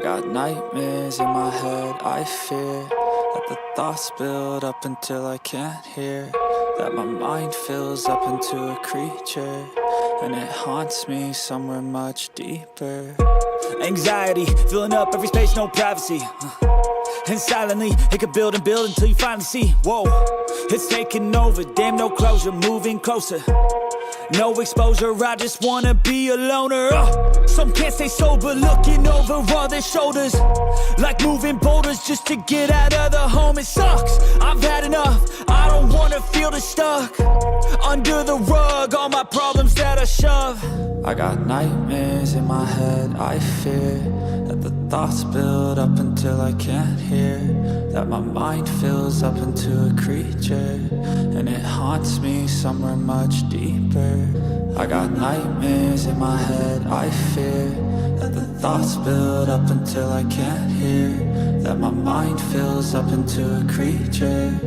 got nightmares in my head, I fear that the thoughts build up until I can't hear, that my mind fills up into a creature, and it haunts me somewhere much deeper. Anxiety, filling up every space, no privacy. And silently, it could build and build until you finally see, whoa, it's taking over, damn no closure, moving closer. No exposure, I just wanna be a loner. Some can't stay sober, looking over all their shoulders, like moving boulders just to get out of the home. It sucks, I've had enough, I don't wanna feel the stuck under the rug, all my problems that I shove. I got nightmares in my head, I fear that the thoughts build up until I can't hear, that my mind fills up into a creature, and it haunts me somewhere much deeper. I got nightmares in my head, I fear that the thoughts build up until I can't hear, that my mind fills up into a creature,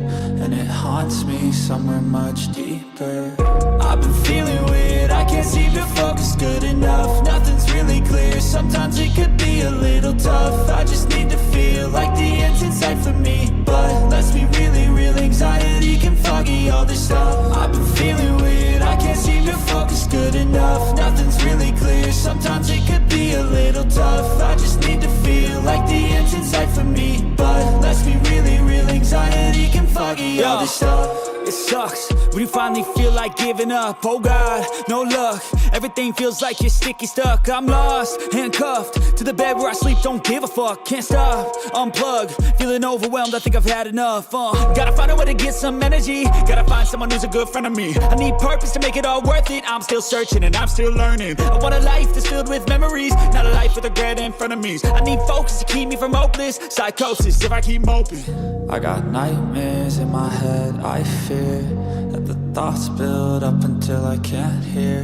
and it haunts me somewhere much deeper. I've been feeling weird, I can't seem to focus good enough, nothing's really clear, sometimes it could be a little tough. I just need to feel like the end's in sight for me, but let's be really real, anxiety can foggy all this stuff. I've been feeling weird, I can't seem to focus good enough, nothing's really clear, sometimes it could be a little tough. I just need to feel like the end's in sight for me, but let's be really real, anxiety can foggy all this stuff. It sucks when you finally feel like giving up. Oh God, no luck, everything feels like you're sticky stuck. I'm lost, handcuffed to the bed where I sleep, don't give a fuck. Can't stop, unplug, feeling overwhelmed, I think I've had enough. Gotta find a way to get some energy, gotta find someone who's a good friend of me. I need purpose to make it all worth it, I'm still searching and I'm still learning. I want a life that's filled with memories, not a life with regret in front of me. I need focus to keep me from hopeless psychosis if I keep moping. I got nightmares in my head, I fear that the thoughts build up until I can't hear,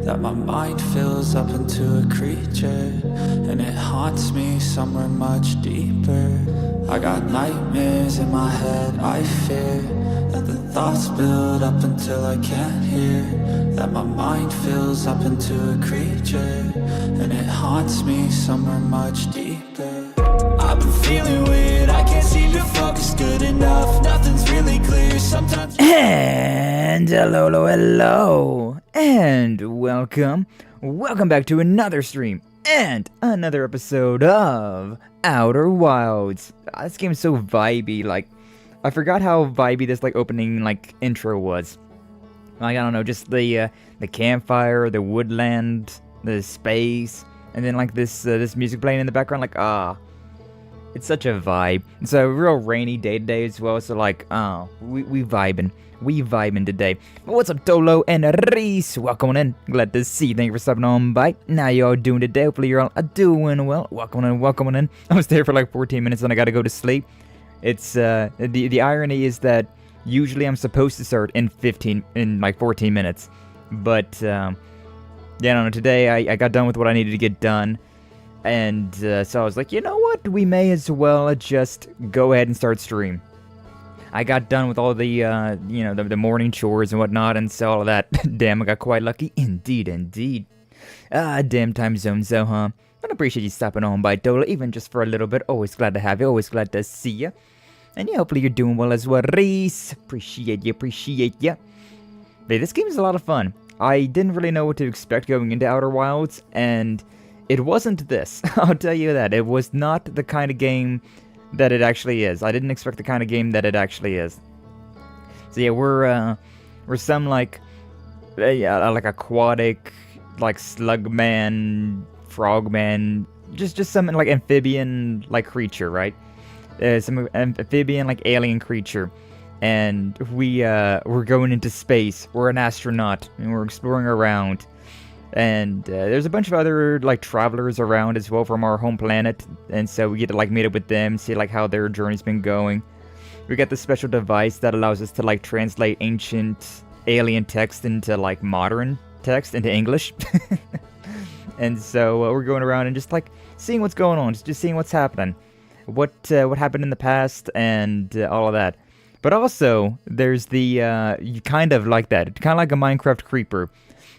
that my mind fills up into a creature, and it haunts me somewhere much deeper. I got nightmares in my head, I fear that the thoughts build up until I can't hear, that my mind fills up into a creature, and it haunts me somewhere much deeper. I've been feeling weird, I can't seem to focus good enough, nothing's really clear, sometimes. And hello, and welcome back to another stream, and another episode of Outer Wilds. This game is so vibey, like, I forgot how vibey this, like, opening, like, intro was. Like, I don't know, just the campfire, the woodland, the space, and then, like, this music playing in the background, like, it's such a vibe. It's a real rainy day today as well, so like, we vibing. We vibing today. But what's up, Dolo and Reese? Welcome on in. Glad to see you. Thank you for stopping on by. How y'all doing today? Hopefully you're all doing well. Welcome on in. I was there for like 14 minutes and I gotta go to sleep. It's, the irony is that usually I'm supposed to start in 14 minutes. But, yeah, I don't know, today I got done with what I needed to get done. And so I was like, you know what, we may as well just go ahead and start stream. I got done with all the, the morning chores and whatnot, and so all of that. Damn, I got quite lucky. Indeed. Damn time zone, so, huh? But I appreciate you stopping on by, Dola, even just for a little bit. Always glad to have you, always glad to see you. And yeah, hopefully you're doing well as well, Reese. Appreciate you. Hey, this game is a lot of fun. I didn't really know what to expect going into Outer Wilds, and it wasn't this. I'll tell you that. It was not the kind of game that it actually is. I didn't expect the kind of game that it actually is. So yeah, we're some like aquatic, like slugman, frogman, just some like amphibian like creature, right? Some amphibian like alien creature. And we're going into space. We're an astronaut and we're exploring around. And there's a bunch of other like travelers around as well from our home planet, and so we get to like meet up with them, see like how their journey's been going. We got this special device that allows us to like translate ancient alien text into like modern text into English. And so we're going around and just like seeing what's going on, just seeing what's happening, what happened in the past, and all of that. But also there's the you kind of like that, kind of like a Minecraft creeper.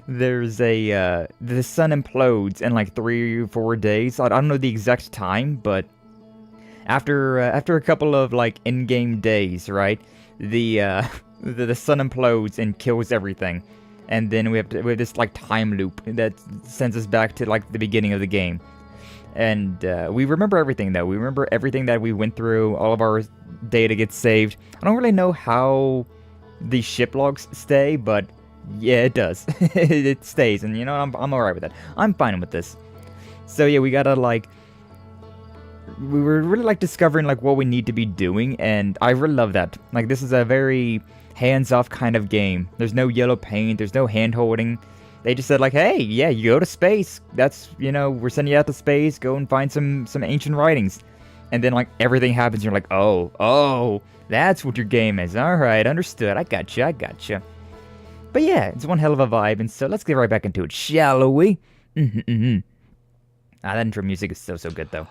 there's a, the sun implodes in like 3 or 4 days. I don't know the exact time, but after a couple of like in-game days, right, the sun implodes and kills everything. And then we have this like time loop that sends us back to like the beginning of the game. And we remember everything though. We remember everything that we went through. All of our data gets saved. I don't really know how the ship logs stay, but yeah, it does. It stays, and you know, I'm alright with that. I'm fine with this. So yeah, we gotta like, we were really like discovering like what we need to be doing, and I really love that. Like, this is a very hands-off kind of game. There's no yellow paint, there's no hand-holding. They just said like, hey, yeah, you go to space. That's, you know, we're sending you out to space. Go and find some ancient writings. And then like everything happens. You're like, oh, that's what your game is. All right, understood. I gotcha. But yeah, it's one hell of a vibe. And so let's get right back into it, shall we? That intro music is so good though.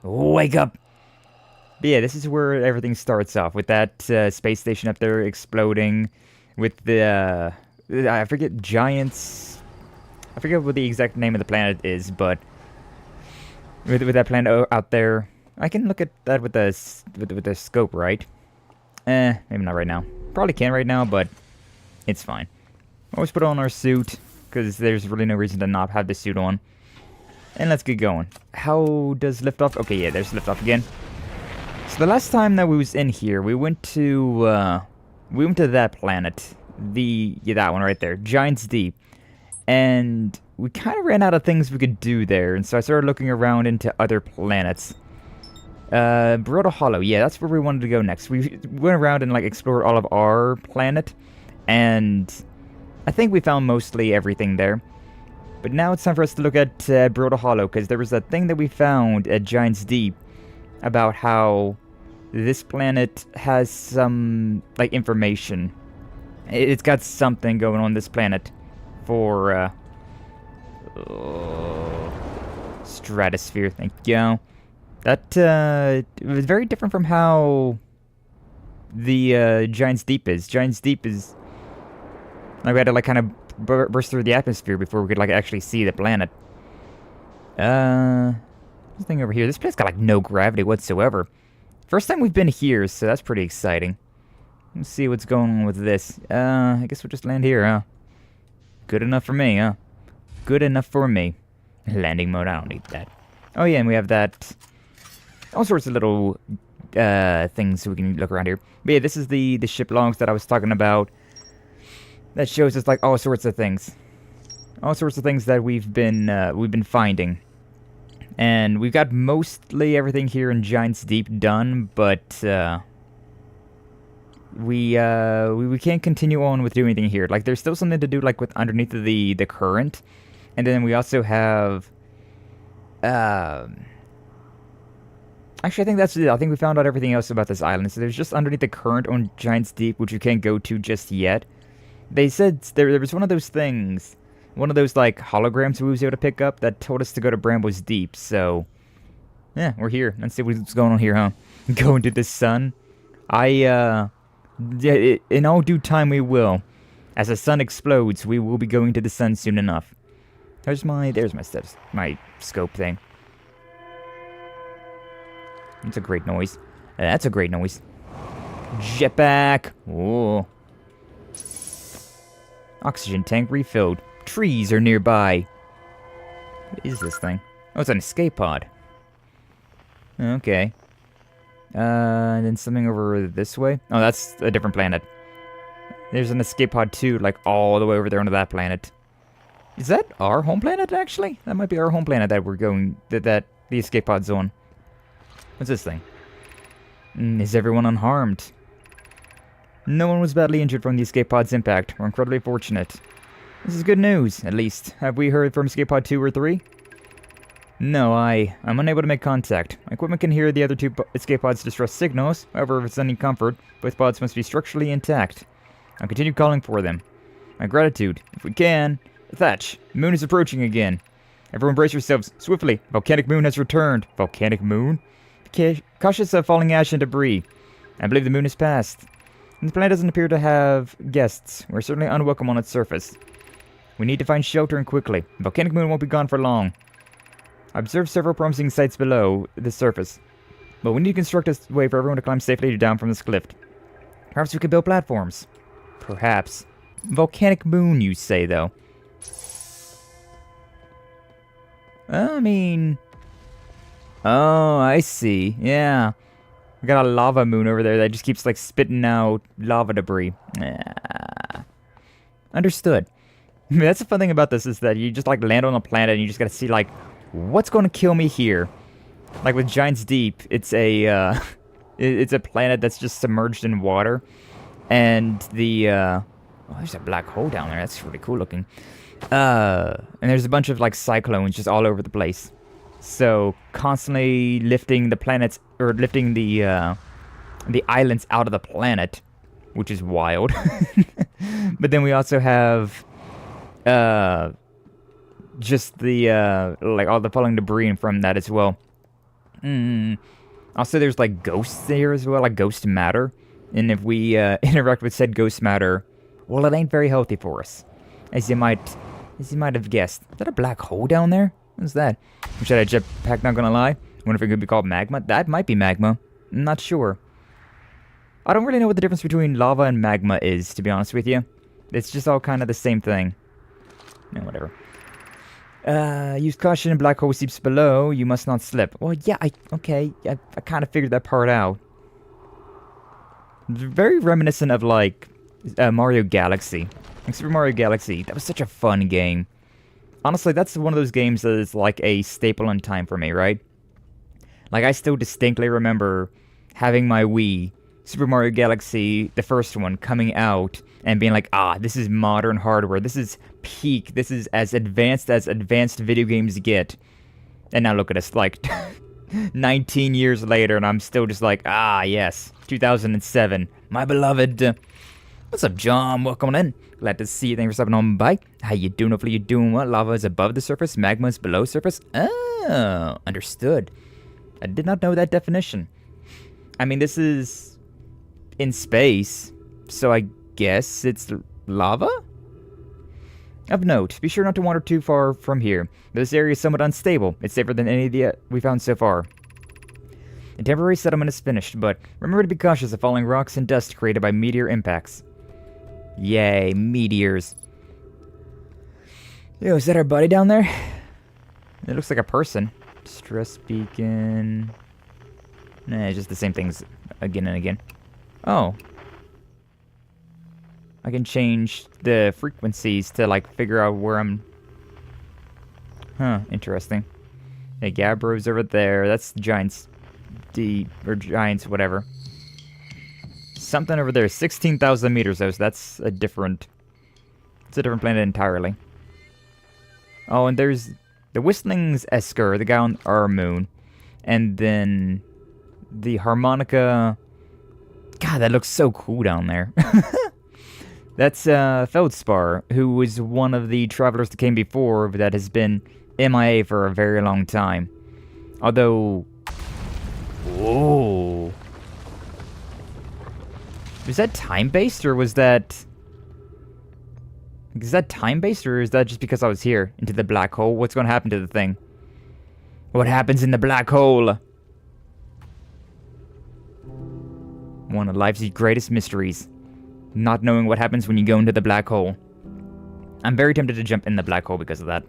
Wake up. But yeah, this is where everything starts off with that space station up there exploding, with the I forget giants. I forget what the exact name of the planet is, but with that planet out there, I can look at that with the scope, right? Maybe not right now. Probably can right now, but it's fine. Always put on our suit, because there's really no reason to not have the suit on. And let's get going. How does liftoff? Okay, yeah, there's liftoff again. So the last time that we was in here, we went to that planet. That one right there, Giant's Deep. And we kind of ran out of things we could do there, and so I started looking around into other planets. Brittle Hollow, yeah, that's where we wanted to go next. We went around and like explored all of our planet, and I think we found mostly everything there. But now it's time for us to look at Brittle Hollow, because there was a thing that we found at Giant's Deep about how this planet has some like information. It's got something going on this planet for stratosphere, thank you. That it was very different from how the Giant's Deep is. Giant's Deep is like we had to like kind of burst through the atmosphere before we could like actually see the planet. This thing over here, this place got like no gravity whatsoever. First time we've been here, so that's pretty exciting. Let's see what's going on with this. I guess we'll just land here, huh? Good enough for me, huh? Good enough for me. Landing mode, I don't need that. Oh yeah, and we have that. All sorts of little things so we can look around here. But yeah, this is the ship logs that I was talking about. That shows us like all sorts of things. All sorts of things that we've been finding. And we've got mostly everything here in Giant's Deep done, but we can't continue on with doing anything here. Like, there's still something to do, like, with underneath of the current. And then we also have, actually, I think that's it. I think we found out everything else about this island. So there's just underneath the current on Giant's Deep, which you can't go to just yet. They said there was one of those things, one of those, like, holograms we was able to pick up that told us to go to Bramble's Deep. So, yeah, we're here. Let's see what's going on here, huh? Going to the sun. Yeah, in all due time we will. As the sun explodes, we will be going to the sun soon enough. There's my scope thing. That's a great noise. That's a great noise. Jetpack. Whoa. Oxygen tank refilled. Trees are nearby. What is this thing? Oh, it's an escape pod. Okay. And then something over this way. Oh, that's a different planet. There's an escape pod too, like all the way over there onto that planet. Is that our home planet, actually? That might be our home planet that we're going, that the escape pod's on. What's this thing? Is everyone unharmed? No one was badly injured from the escape pod's impact. We're incredibly fortunate. This is good news, at least. Have we heard from escape pod 2 or 3? No, I'm unable to make contact. My equipment can hear the other two escape pods' distress signals. However, if it's any comfort, both pods must be structurally intact. I'll continue calling for them. My gratitude. If we can. Thatch, the moon is approaching again. Everyone brace yourselves. Swiftly. Volcanic moon has returned. Volcanic moon? Cautious of falling ash and debris. I believe the moon has passed. This planet doesn't appear to have guests. We're certainly unwelcome on its surface. We need to find shelter and quickly. The volcanic moon won't be gone for long. I observed several promising sites below the surface, but we need to construct a way for everyone to climb safely down from this cliff. Perhaps we could build platforms. Perhaps. Volcanic moon, you say, though. I mean... Oh, I see. Yeah. We got a lava moon over there that just keeps, like, spitting out lava debris. Understood. I mean, that's the fun thing about this is that you just, like, land on a planet and you just gotta see, like, what's going to kill me here? Like, with Giants Deep, it's a, it's a planet that's just submerged in water. And the, oh, there's a black hole down there. That's really cool looking. And there's a bunch of, like, cyclones just all over the place. So, constantly lifting the planets, or lifting the islands out of the planet, which is wild. But then we also have, just the, like, all the falling debris from that as well. Also, there's, like, ghosts there as well, like ghost matter. And if we, interact with said ghost matter, well, it ain't very healthy for us. As you might have guessed. Is that a black hole down there? What's that? Should I jetpack, not gonna lie? Wonder if it could be called magma? That might be magma. I'm not sure. I don't really know what the difference between lava and magma is, to be honest with you. It's just all kind of the same thing. No, whatever. Use caution in black hole seeps below. You must not slip. Well, yeah, okay. I kind of figured that part out. Very reminiscent of, like, Mario Galaxy. Like Super Mario Galaxy. That was such a fun game. Honestly, that's one of those games that is like a staple in time for me, right? Like, I still distinctly remember having my Wii, Super Mario Galaxy, the first one, coming out, and being like, this is modern hardware, this is peak, this is as advanced video games get. And now look at us, like, 19 years later, and I'm still just like, yes, 2007, my beloved. What's up, John? Welcome in. Glad to see you. Thanks for stopping on by. How you doing? Hopefully you're doing well. Lava is above the surface. Magma is below surface. Oh, understood. I did not know that definition. I mean, this is in space, so I guess it's lava? Of note, be sure not to wander too far from here. This area is somewhat unstable. It's safer than any of the we found so far. The temporary settlement is finished, but remember to be cautious of falling rocks and dust created by meteor impacts. Yay, meteors. Yo, is that our buddy down there? It looks like a person. Stress beacon. Nah, it's just the same things again and again. Oh. I can change the frequencies to, like, figure out where I'm... Huh, interesting. Hey, Gabbro's over there. That's Giants Deep, or Giants, whatever. Something over there, 16,000 meters though, so that's a different... It's a different planet entirely. Oh, and there's the Whistling's Esker, the guy on our moon. And then the Harmonica... God, that looks so cool down there. That's Feldspar, who was one of the travelers that came before that has been MIA for a very long time. Although... Whoa... Was that time-based, or was that... Is that time-based, or is that just because I was here? Into the black hole? What's going to happen to the thing? What happens in the black hole? One of life's greatest mysteries. Not knowing what happens when you go into the black hole. I'm very tempted to jump in the black hole because of that.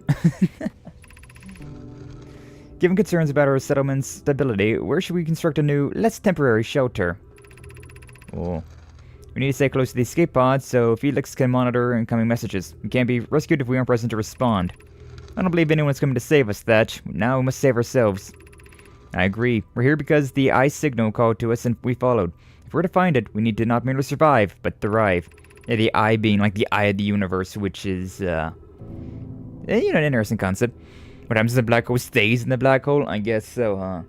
Given concerns about our settlement's stability, where should we construct a new, less temporary shelter? Oh. We need to stay close to the escape pods so Felix can monitor incoming messages. We can't be rescued if we aren't present to respond. I don't believe anyone's coming to save us, Thatch. Now we must save ourselves. I agree. We're here because the eye signal called to us and we followed. If we're to find it, we need to not merely survive, but thrive. Yeah, the eye being like the eye of the universe, which is, an interesting concept. What happens if the black hole stays in the black hole? I guess so, huh?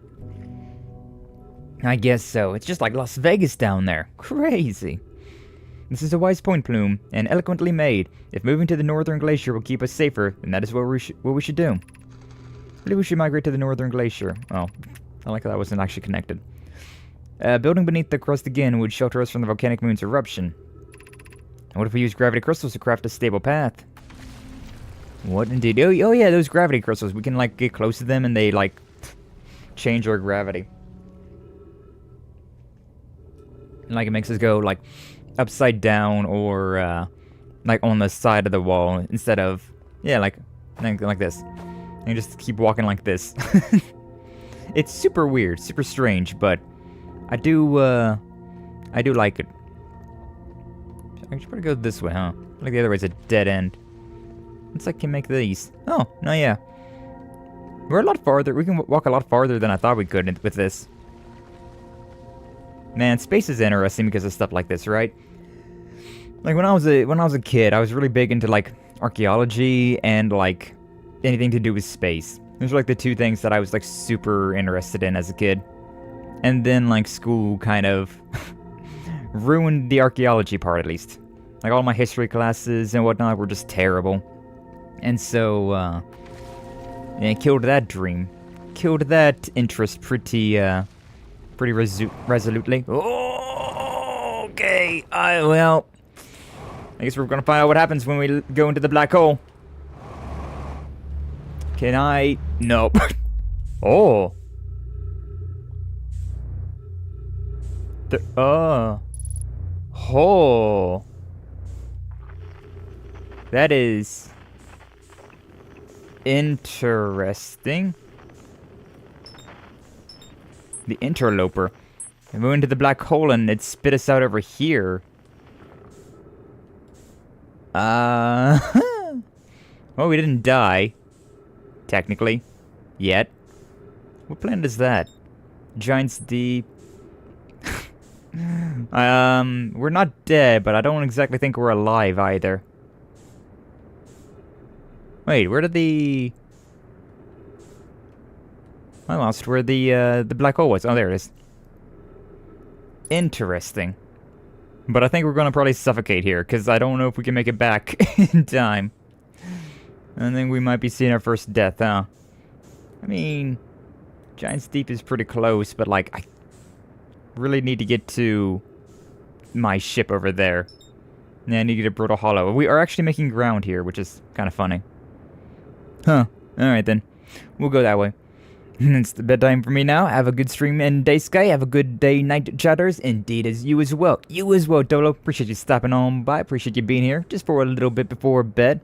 I guess so. It's just like Las Vegas down there. Crazy. This is a wise point, Plume, and eloquently made. If moving to the northern glacier will keep us safer, then that is what we should do. I believe we should migrate to the northern glacier. Oh, I like how that wasn't actually connected. Building beneath the crust again would shelter us from the volcanic moon's eruption. And what if we use gravity crystals to craft a stable path? What indeed? Oh yeah, those gravity crystals. We can like get close to them and they like change our gravity. Like it makes us go like upside down or like on the side of the wall instead of like this. And you just keep walking like this. It's super weird, super strange, but I do like it. I should probably go this way, huh? Like the other way's a dead end. Looks like I can make these. Oh, no, yeah. We're a lot farther. We can walk a lot farther than I thought we could with this. Man, space is interesting because of stuff like this, right? Like when I was a kid, I was really big into like archaeology and like anything to do with space. Those were like the two things that I was like super interested in as a kid. And then like school kind of ruined the archaeology part, at least. Like all my history classes and whatnot were just terrible. And so, killed that dream. Killed that interest pretty resolutely. Oh, okay. Well, I guess we're gonna find out what happens when we go into the black hole. Can I? Nope. Oh. Oh. That is interesting. The interloper. We went into the black hole and it spit us out over here. Well, we didn't die. Technically. Yet. What planet is that? Giant's Deep. We're not dead, but I don't exactly think we're alive either. Wait, where did the... I lost where the black hole was. Oh, there it is. Interesting. But I think we're gonna probably suffocate here, because I don't know if we can make it back in time. I think we might be seeing our first death, huh? I mean, Giant's Deep is pretty close, but like, I really need to get to my ship over there. Yeah, I need to get a Brittle Hollow. We are actually making ground here, which is kind of funny. Huh. Alright then. We'll go that way. It's the bedtime for me now. Have a good stream and day, Skye. Have a good day, night, chatters. Indeed, as you as well. You as well, Dolo. Appreciate you stopping on by. Appreciate you being here just for a little bit before bed.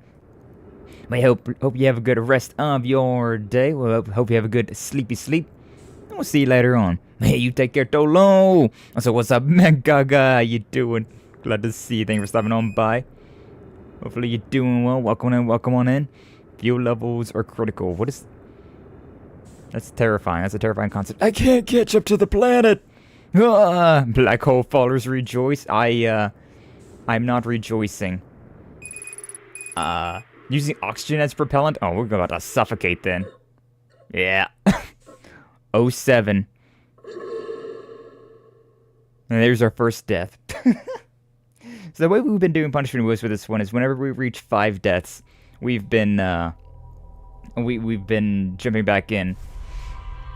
I hope you have a good rest of your day. Well, hope you have a good sleepy sleep. And we'll see you later on. Hey, you take care, Dolo. So what's up, man? Gaga? How you doing? Glad to see you. Thank you for stopping on by. Hopefully you're doing well. Welcome in. Welcome on in. Fuel levels are critical. What is... That's terrifying. That's a terrifying concept. I can't catch up to the planet. Ah, black hole fallers rejoice. I'm not rejoicing. Using oxygen as propellant. Oh, we're about to suffocate then. Yeah. 07. And there's our first death. So the way we've been doing punishment moves with this one is whenever we reach 5 deaths, we've been jumping back in.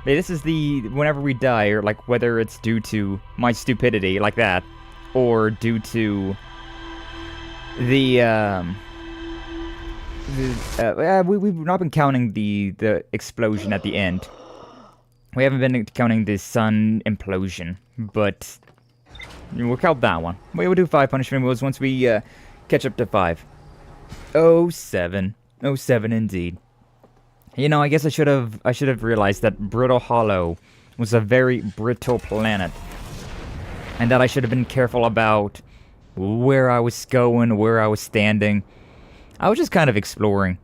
Hey, this is the whenever we die, or like whether it's due to my stupidity like that, or due to we've not been counting the explosion at the end. We haven't been counting the sun implosion, but we'll count that one. We'll do 5 punishment moves once we catch up to 5. 07. 07 indeed. You know, I guess I should have realized that Brittle Hollow was a very brittle planet. And that I should have been careful about where I was going, where I was standing. I was just kind of exploring.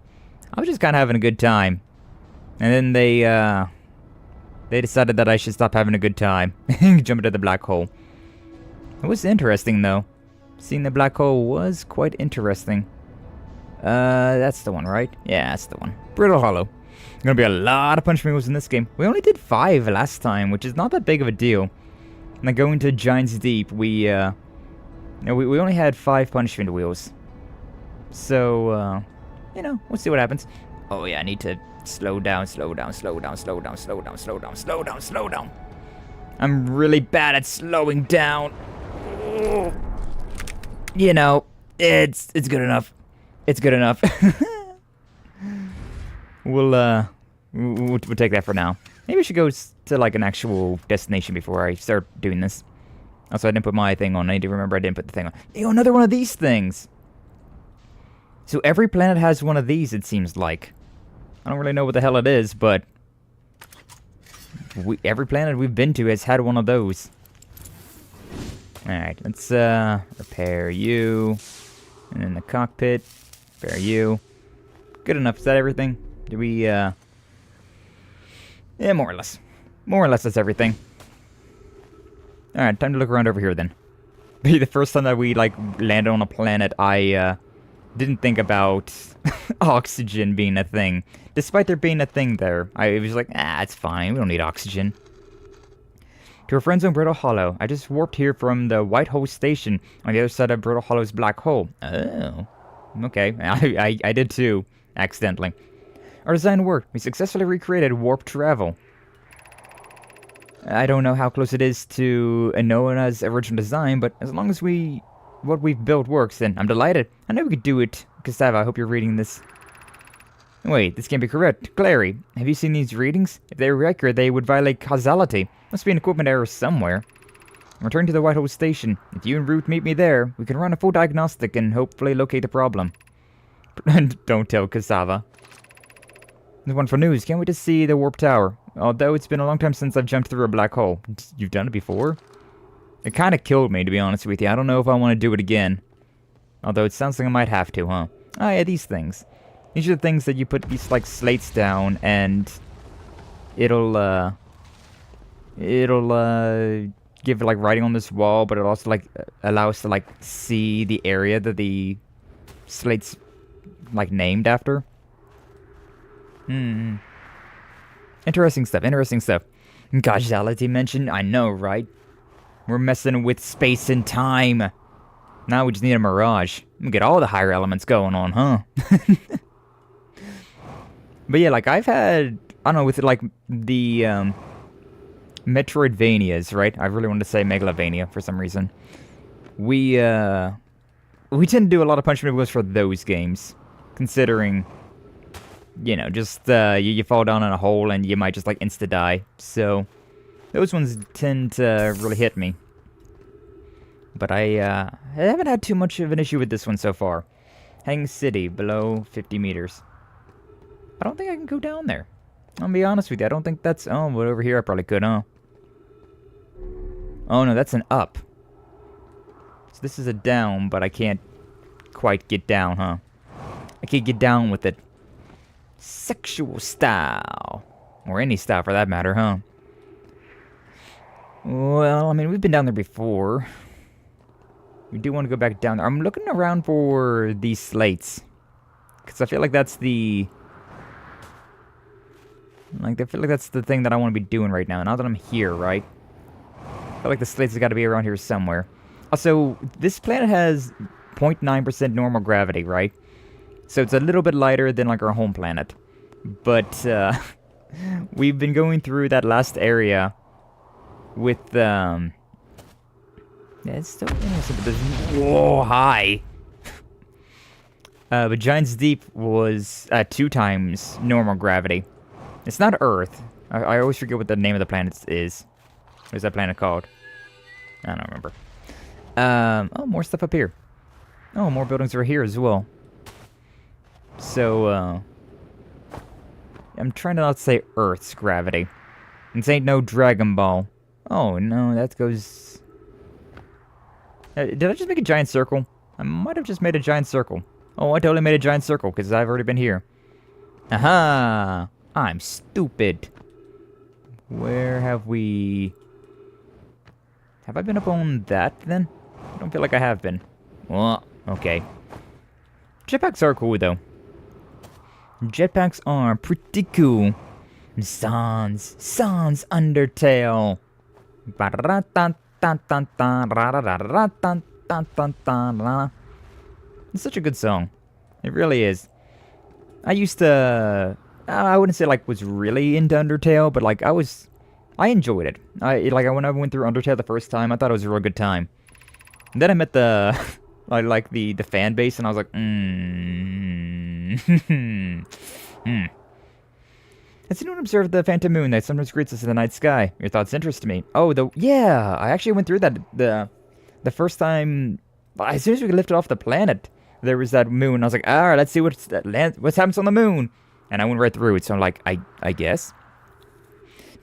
I was just kind of having a good time. And then they decided that I should stop having a good time. Jump into the black hole. It was interesting though. Seeing the black hole was quite interesting. That's the one, right? Yeah, that's the one. Brittle Hollow. Gonna be a lot of punishment moves in this game. We only did 5 last time, which is not that big of a deal. Now going to Giant's Deep, we only had 5 punishment wheels. So, you know, we'll see what happens. Oh yeah, I need to slow down. I'm really bad at slowing down. Oh. You know, it's good enough. It's good enough. we'll take that for now. Maybe we should go to like an actual destination before I start doing this. Also, I didn't put my thing on. I need to remember I didn't put the thing on. Ew, another one of these things! So every planet has one of these, it seems like. I don't really know what the hell it is, but... every planet we've been to has had one of those. Alright, let's repair you. And then the cockpit. Repair you. Good enough. Is that everything? Do we, yeah, more or less. More or less that's everything. Alright, time to look around over here then. The first time that we, like, landed on a planet, I, didn't think about oxygen being a thing. Despite there being a thing there, I was like, it's fine, we don't need oxygen. To our friends on Brittle Hollow, I just warped here from the White Hole Station on the other side of Brittle Hollow's black hole. Oh. Okay, I did too, accidentally. Our design worked. We successfully recreated warp travel. I don't know how close it is to Enona's original design, but as long as what we've built works, then I'm delighted. I know we could do it. Gustavo, I hope you're reading this. Wait, this can't be correct. Clary, have you seen these readings? If they were accurate, they would violate causality. Must be an equipment error somewhere. Return to the White Hole Station. If you and Root meet me there, we can run a full diagnostic and hopefully locate the problem. Don't tell Cassava. There's one for news. Can't wait to see the Warp Tower. Although it's been a long time since I've jumped through a black hole. You've done it before? It kind of killed me, to be honest with you. I don't know if I want to do it again. Although it sounds like I might have to, huh? Oh yeah, these things. These are the things that you put these, like, slates down, and it'll give, like, writing on this wall, but it'll also, like, allow us to, like, see the area that the slate's, like, named after. Interesting stuff, interesting stuff. Causality mentioned? I know, right? We're messing with space and time. Now we just need a mirage. We get all the higher elements going on, huh? But yeah, like, I've had, I don't know, with, like, the, Metroidvanias, right? I really wanted to say Megalovania for some reason. We tend to do a lot of punishment moves for those games. Considering, you know, just, you fall down in a hole and you might just, like, insta-die. So, those ones tend to really hit me. But I haven't had too much of an issue with this one so far. Hang City, below 50 meters. I don't think I can go down there. I'll be honest with you, I don't think that's... Oh, but over here I probably could, huh? Oh no, that's an up. So this is a down, but I can't quite get down, huh? I can't get down with it. Sexual style. Or any style for that matter, huh? Well, I mean, we've been down there before. We do want to go back down there. I'm looking around for these slates. Because I feel like that's the... Like, I feel like that's the thing that I want to be doing right now. Now that I'm here, right? I feel like the slates have got to be around here somewhere. Also, this planet has 0.9% normal gravity, right? So it's a little bit lighter than, like, our home planet. But, we've been going through that last area with, yeah, it's still innocent, but there's... Whoa, hi! But Giant's Deep was 2 times normal gravity. It's not Earth. I always forget what the name of the planet is. What is that planet called? I don't remember. Oh, more stuff up here. Oh, more buildings are here as well. So, I'm trying to not say Earth's gravity. This ain't no Dragon Ball. Oh, no, that goes... did I just make a giant circle? I might have just made a giant circle. Oh, I totally made a giant circle, because I've already been here. Aha! I'm stupid. Where have we... Have I been up on that, then? I don't feel like I have been. Well, okay. Jetpacks are cool, though. Jetpacks are pretty cool. Sans Undertale. It's such a good song. It really is. I used to... I wouldn't say, like, was really into Undertale, but, like, I enjoyed it. When I went through Undertale the first time, I thought it was a real good time. And then I met the... the fan base, and I was like, Has anyone observed the phantom moon that sometimes greets us in the night sky? Your thoughts interest me. Oh, yeah, I actually went through that the first time. As soon as we lifted off the planet, there was that moon. I was like, alright, let's see what happens on the moon. And I went right through it, so I'm like, I guess.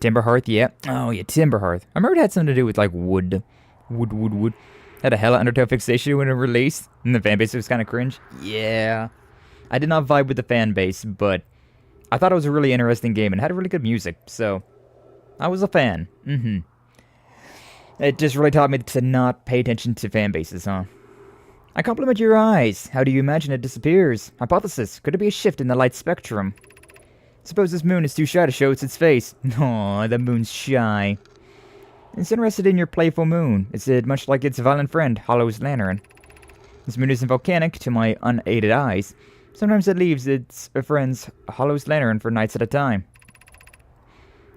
Timberhearth, yeah. Oh, yeah, Timberhearth. I remember it had something to do with, like, wood. Had a hella Undertale fixation when it released, and the fanbase was kind of cringe. Yeah. I did not vibe with the fanbase, but I thought it was a really interesting game and had really good music, so I was a fan. It just really taught me to not pay attention to fanbases, huh? I compliment your eyes. How do you imagine it disappears? Hypothesis. Could it be a shift in the light spectrum? Suppose this moon is too shy to show its face. Aw, the moon's shy. It's interested in your playful moon. Is it much like its violent friend, Hollow's Lantern? This moon isn't volcanic to my unaided eyes. Sometimes it leaves its friend's Hollow's Lantern for nights at a time.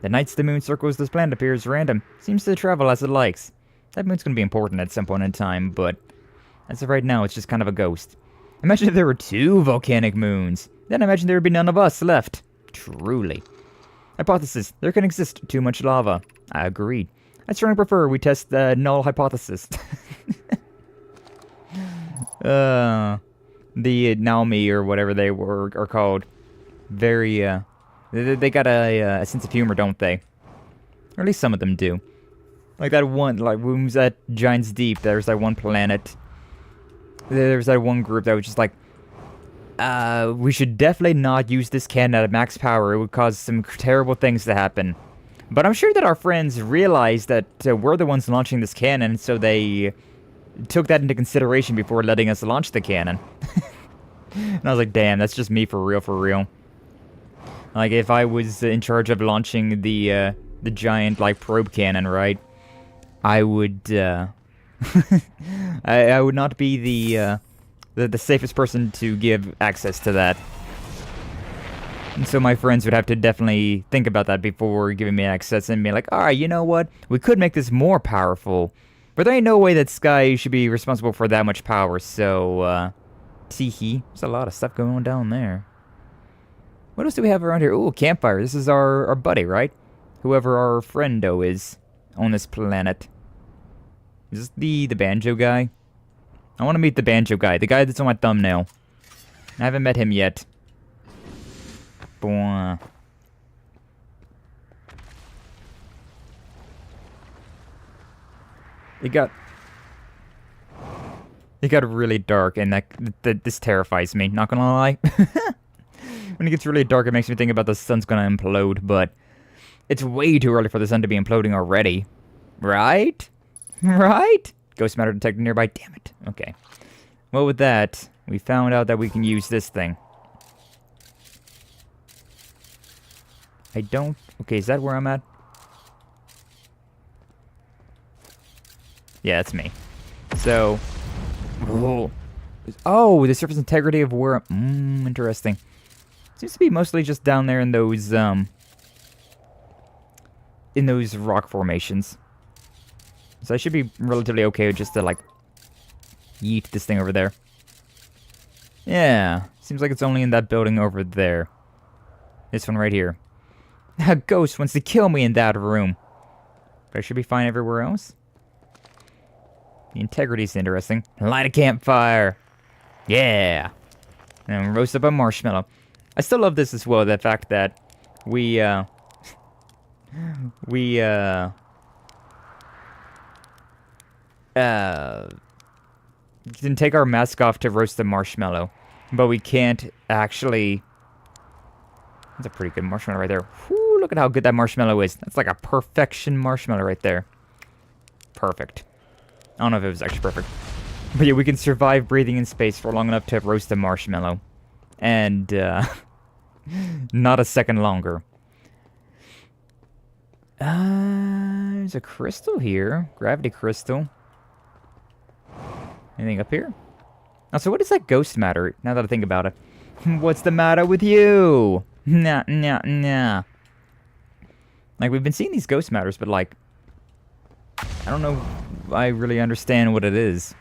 The nights the moon circles this planet appears random. Seems to travel as it likes. That moon's gonna be important at some point in time, but as of right now, it's just kind of a ghost. Imagine if there were 2 volcanic moons. Then imagine there would be none of us left. Truly. Hypothesis. There can exist too much lava. I agreed. I strongly prefer we test the null hypothesis. The Naomi or whatever they are called. Very, they got a sense of humor, don't they? Or at least some of them do. Like that one, like when we was at Giant's Deep, there was that one planet. There was that one group that was just like, we should definitely not use this cannon at max power. It would cause some terrible things to happen. But I'm sure that our friends realized that we're the ones launching this cannon, so they took that into consideration before letting us launch the cannon. And I was like, damn, that's just me for real. Like, if I was in charge of launching the giant, like, probe cannon, right? I would, I would not be the safest person to give access to that. And so my friends would have to definitely think about that before giving me access and be like, alright, you know what? We could make this more powerful. But there ain't no way that Skye should be responsible for that much power, so, teehee. There's a lot of stuff going on down there. What else do we have around here? Ooh, campfire. This is our buddy, right? Whoever our friendo is on this planet. Is this the banjo guy? I want to meet the banjo guy. The guy that's on my thumbnail. I haven't met him yet. Boah. It got really dark, and this terrifies me, not gonna lie. When it gets really dark, it makes me think about the sun's gonna implode, but it's way too early for the sun to be imploding already. Right? Right? Ghost matter detected nearby. Damn it. Okay. Well, with that, we found out that we can use this thing. I don't... Okay, is that where I'm at? Yeah, that's me. So... Oh, the surface integrity of where... interesting. Seems to be mostly just down there in those rock formations. So I should be relatively okay just to, like, yeet this thing over there. Yeah, seems like it's only in that building over there. This one right here. A ghost wants to kill me in that room. But I should be fine everywhere else. The integrity's interesting. Light a campfire. Yeah. And roast up a marshmallow. I still love this as well, the fact that we can take our mask off to roast the marshmallow, but we can't actually... That's a pretty good marshmallow right there. Whew, look at how good that marshmallow is. That's like a perfection marshmallow right there. Perfect. I don't know if it was actually perfect. But yeah, we can survive breathing in space for long enough to roast a marshmallow. And, not a second longer. There's a crystal here. Gravity crystal. Anything up here? Oh, so what does that ghost matter, now that I think about it? What's the matter with you? Nah. Like, we've been seeing these ghost matters, but, like... I don't know if I really understand what it is.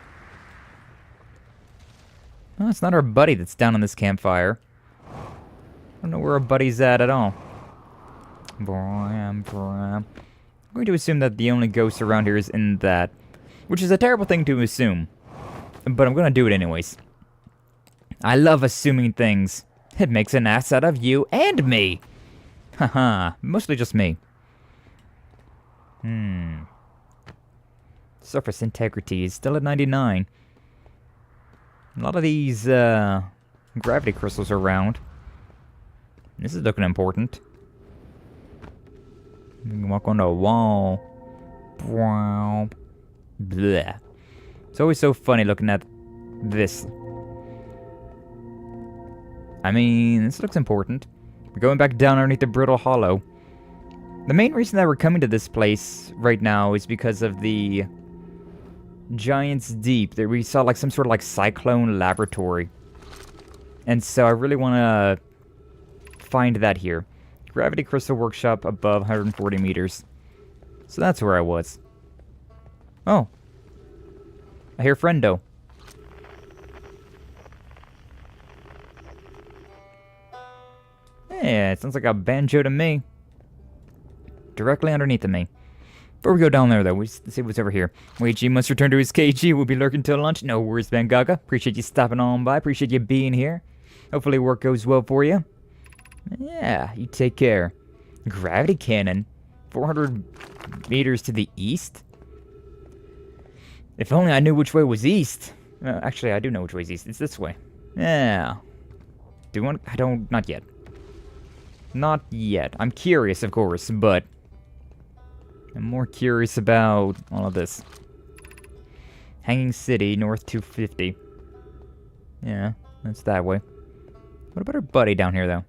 Oh, it's not our buddy that's down on this campfire. I don't know where our buddy's at all. I'm going to assume that the only ghost around here is in that, which is a terrible thing to assume, but I'm gonna do it anyways. I love assuming things. It makes an ass out of you and me. Haha, mostly just me. Surface integrity is still at 99. A lot of these gravity crystals are around. This is looking important. You can walk on the wall. Wow. Bleh. It's always so funny looking at this. I mean, this looks important. We're going back down underneath the Brittle Hollow. The main reason that we're coming to this place right now is because of the Giant's Deep. There we saw like some sort of like cyclone laboratory. And so I really want to find that here. Gravity Crystal Workshop above 140 meters. So that's where I was. Oh. I hear friendo. Yeah, it sounds like a banjo to me. Directly underneath of me. Before we go down there, though, let's see what's over here. Luigi must return to his KG. We'll be lurking till lunch. No worries, Van Gaga. Appreciate you stopping on by. Appreciate you being here. Hopefully work goes well for you. Yeah, you take care. Gravity cannon. 400 meters to the east? If only I knew which way was east. Actually, I do know which way is east. It's this way. Yeah. Do you want... I don't... Not yet. Not yet. I'm curious, of course, but... I'm more curious about all of this. Hanging City, north 250. Yeah, that's that way. What about our buddy down here, though?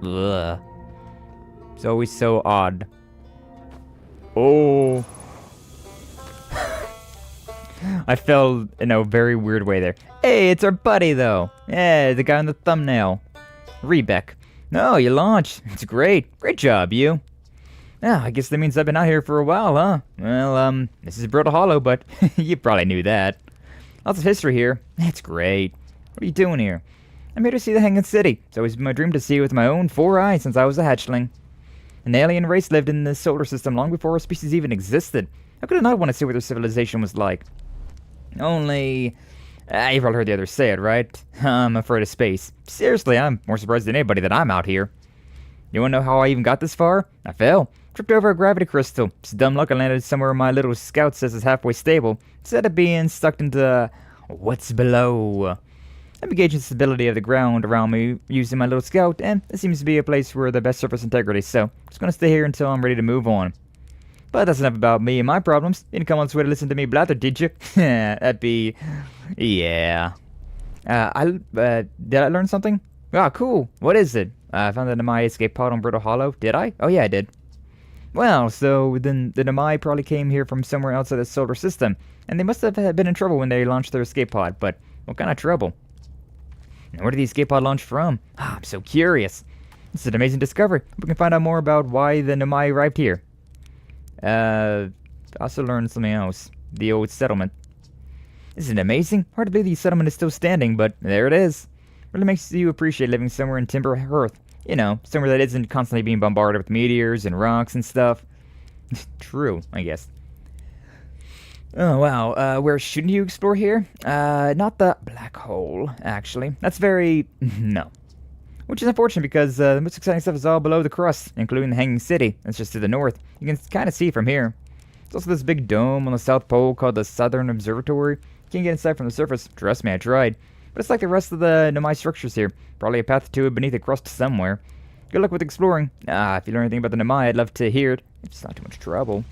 Ugh. It's always so odd. Oh. I fell in a very weird way there. Hey, it's our buddy, though. Yeah, the guy on the thumbnail. Rebeck. No, you launched. It's great. Great job, you. Yeah, I guess that means I've been out here for a while, huh? Well, this is Brittle Hollow, but you probably knew that. Lots of history here. It's great. What are you doing here? I'm here to see the Hanging City. It's always been my dream to see it with my own 4 eyes since I was a hatchling. An alien race lived in the solar system long before our species even existed. How could I not want to see what their civilization was like? Only... you've probably heard the others say it, right? I'm afraid of space. Seriously, I'm more surprised than anybody that I'm out here. You wanna know how I even got this far? I fell. Tripped over a gravity crystal. Just dumb luck I landed somewhere my little scout says is halfway stable, instead of being stuck into what's below. I've been gauging the stability of the ground around me using my little scout, and it seems to be a place where the best surface integrity, so I'm just gonna stay here until I'm ready to move on. But that's enough about me and my problems. You didn't come on this way to listen to me blather, did you? That'd be... yeah. Did I learn something? Ah, cool. What is it? I found the Namai escape pod on Brittle Hollow. Did I? Oh yeah, I did. Well, so then the Namai probably came here from somewhere outside the solar system, and they must have been in trouble when they launched their escape pod, but what kind of trouble? And where did the escape pod launch from? Ah, I'm so curious. This is an amazing discovery. We can find out more about why the Namai arrived here. I also learned something else. The old settlement. Isn't it amazing? Hard to believe the settlement is still standing, but there it is. Really makes you appreciate living somewhere in Timber Earth. You know, somewhere that isn't constantly being bombarded with meteors and rocks and stuff. True, I guess. Oh, wow. Where shouldn't you explore here? Not the black hole, actually. That's very... no. Which is unfortunate because the most exciting stuff is all below the crust, including the Hanging City. That's just to the north. You can kind of see from here. There's also this big dome on the South Pole called the Southern Observatory. You can't get inside from the surface. Trust me, I tried. But it's like the rest of the Namai structures here. Probably a path to it beneath the crust somewhere. Good luck with exploring. If you learn anything about the Namai, I'd love to hear it. If it's not too much trouble.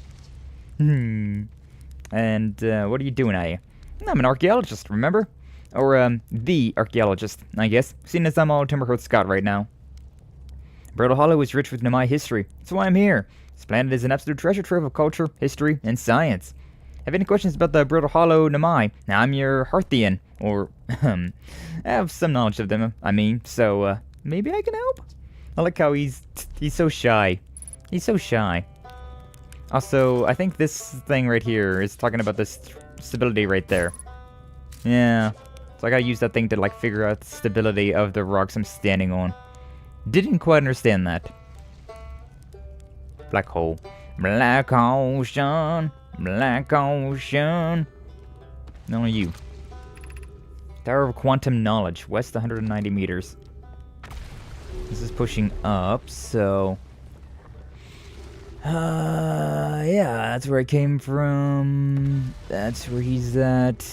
And, what are you doing out here? I'm an archaeologist, remember? Or, the archaeologist, I guess. Seeing as I'm all Timberhearth Scott right now. Brittle Hollow is rich with Namai history. That's why I'm here. This planet is an absolute treasure trove of culture, history, and science. Have any questions about the Brittle Hollow Namai? Now, I'm your Hearthian, or, I have some knowledge of them, I mean, so, maybe I can help? I like how he's so shy. He's so shy. Also, I think this thing right here is talking about this stability right there. Yeah, so I gotta use that thing to, like, figure out the stability of the rocks I'm standing on. Didn't quite understand that. Black hole. Black ocean. Black ocean. No, you. Tower of Quantum Knowledge. West 190 meters. This is pushing up, so... yeah, that's where I came from. That's where he's at.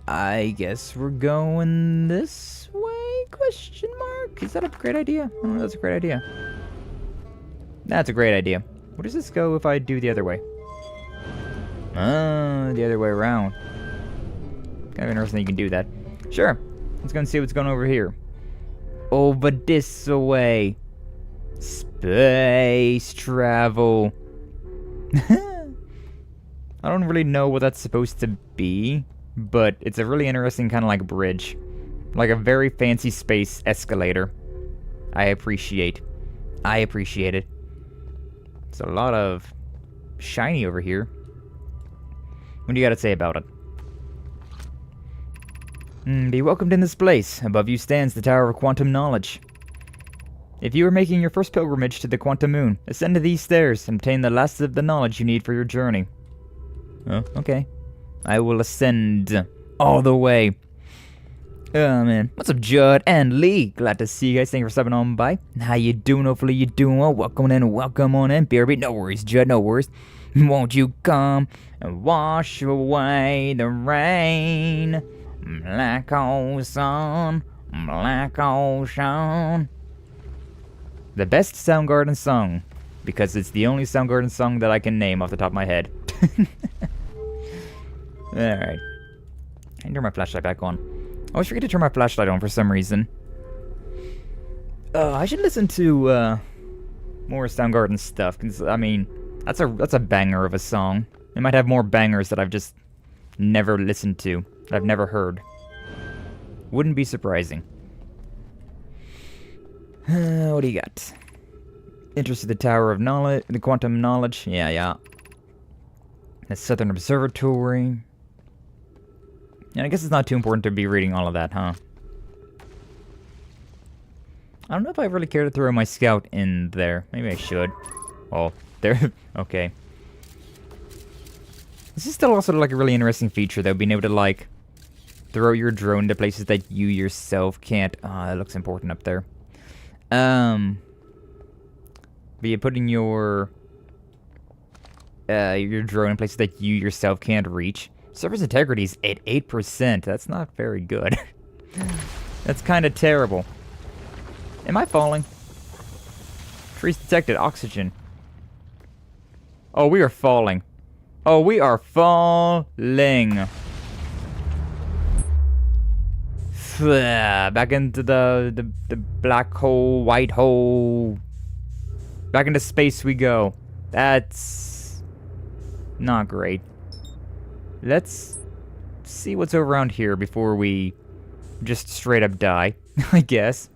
I guess we're going this way? Question mark? Is that a great idea? I don't know, that's a great idea. That's a great idea. Where does this go if I do the other way? The other way around. Kind of interesting you can do that. Sure. Let's go and see what's going over here. Over this way. Space travel. I don't really know what that's supposed to be, but it's a really interesting kind of like bridge. Like a very fancy space escalator. I appreciate it. There's a lot of shiny over here. What do you got to say about it? Be welcomed in this place. Above you stands the Tower of Quantum Knowledge. If you are making your first pilgrimage to the Quantum Moon, ascend to these stairs and obtain the last of the knowledge you need for your journey. Oh, okay. I will ascend all the way. Oh, man. What's up, Judd and Lee? Glad to see you guys. Thank you for stopping on by. How you doing? Hopefully you're doing well. Welcome on in, BRB. No worries, Judd, no worries. Won't you come and wash away the rain? Black ocean, black ocean. The best Soundgarden song, because it's the only Soundgarden song that I can name off the top of my head. Alright. I can turn my flashlight back on. I always forget to turn my flashlight on for some reason. I should listen to more Soundgarden stuff, because, I mean, that's a banger of a song. It might have more bangers that I've just never listened to, that I've never heard. Wouldn't be surprising. What do you got? Interest in the Tower of Knowledge, the Quantum Knowledge. Yeah. The Southern Observatory. Yeah, I guess it's not too important to be reading all of that, huh? I don't know if I really care to throw my scout in there. Maybe I should. Oh, there. Okay. This is still also like a really interesting feature, though, being able to like throw your drone to places that you yourself can't. That looks important up there. But you're putting your drone in places that you yourself can't reach. Surface integrity is at 8%. That's not very good. That's kind of terrible. Am I falling? Trees detected. Oxygen. Oh, we are falling. Oh, we are falling. Back into the black hole, white hole. Back into space we go. That's not great. Let's see what's around here before we just straight up die, I guess.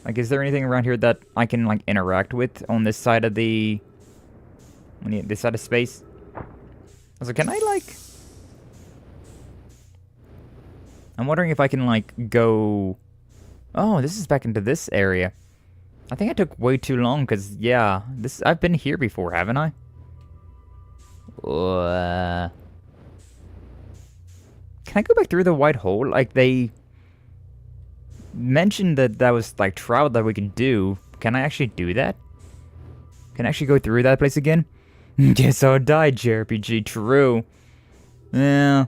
Like, is there anything around here that I can, like, interact with on this side of this side of space? So can I, like... I'm wondering if I can, like, go... Oh, this is back into this area. I think I took way too long, because, yeah, I've been here before, haven't I? Can I go back through the white hole? Like, they mentioned that was, like, travel that we could do. Can I actually do that? Can I actually go through that place again? Guess I'll die, JRPG. True. Yeah.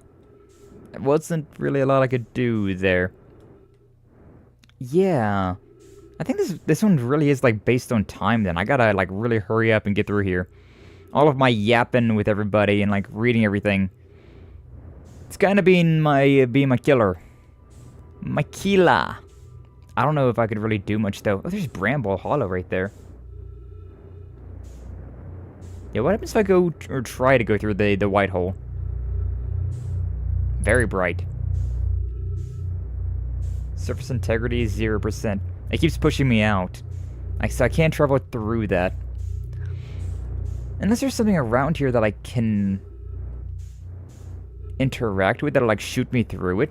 There wasn't really a lot I could do there. Yeah. I think this one really is, like, based on time, then. I gotta, like, really hurry up and get through here. All of my yapping with everybody and, like, reading everything. It's kind of being my killer. My killer. I don't know if I could really do much, though. Oh, there's Bramble Hollow right there. Yeah, what happens if I go or try to go through the white hole? Very bright. Surface integrity is 0%. It keeps pushing me out. So I can't travel through that. Unless there's something around here that I can interact with that'll, like, shoot me through it.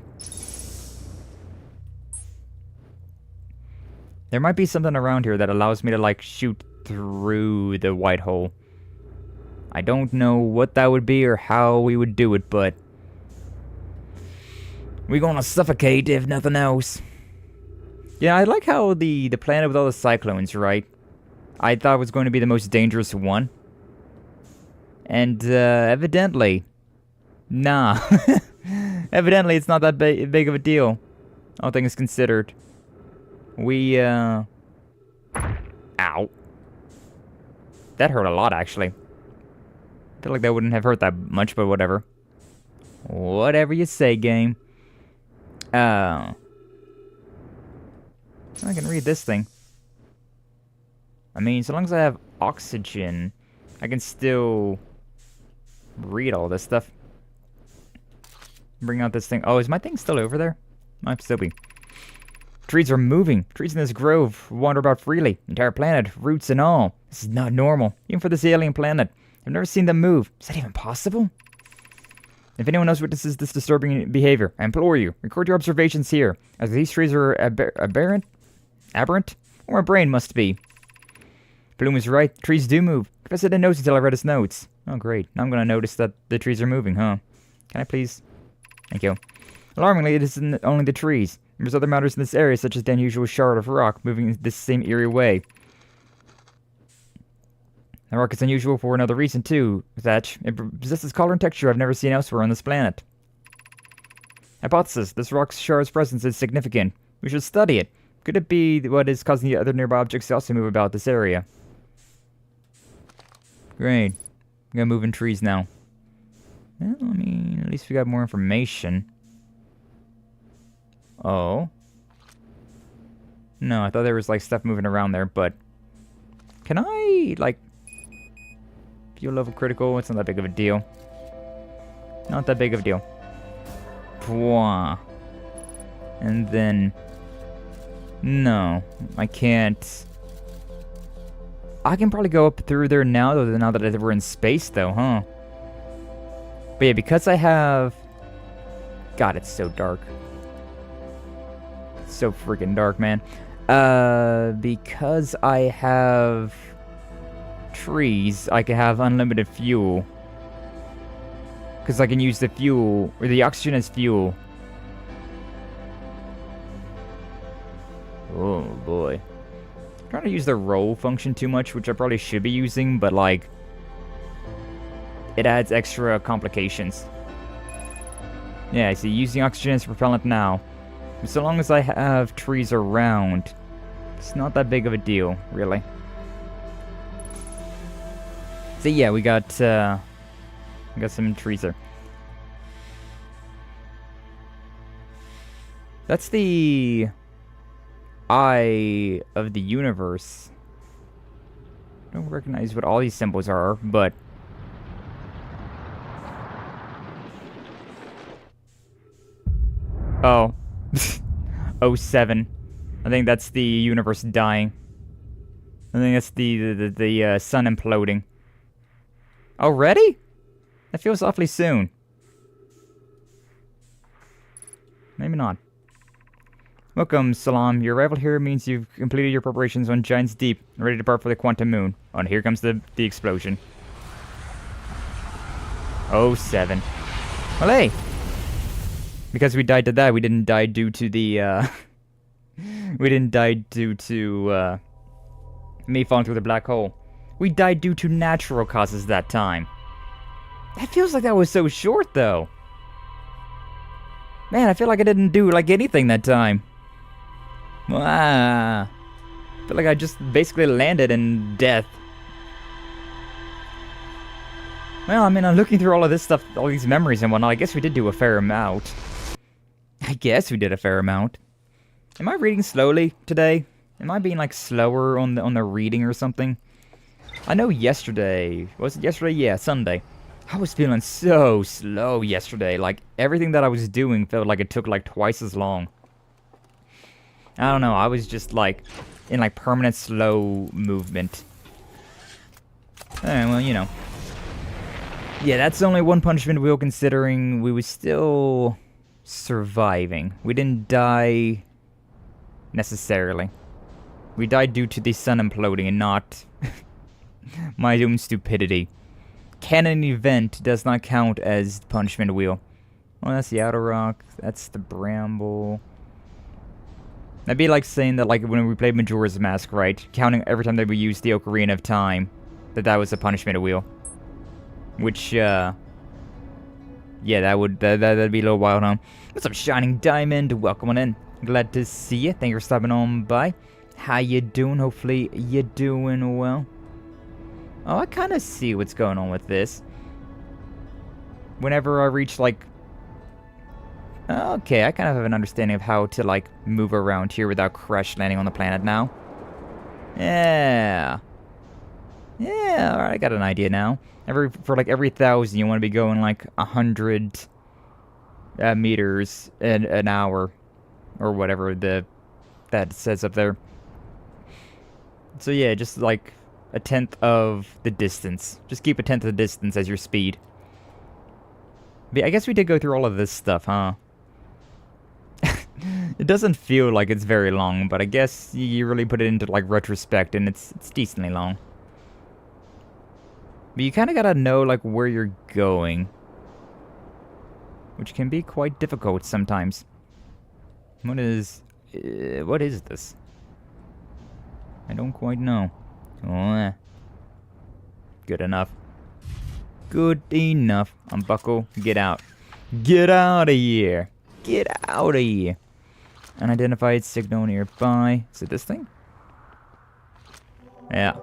There might be something around here that allows me to, like, shoot through the white hole. I don't know what that would be or how we would do it, but we're gonna suffocate if nothing else. Yeah, I like how the planet with all the cyclones, right? I thought it was going to be the most dangerous one. And, evidently, nah. Evidently, it's not that big of a deal. All things considered. We, Ow. That hurt a lot, actually. I feel like that wouldn't have hurt that much, but whatever. Whatever you say, game. I can read this thing. I mean, so long as I have oxygen, I can still read all this stuff. Bring out this thing. Oh, is my thing still over there? Might still be. Trees are moving. Trees in this grove wander about freely. Entire planet, roots and all. This is not normal, even for this alien planet. I've never seen them move. Is that even possible? If anyone else witnesses this disturbing behavior, I implore you, record your observations here, as these trees are aberrant? Or my brain must be. Bloom is right. Trees do move. Professor didn't notice until I read his notes. Oh, great. Now I'm going to notice that the trees are moving, huh? Can I please? Thank you. Alarmingly, it isn't only the trees. There's other matters in this area, such as the unusual shard of rock moving in this same eerie way. The rock is unusual for another reason, too, Thatch. It possesses color and texture I've never seen elsewhere on this planet. Hypothesis. This rock's shard's presence is significant. We should study it. Could it be what is causing the other nearby objects to also move about this area? Great. We got moving trees now. Well, I mean, at least we got more information. Oh. No, I thought there was, like, stuff moving around there, but... Can I, like... Fuel level critical? It's not that big of a deal. Not that big of a deal. Pwah. And then... No, I can't... I can probably go up through there now that we're in space, though, huh? But yeah, because I have... God, it's so dark. It's so freaking dark, man. Because I have... trees, I can have unlimited fuel. Because I can use the fuel, or the oxygen as fuel. Oh boy. I'm trying to use the roll function too much, which I probably should be using, but like... it adds extra complications. Yeah, see, using oxygen as propellant now. But so long as I have trees around, it's not that big of a deal, really. So yeah, we got some trees there. That's the eye of the universe. I don't recognize what all these symbols are, but oh. 07. I think that's the universe dying. I think that's the sun imploding. Already? That feels awfully soon. Maybe not. Welcome, Salam. Your arrival here means you've completed your preparations on Giant's Deep and ready to depart for the Quantum Moon. Oh, and here comes the explosion. 07. Well, hey! Because we died to that, we didn't die due to the, we didn't die due to, me falling through the black hole. We died due to natural causes that time. That feels like that was so short, though. Man, I feel like I didn't do, like, anything that time. I feel like I just basically landed in death. Well, I mean, I'm looking through all of this stuff, all these memories and whatnot. I guess we did do a fair amount. I guess we did a fair amount. Am I reading slowly today? Am I being, like, slower on the reading or something? I know yesterday... Was it yesterday? Yeah, Sunday. I was feeling so slow yesterday. Like, everything that I was doing felt like it took, like, twice as long. I don't know. I was just, like, in, like, permanent slow movement. Well, you know. Yeah, that's only one punishment wheel considering we were still surviving. We didn't die necessarily. We died due to the sun imploding and not my own stupidity. Canon event does not count as punishment wheel. Oh, that's the outer rock. That's the bramble. That'd be like saying that, like, when we played Majora's Mask, right? Counting every time that we used the Ocarina of Time, that was a punishment wheel. Which, yeah, that'd be a little wild, huh? What's up, Shining Diamond? Welcome on in. Glad to see you. Thank you for stopping on by. How you doing? Hopefully you're doing well. Oh, I kind of see what's going on with this. Whenever I reach, like... Okay, I kind of have an understanding of how to, like, move around here without crash landing on the planet now. Yeah. Yeah, alright, I got an idea now. For like every 1,000, you want to be going like 100 meters an hour. Or whatever that says up there. So yeah, just like a tenth of the distance. Just keep a tenth of the distance as your speed. But I guess we did go through all of this stuff, huh? It doesn't feel like it's very long, but I guess you really put it into like retrospect and it's decently long. But you kind of gotta know like where you're going. Which can be quite difficult sometimes. What is this? I don't quite know. Oh, good enough. Good enough. Unbuckle. Get out. Get out of here. Get out of here. Unidentified signal nearby. Is it this thing? Yeah.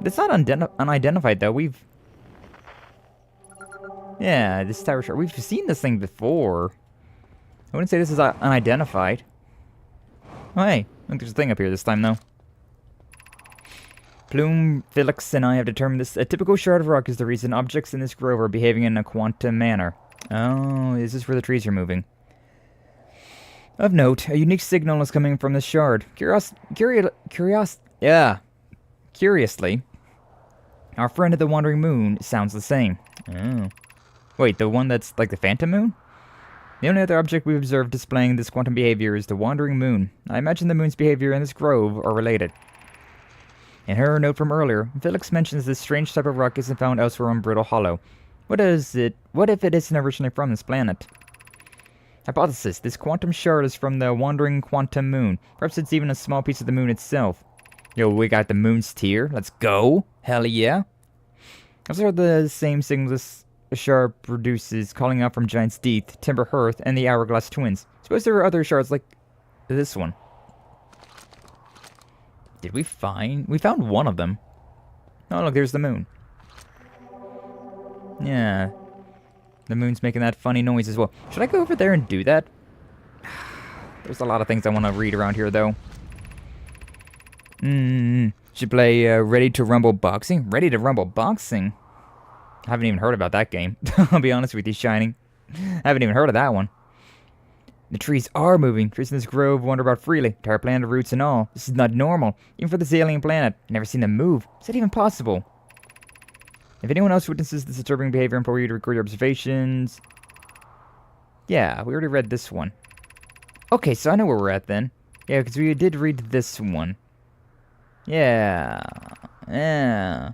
It's not unidentified though. Yeah, this tower shard. We've seen this thing before. I wouldn't say this is unidentified. Oh hey, I think there's a thing up here this time though. Plume, Felix, and I have determined this. A typical shard of rock is the reason objects in this grove are behaving in a quantum manner. Oh, is this where the trees are moving? Of note, a unique signal is coming from this shard. Curiously, our friend at the Wandering Moon sounds the same. Oh. Wait, the one that's like the Phantom Moon? The only other object we've observed displaying this quantum behavior is the Wandering Moon. I imagine the moon's behavior and this grove are related. In her note from earlier, Felix mentions this strange type of rock isn't found elsewhere on Brittle Hollow. What if it isn't originally from this planet? Hypothesis, this quantum shard is from the Wandering Quantum Moon. Perhaps it's even a small piece of the moon itself. Yo, we got the moon's tear. Let's go. Hell yeah. Those are the same signals this shard produces, calling out from Giant's Teeth, Timber Hearth, and the Hourglass Twins. Suppose there are other shards like this one. Did we find... We found one of them. Oh, look, there's the moon. Yeah. The moon's making that funny noise as well. Should I go over there and do that? There's a lot of things I want to read around here, though. Should play Ready to Rumble Boxing? Ready to Rumble Boxing? I haven't even heard about that game. I'll be honest with you, Shining. I haven't even heard of that one. The trees are moving. Trees in this grove wander about freely. Entire planet roots and all. This is not normal. Even for this alien planet. I've never seen them move. Is that even possible? If anyone else witnesses this disturbing behavior, implore you to record your observations. Yeah, we already read this one. Okay, so I know where we're at then. Yeah, because we did read this one. Yeah. Yeah.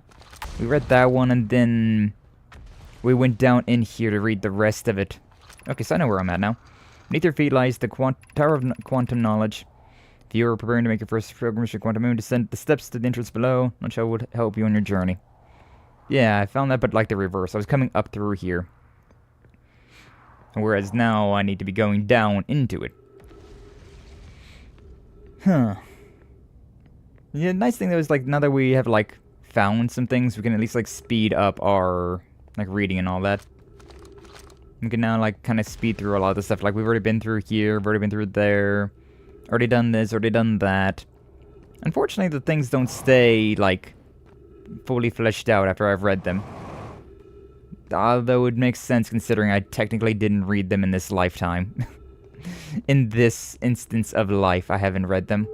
We read that one and then we went down in here to read the rest of it. Okay, so I know where I'm at now. Beneath your feet lies the Tower of Quantum Knowledge. If you are preparing to make your first pilgrimage to Quantum Moon, descend the steps to the entrance below, which would help you on your journey. Yeah, I found that, but like the reverse. I was coming up through here. Whereas now I need to be going down into it. Huh. Yeah, nice thing though is like now that we have like found some things, we can at least like speed up our like reading and all that. We can now like kind of speed through a lot of the stuff. Like we've already been through here, we've already been through there, already done this, already done that. Unfortunately, the things don't stay like fully fleshed out after I've read them. Although it makes sense considering I technically didn't read them in this lifetime. In this instance of life, I haven't read them.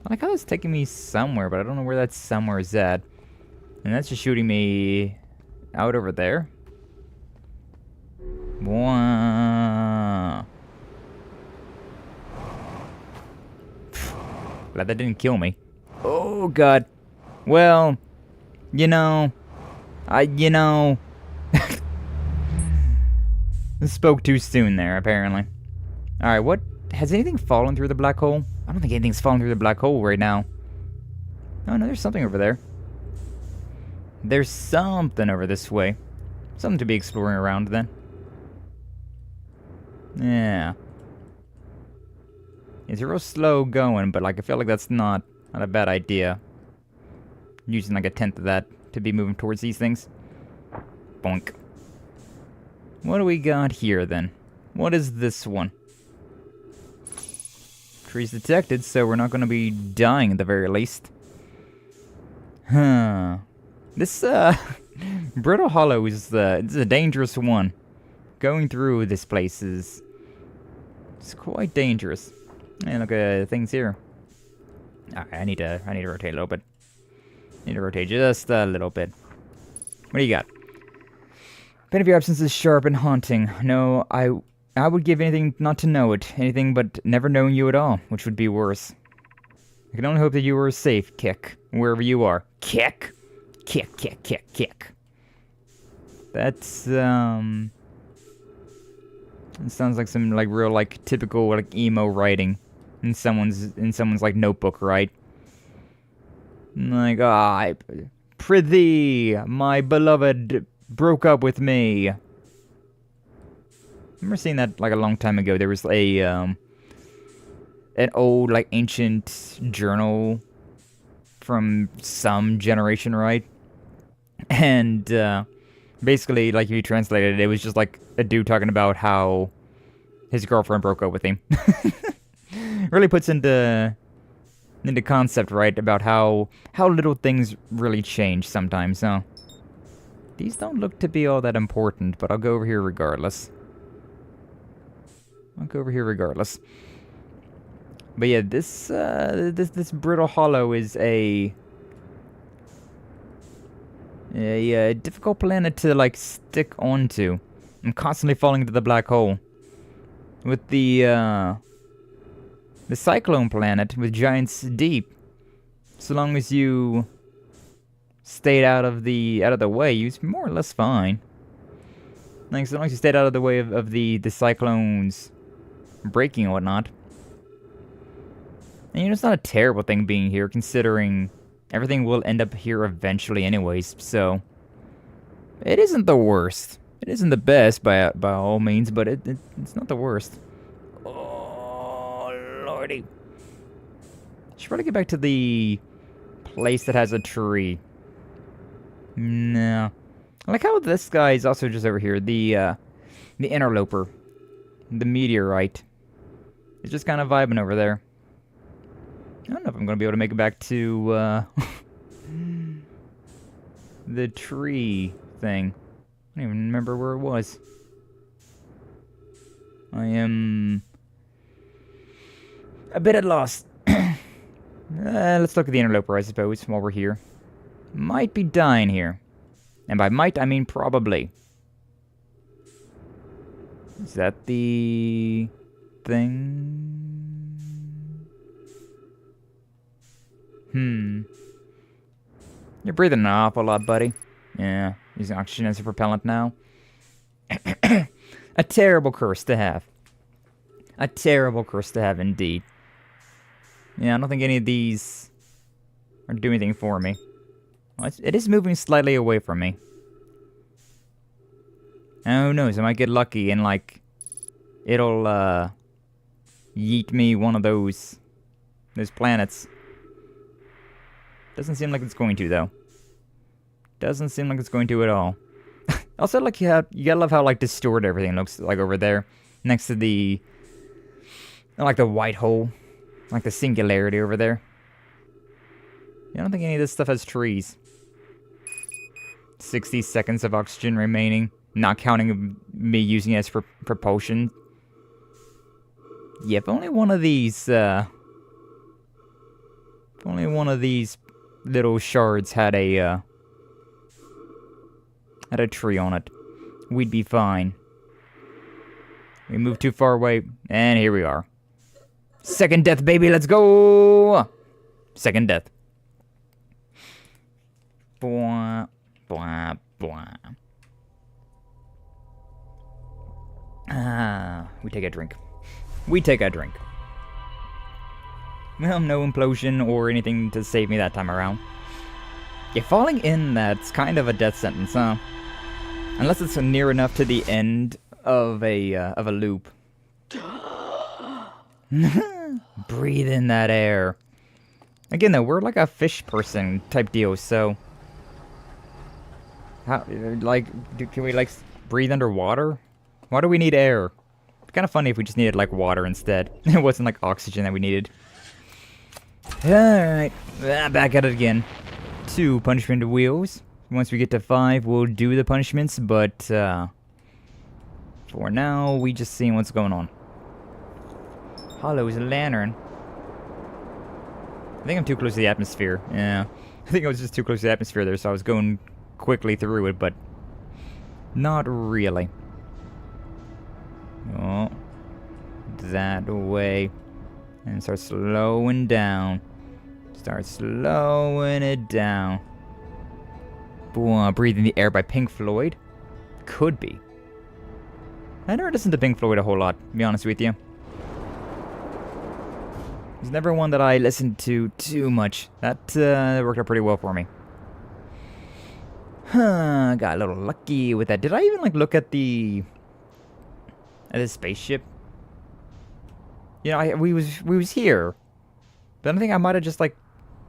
I like how it's taking me somewhere, but I don't know where that somewhere is at. And that's just shooting me out over there. Wow. Glad that didn't kill me. Oh, God. Well, you know... Spoke too soon there, apparently. Alright, what? Has anything fallen through the black hole? I don't think anything's fallen through the black hole right now. Oh, no, there's something over there. There's something over this way. Something to be exploring around, then. Yeah. It's real slow going, but, like, I feel like that's not a bad idea. Using, like, a tenth of that to be moving towards these things. Bonk. What do we got here, then? What is this one? Trees detected, so we're not going to be dying at the very least. Huh. This, Brittle Hollow is, it's a dangerous one. Going through this place is... It's quite dangerous. And look at things here. Alright, I need to rotate a little bit. Need to rotate just a little bit. What do you got? Pain of your absence is sharp and haunting. No, I would give anything not to know it. Anything but never knowing you at all, which would be worse. I can only hope that you are safe, Kick. Wherever you are. Kick? Kick, kick, kick, kick. That's, it sounds like some, like, real, like, typical, like, emo writing. In someone's, like, notebook, right? Like, prithee, my beloved broke up with me. I remember seeing that, like, a long time ago. There was an old, like, ancient journal from some generation, right? And, basically, like, if you translated it, it was just, like, a dude talking about how his girlfriend broke up with him. Really puts into concept, right, about how little things really change sometimes, so... These don't look to be all that important, but I'll go over here regardless. But yeah, this Brittle Hollow is a difficult planet to, like, stick onto. I'm constantly falling into the black hole. With the Cyclone planet with giants deep, so long as you stayed out of the way, you're more or less fine. Like, so long as you stayed out of the way of the cyclones breaking and whatnot. And, you know, it's not a terrible thing being here, considering everything will end up here eventually anyways, so... It isn't the worst. It isn't the best by all means, but it's not the worst. Oh, lordy. Should probably get back to the place that has a tree. No. I like how this guy is also just over here. The interloper. The meteorite. He's just kind of vibing over there. I don't know if I'm going to be able to make it back to, the tree thing. I don't even remember where it was. I am a bit at loss. Let's look at the interloper, I suppose, while we're here. Might be dying here. And by might, I mean probably. Is that the thing? You're breathing an awful lot, buddy. Yeah, using oxygen as a propellant now. A terrible curse to have. A terrible curse to have indeed. Yeah, I don't think any of these are doing anything for me. Well, it is moving slightly away from me. Who knows, I might get lucky and, like, it'll, yeet me one of those planets. Doesn't seem like it's going to, though. Doesn't seem like it's going to at all. Also, like, you gotta love how, like, distorted everything looks like over there. Next to the, like, the white hole. Like, the singularity over there. Yeah, I don't think any of this stuff has trees. 60 seconds of oxygen remaining. Not counting me using it as for propulsion. Yeah, if only one of these, little shards had a tree on it, we'd be fine. We moved too far away, and here we are. Second death, baby, let's go! Second death. Blah, blah, blah. We take a drink. We take a drink. Well, no implosion or anything to save me that time around. Yeah, falling in, that's kind of a death sentence, huh? Unless it's near enough to the end of a loop. Breathe in that air. Again, though, we're like a fish person type deal, so... How, like, can we, like, breathe underwater? Why do we need air? It's kind of funny if we just needed, like, water instead. It wasn't, like, oxygen that we needed. Alright, back at it again. 2 punishment wheels. Once we get to 5, we'll do the punishments, but, for now, we just seeing what's going on. Hollow's lantern. I think I'm too close to the atmosphere. Yeah. I think I was just too close to the atmosphere there, so I was going quickly through it, but not really. Oh. That way. And start slowing down. Start slowing it down. Breathe in the Air by Pink Floyd. Could be. I never listened to Pink Floyd a whole lot, to be honest with you. It's never one that I listened to too much. That worked out pretty well for me. Huh, got a little lucky with that. Did I even, like, look at the spaceship? You know, we was here. But I think I might have just, like,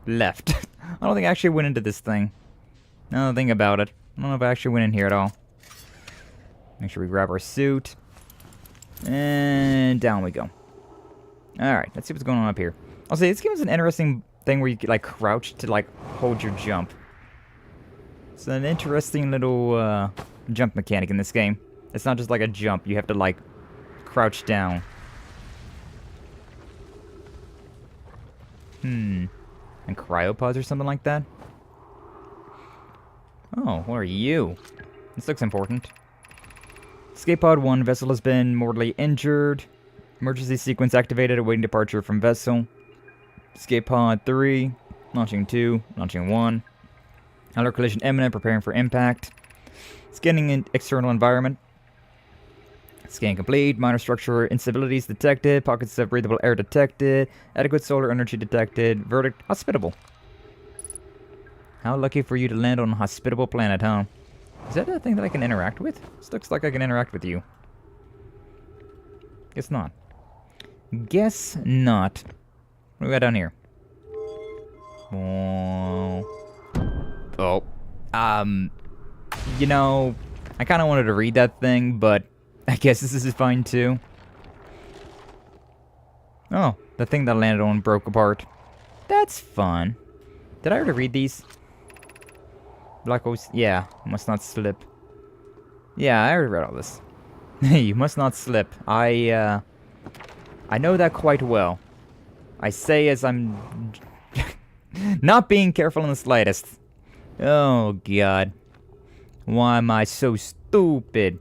left. I don't think I actually went into this thing. Now that I think about it. I don't know if I actually went in here at all. Make sure we grab our suit. And down we go. Alright, let's see what's going on up here. I'll say, this game is an interesting thing where you can, like, crouch to, like, hold your jump. It's an interesting little, jump mechanic in this game. It's not just like a jump, you have to, like, crouch down. And cryopods or something like that? Oh, what are you? This looks important. Escape pod 1, vessel has been mortally injured. Emergency sequence activated, awaiting departure from vessel. Escape pod 3, launching 2, launching 1. Alert collision imminent, preparing for impact. Scanning in external environment. Scan complete, minor structural instabilities detected, pockets of breathable air detected, adequate solar energy detected, verdict hospitable. How lucky for you to land on a hospitable planet, huh? Is that a thing that I can interact with? This looks like I can interact with you. Guess not. Guess not. What do we got down here? Oh. You know, I kind of wanted to read that thing, but I guess this is fine too. Oh, the thing that I landed on broke apart. That's fun. Did I already read these? Black holes, yeah, must not slip. Yeah, I already read all this. You must not slip. I know that quite well. I say as I'm not being careful in the slightest. Oh, God. Why am I so stupid?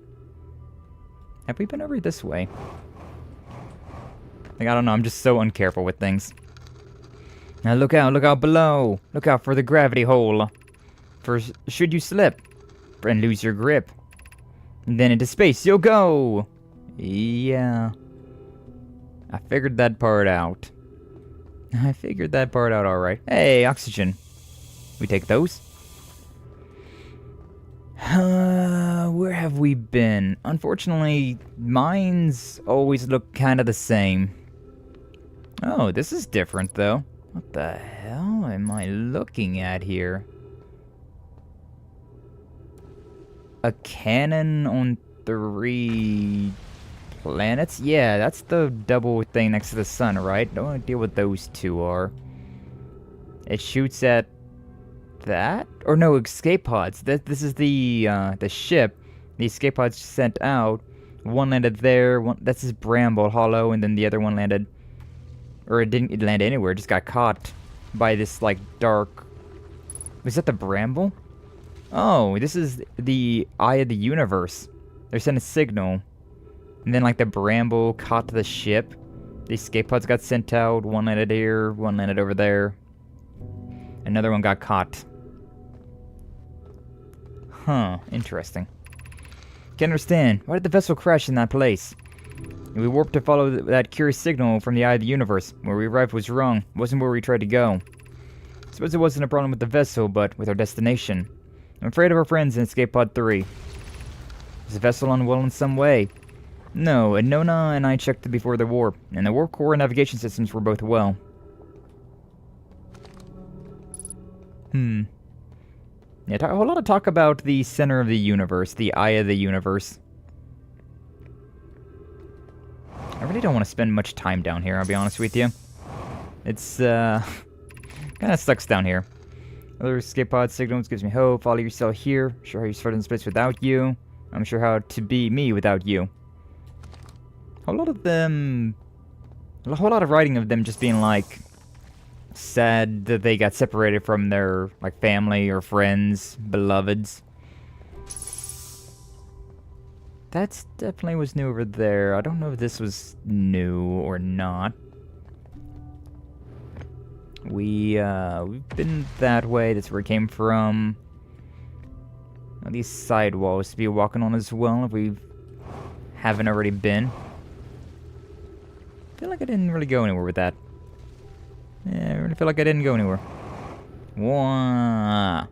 Have we been over this way? Like, I don't know, I'm just so uncareful with things. Now look out below. Look out for the gravity hole. For should you slip and lose your grip, and then into space you'll go. Yeah. I figured that part out. Alright. Hey, oxygen. We take those. Where have we been? Unfortunately, mines always look kind of the same. Oh, this is different, though. What the hell am I looking at here? A cannon on 3 planets? Yeah, that's the double thing next to the sun, right? Don't idea what those 2 are. It shoots at that? Or no, escape pods. This is the ship. The escape pods sent out. One landed there. That's his Bramble Hollow, and then the other one landed, or it didn't land anywhere. It just got caught by this like dark. Was that the Bramble? Oh, this is the Eye of the Universe. They're sending a signal, and then like the Bramble caught the ship. The escape pods got sent out. One landed here. One landed over there. Another one got caught. Huh, interesting. Can't understand. Why did the vessel crash in that place? We warped to follow that curious signal from the eye of the universe. Where we arrived was wrong. It wasn't where we tried to go. Suppose it wasn't a problem with the vessel, but with our destination. I'm afraid of our friends in Escape Pod 3. Is the vessel unwell in some way? No, and Nona and I checked it before the warp, and the warp core and navigation systems were both well. Yeah, a whole lot of talk about the center of the universe, the eye of the universe. I really don't want to spend much time down here, I'll be honest with you. It's, kind of sucks down here. Other escape pod signals gives me hope. Follow yourself here. Sure how you started in space without you. I'm sure how to be me without you. A whole lot of them... A whole lot of writing of them just being like... sad that they got separated from their, like, family or friends, beloveds. That's definitely was new over there. I don't know if this was new or not. We've been that way. That's where it came from. These sidewalls to be walking on as well if we haven't already been. I feel like I didn't really go anywhere with that. Yeah, I really feel like I didn't go anywhere. Wah.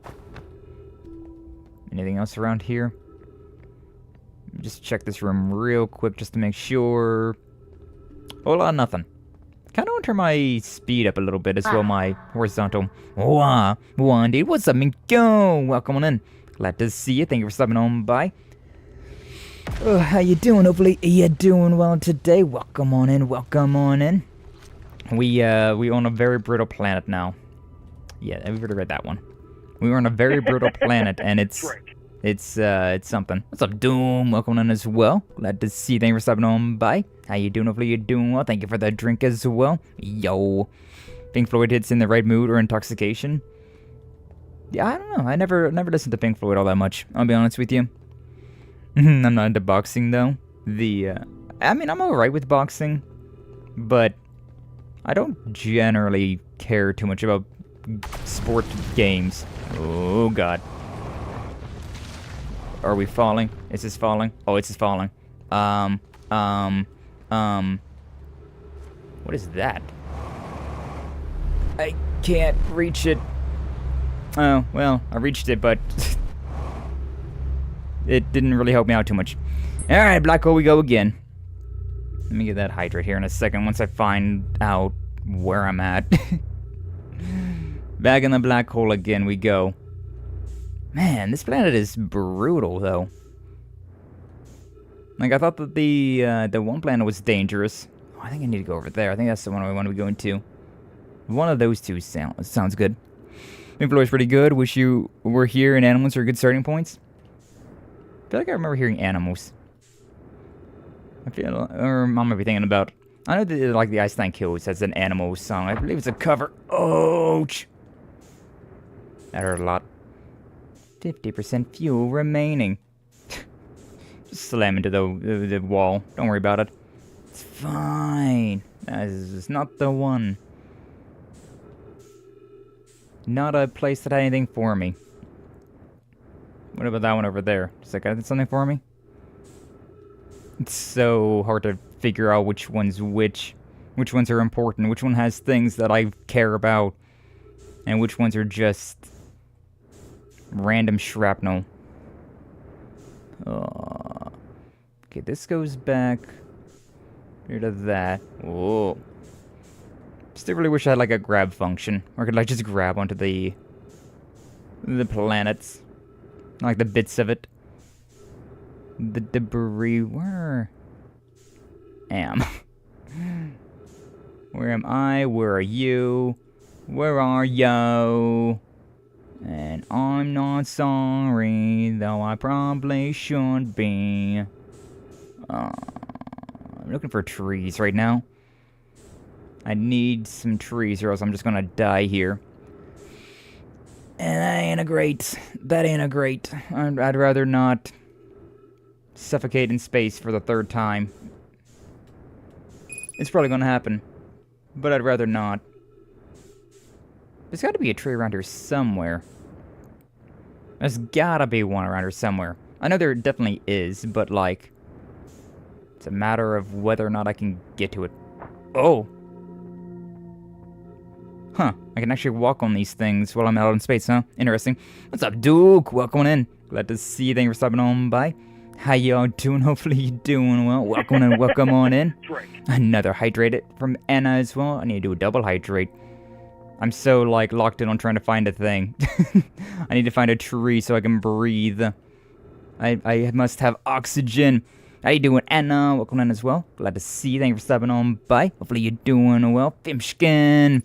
Anything else around here? Just check this room real quick just to make sure. Whole lot of nothing. Kind of want to turn my speed up a little bit as well, my horizontal. Wah. Wandy, what's up, Minko? Welcome on in. Glad to see you. Thank you for stopping on by. Oh, how you doing? Hopefully you're doing well today. Welcome on in. Welcome on in. We own a very brittle planet now. Yeah, we've already read that one. We are on a very brittle planet, and it's something. What's up, Doom? Welcome on as well. Glad to see you. Thank you for stopping on by. How you doing? Hopefully you're doing well. Thank you for the drink as well. Yo. Pink Floyd hits in the right mood or intoxication. Yeah, I don't know. I never listened to Pink Floyd all that much. I'll be honest with you. I'm not into boxing though. I mean, I'm alright with boxing, but I don't generally care too much about sport games. Oh god. Are we falling? Is this falling? Oh, it's just falling. What is that? I can't reach it. Oh, well, I reached it, but it didn't really help me out too much. Alright, black hole we go again. Let me get that hydrate here in a second once I find out where I'm at. Back in the black hole again we go. Man, this planet is brutal, though. Like, I thought that the one planet was dangerous. Oh, I think I need to go over there. I think that's the one I want to be going to. One of those two sounds good. Inflow is pretty good. Wish you were here, and animals are good starting points. I feel like I remember hearing animals. Or I might be thinking about... I know that, like, the Iceland Kills has an animal song. I believe it's a cover. Ouch! That hurt a lot. 50% fuel remaining. Just slam into the wall. Don't worry about it. It's fine. That is not the one. Not a place that had anything for me. What about that one over there? Does that got something for me? It's so hard to figure out which one's which. Which ones are important. Which one has things that I care about. And which ones are just... random shrapnel. Okay, this goes back here to that. Whoa. Still really wish I had like a grab function. Or could like just grab onto the planets. Like the bits of it. The debris. Where am? Where am I? Where are you? Where are you? And I'm not sorry, though I probably should be. I'm looking for trees right now. I need some trees or else I'm just gonna die here. And that ain't a great. That ain't a great. I'd rather not suffocate in space for the third time. It's probably gonna happen. But I'd rather not. There's gotta be a tree around here somewhere. There's gotta be one around here somewhere. I know there definitely is, but like... It's a matter of whether or not I can get to it. Oh! Huh, I can actually walk on these things while I'm out in space, huh? Interesting. What's up, Duke? Welcome in. Glad to see you. Thank you for stopping on by. How y'all doing? Hopefully you're doing well. Welcome and welcome on in. Another hydrated from Anna as well. I need to do a double hydrate. I'm so, like, locked in on trying to find a thing. I need to find a tree so I can breathe. I must have oxygen. How you doing, Anna? Welcome in as well. Glad to see you. Thank you for stopping on by. Hopefully you're doing well. Fimshkin.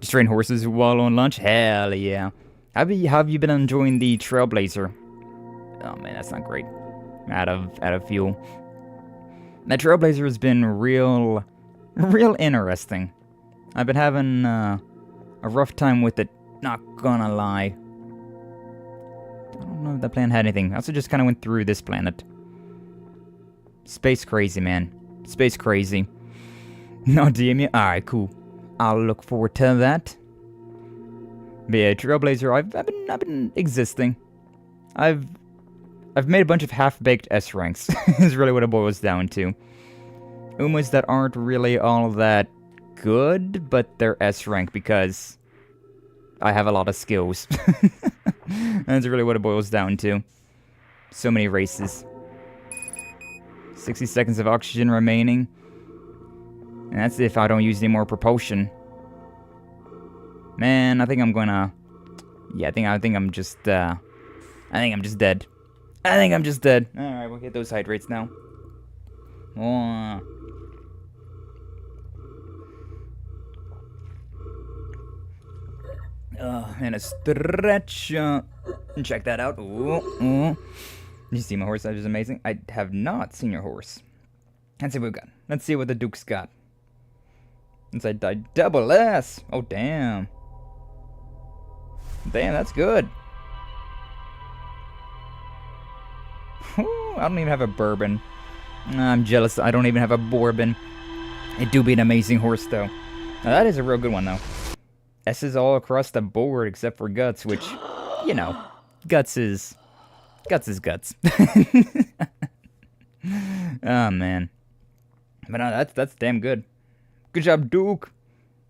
Just train horses while on lunch? Hell yeah. How have you been enjoying the Trailblazer? Oh man, that's not great. Out of fuel. That Trailblazer has been real interesting. I've been having a rough time with it, not gonna lie. I don't know if that plan had anything. I also just kind of went through this planet. Space crazy, man. Space crazy. No DM you? Alright, cool. I'll look forward to that. But yeah, Trailblazer, I've been existing. I've made a bunch of half-baked S ranks. Is really what it boils down to. Umas that aren't really all that good, but they're S rank because I have a lot of skills. That's really what it boils down to. So many races. 60 seconds of oxygen remaining. And that's if I don't use any more propulsion. Man, I think I'm gonna... Yeah, I think I'm just dead. I think I'm just dead. Alright, we'll get those hydrates now. Oh. And a stretch. Check that out. Ooh. Did you see my horse? That was amazing. I have not seen your horse. Let's see what we've got. Let's see what the Duke's got. Inside die double S. Oh, damn. Damn, that's good. I don't even have a bourbon. I'm jealous. I don't even have a bourbon. It do be an amazing horse, though. Now, that is a real good one, though. S's all across the board except for Guts, which, you know, Guts is Guts. Oh, man. But no, that's damn good. Good job, Duke.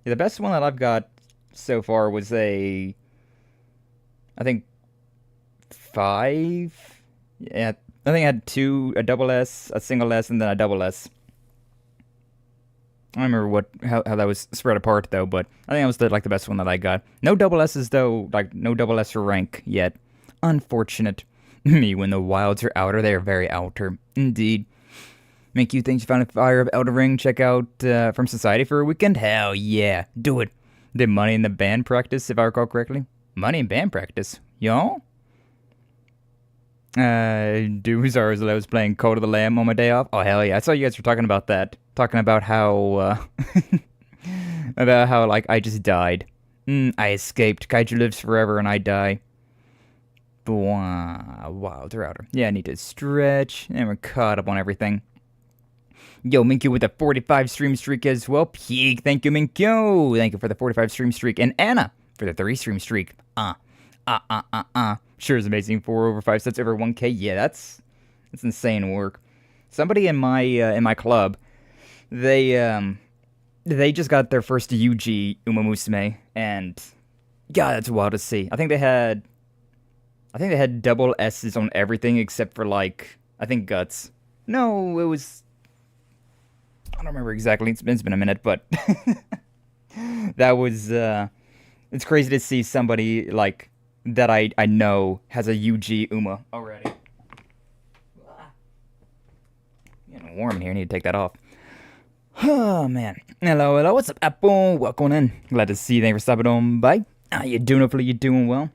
Yeah, the best one that I've got so far was I think 5. Yeah, I think I had 2, a double S, a single S, and then a double S. I don't remember how that was spread apart though, but I think that was the best one that I got. No double S's though, like no double S rank yet. Unfortunate. Me, when the wilds are outer, they are very outer. Indeed. Make you think you found a fire of Elder Ring, check out From Society for a weekend? Hell yeah, do it. Did Money in the Band practice, if I recall correctly? Money in Band practice? Y'all? Duzars that I was playing Code of the Lamb on my day off. Oh, hell yeah. I saw you guys were talking about that. Talking about how, like, I just died. I escaped. Kaiju lives forever and I die. Wild router. Yeah, I need to stretch. And we're caught up on everything. Yo, Minkyu with a 45 stream streak as well. Peak. Thank you, Minkyu. Thank you for the 45 stream streak. And Anna for the 3 stream streak. Sure is amazing. 4 over 5 sets over 1K. Yeah, that's insane work. Somebody in my club, they just got their first UG Umamusume, and God, that's wild to see. I think they had double S's on everything except for like I think Guts. No, it was I don't remember exactly. It's been a minute, but that was it's crazy to see somebody like that I know has a UG Uma already. Getting warm in here. I need to take that off. Oh, man. Hello. What's up, Apple? Welcome in. Glad to see you. Thanks for stopping on by. How you doing? Hopefully you're doing well.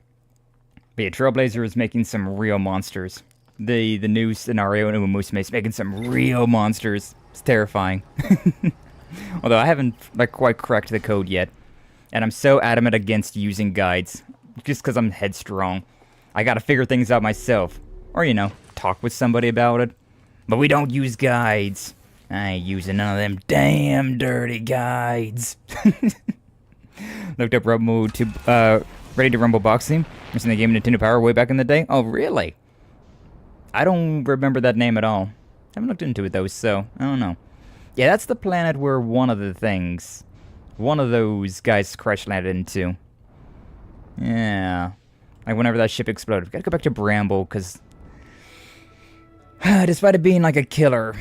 But yeah, Trailblazer is making some real monsters. The new scenario in Umamusume is making some real monsters. It's terrifying. Although I haven't quite cracked the code yet. And I'm so adamant against using guides. Just because I'm headstrong. I gotta figure things out myself. Or, talk with somebody about it. But we don't use guides. I ain't using none of them damn dirty guides. Looked up Rumble to Ready to Rumble boxing. Missing the game Nintendo Power way back in the day. Oh, really? I don't remember that name at all. Haven't looked into it though, so I don't know. Yeah, that's the planet where one of those guys crash landed into. Yeah. Like whenever that ship exploded. We gotta go back to Bramble, because despite it being like a killer,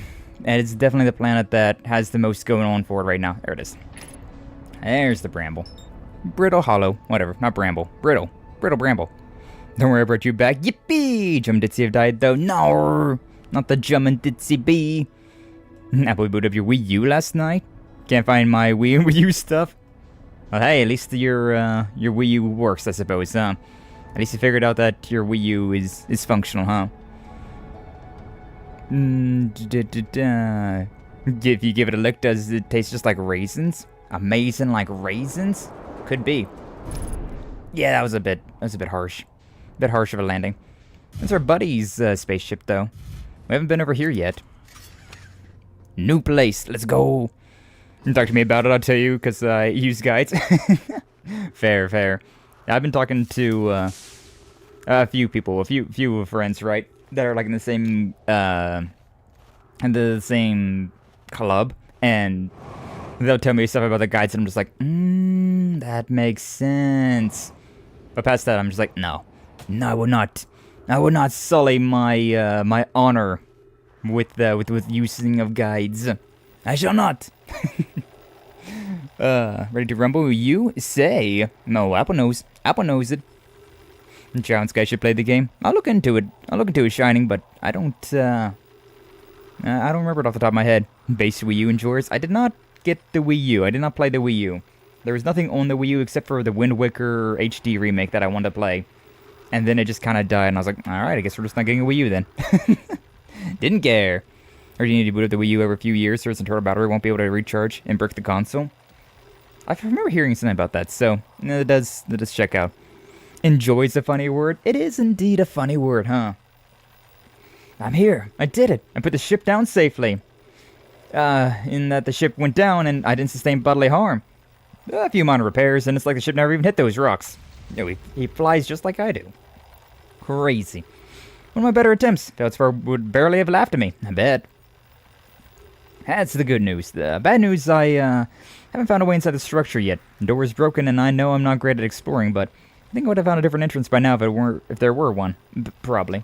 and it's definitely the planet that has the most going on for it right now. There it is. There's the Bramble. Brittle, hollow, whatever. Not Bramble. Brittle. Brittle Bramble. Don't worry, I brought you back. Yippee! Jum Ditsy have died though. No! Not the Jum and Ditsy Bee. Apple boot up your Wii U last night. Can't find my Wii U stuff. Well, hey, at least your Wii U works, I suppose, huh? At least you figured out that your Wii U is functional, huh? If you give it a lick, does it taste just like raisins? Amazing like raisins? Could be. Yeah, that was a bit harsh. A bit harsh of a landing. That's our buddy's spaceship, though. We haven't been over here yet. New place. Let's go. Talk to me about it, I'll tell you, because I use guides. Fair. I've been talking to a few people, a few friends, right, that are like in the same club, and they'll tell me stuff about the guides, and I'm just like, that makes sense. But past that, I'm just like, no, I will not sully my my honor with using of guides. I shall not. Ready to rumble? You say? No, Apple knows it. Chow and Skye should play the game. I'll look into it shining, but I don't remember it off the top of my head. Base Wii U enjoyers. I did not get the Wii U. I did not play the Wii U. There was nothing on the Wii U except for the Wind Waker HD remake that I wanted to play. And then it just kind of died, and I was like, alright, I guess we're just not getting a Wii U then. Didn't care. Or you need to boot up the Wii U every few years so its internal battery won't be able to recharge and brick the console. I remember hearing something about that, so that does check out. Enjoy's a funny word. It is indeed a funny word, huh? I'm here. I did it. I put the ship down safely. In that the ship went down and I didn't sustain bodily harm. A few minor repairs, and it's like the ship never even hit those rocks. You know, he flies just like I do. Crazy. One of my better attempts. Feldsfar would barely have laughed at me, I bet. That's the good news. The bad news, I haven't found a way inside the structure yet. The door is broken, and I know I'm not great at exploring, but I think I would have found a different entrance by now if there were one. Probably.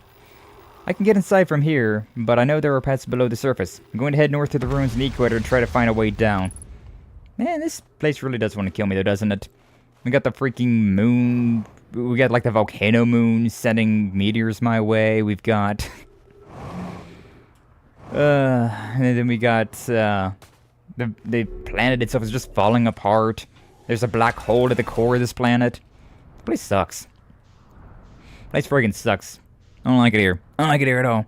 I can get inside from here, but I know there are paths below the surface. I'm going to head north to the ruins in the equator to try to find a way down. Man, this place really does want to kill me, though, doesn't it? We got the freaking moon. We got, like, the volcano moon sending meteors my way. We've got... and then we got, the planet itself is just falling apart. There's a black hole at the core of this planet. The place sucks. The place friggin' sucks. I don't like it here. I don't like it here at all.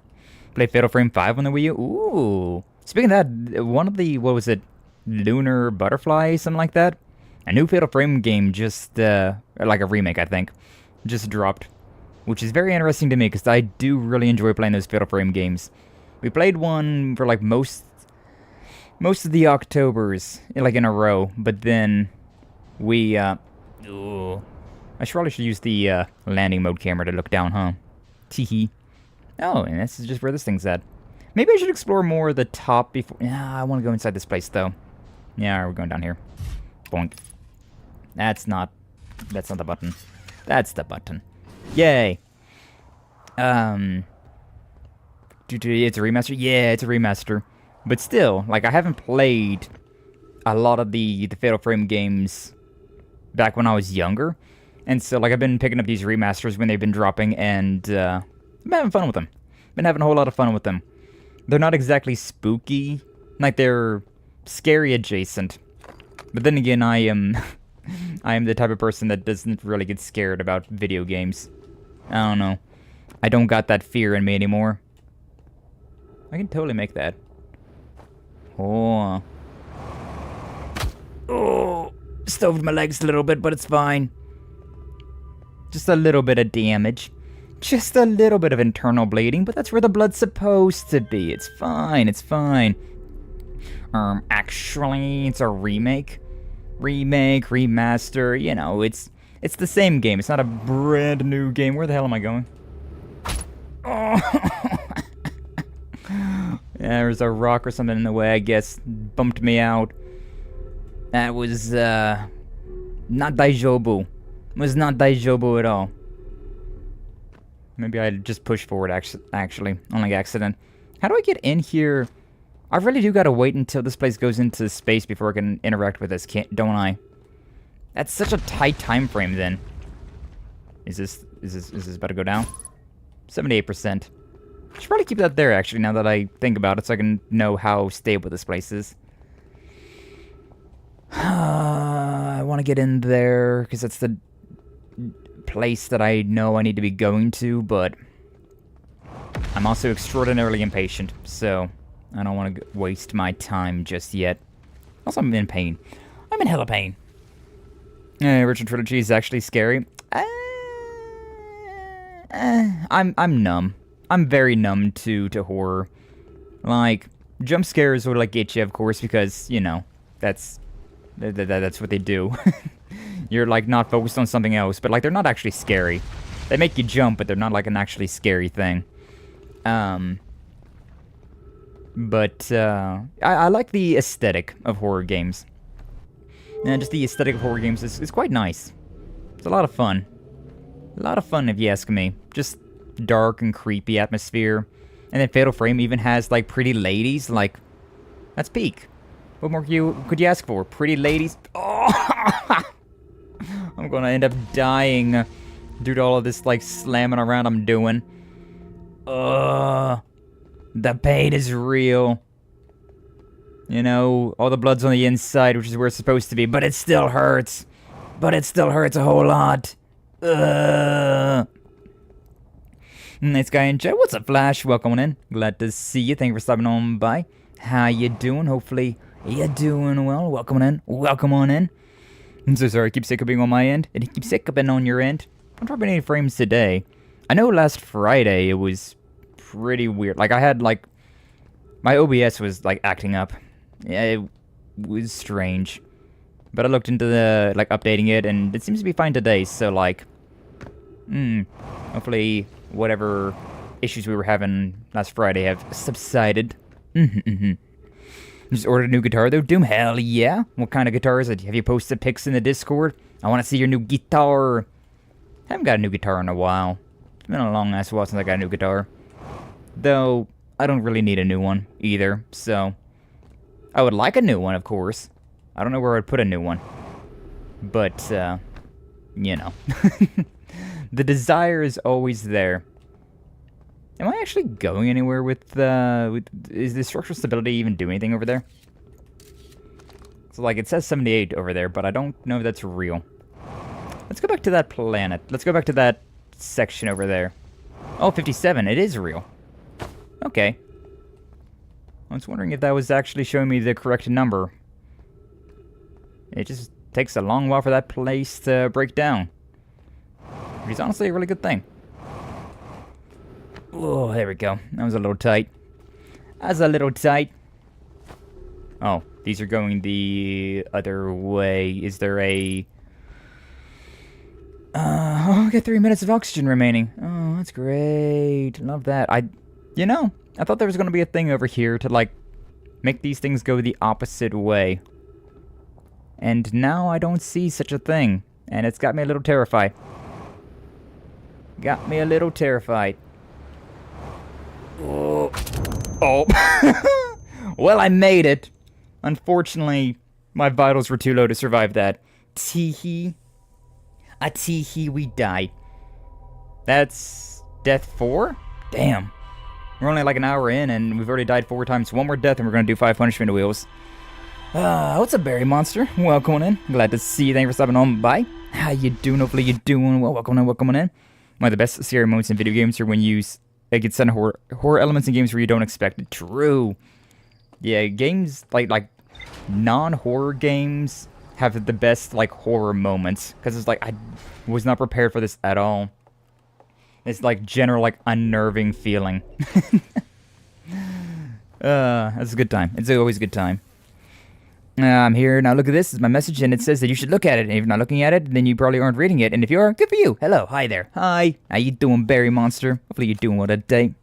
Play Fatal Frame 5 on the Wii U? Ooh. Speaking of that, one of the, what was it? Lunar Butterfly, something like that? A new Fatal Frame game just, like a remake, I think, just dropped. Which is very interesting to me, because I do really enjoy playing those Fatal Frame games. We played one for, like, most of the Octobers, like, in a row, but then we, ooh. I probably should use the, landing mode camera to look down, huh? Teehee. Oh, and this is just where this thing's at. Maybe I should explore more of the top before... Yeah, I want to go inside this place, though. Yeah, we're going down here. Boink. That's not the button. That's the button. Yay! It's a remaster? Yeah, it's a remaster. But still, like, I haven't played a lot of the Fatal Frame games back when I was younger. And so, like, I've been picking up these remasters when they've been dropping, and I've been having fun with them. Been having a whole lot of fun with them. They're not exactly spooky. Like, they're scary adjacent. But then again, I am the type of person that doesn't really get scared about video games. I don't know. I don't got that fear in me anymore. I can totally make that. Oh. Oh. Stoved my legs a little bit, but it's fine. Just a little bit of damage. Just a little bit of internal bleeding, but that's where the blood's supposed to be. It's fine, it's fine. Actually, it's a remake. remake, remaster, you know, it's the same game. It's not a brand new game. Where the hell am I going? Oh. There's a rock or something in the way, I guess. Bumped me out. That was, not daijobu. It was not daijobu at all. Maybe I just pushed forward, actually, on like accident. How do I get in here? I really do gotta wait until this place goes into space before I can interact with this, don't I? That's such a tight time frame, then. Is this about to go down? 78%. Should probably keep that there, actually, now that I think about it, so I can know how stable this place is. I want to get in there, because that's the place that I know I need to be going to, but I'm also extraordinarily impatient, so I don't want to waste my time just yet. Also, I'm in pain. I'm in hella pain. Original Trilogy is actually scary. I'm numb. I'm very numb to horror. Like, jump scares would like get you, of course, because, you know, that's what they do. You're like not focused on something else, but like they're not actually scary. They make you jump, but they're not like an actually scary thing. But I like the aesthetic of horror games. And just the aesthetic of horror games is quite nice. It's a lot of fun. A lot of fun, if you ask me. Just dark and creepy atmosphere. And then Fatal Frame even has, like, pretty ladies. Like, that's peak. What more could you ask for? Pretty ladies? Oh! I'm gonna end up dying due to all of this, like, slamming around I'm doing. The pain is real. You know, all the blood's on the inside, which is where it's supposed to be, but it still hurts. But it still hurts a whole lot. Nice Skye in chat. What's up, Flash? Welcome on in. Glad to see you. Thank you for stopping on by. How you doing? Hopefully you're doing well. Welcome on in. Welcome on in. I'm so sorry. I keep hiccuping on my end. It keeps hiccuping on your end. I'm dropping 80 frames today. I know last Friday it was pretty weird. Like, I had, like, my OBS was, like, acting up. Yeah, it was strange. But I looked into the, like, updating it, and it seems to be fine today, so, like, hopefully whatever issues we were having last Friday have subsided. Just ordered a new guitar, though. Doom, hell yeah. What kind of guitar is it? Have you posted pics in the Discord? I want to see your new guitar. I haven't got a new guitar in a while. It's been a long-ass while since I got a new guitar. Though, I don't really need a new one, either, so... I would like a new one, of course. I don't know where I'd put a new one. But, you know. The desire is always there. Am I actually going anywhere with, is the structural stability even doing anything over there? So, like, it says 78 over there, but I don't know if that's real. Let's go back to that planet. Let's go back to that section over there. Oh, 57. It is real. Okay. I was wondering if that was actually showing me the correct number. It just takes a long while for that place to break down. Which is honestly a really good thing. Oh, there we go. That was a little tight. That's a little tight. Oh, these are going the other way. Is there a... oh, I got 3 minutes of oxygen remaining. Oh, that's great. Love that. You know, I thought there was going to be a thing over here to, like, make these things go the opposite way. And now I don't see such a thing. And it's got me a little terrified. Got me a little terrified. Oh. Oh. Well, I made it. Unfortunately, my vitals were too low to survive that. Teehee. A teehee, we died. That's death 4? Damn. We're only like an hour in, and we've already died 4 times. One more death, and we're gonna do 5 punishment wheels. What's up, Berry Monster? Welcome on in. Glad to see you. Thank you for stopping on by. How you doing? Hopefully you're doing well. Welcome on in. Welcome on in. One of the best scary moments in video games are when you get sudden horror elements in games where you don't expect it. True. Yeah, games like non-horror games have the best like horror moments because it's like I was not prepared for this at all. It's like general like unnerving feeling. That's a good time. It's always a good time. I'm here, now look at this, is my message, and it says that you should look at it, and if you're not looking at it, then you probably aren't reading it, and if you are, good for you. Hello, hi there. Hi. How you doing, Berry Monster? Hopefully you're doing well today.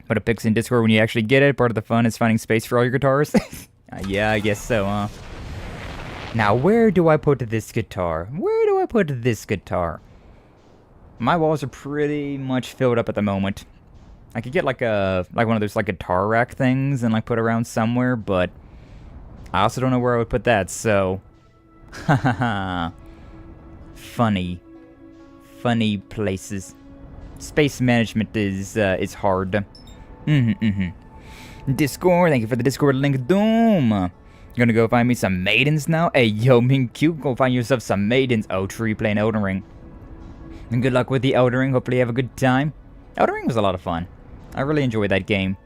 Put a pics in Discord when you actually get it. Part of the fun is finding space for all your guitars. Yeah, I guess so, huh? Now, where do I put this guitar? Where do I put this guitar? My walls are pretty much filled up at the moment. I could get like one of those like guitar rack things and like put around somewhere, but I also don't know where I would put that, so hahaha. Funny places. Space management is hard. Discord, thank you for the Discord link. Doom. You're gonna go find me some maidens now? Hey, yo, Ming Q, go find yourself some maidens. Oh, Tree playing Elden Ring. And good luck with the Elden Ring. Hopefully you have a good time. Elden Ring was a lot of fun. I really enjoyed that game.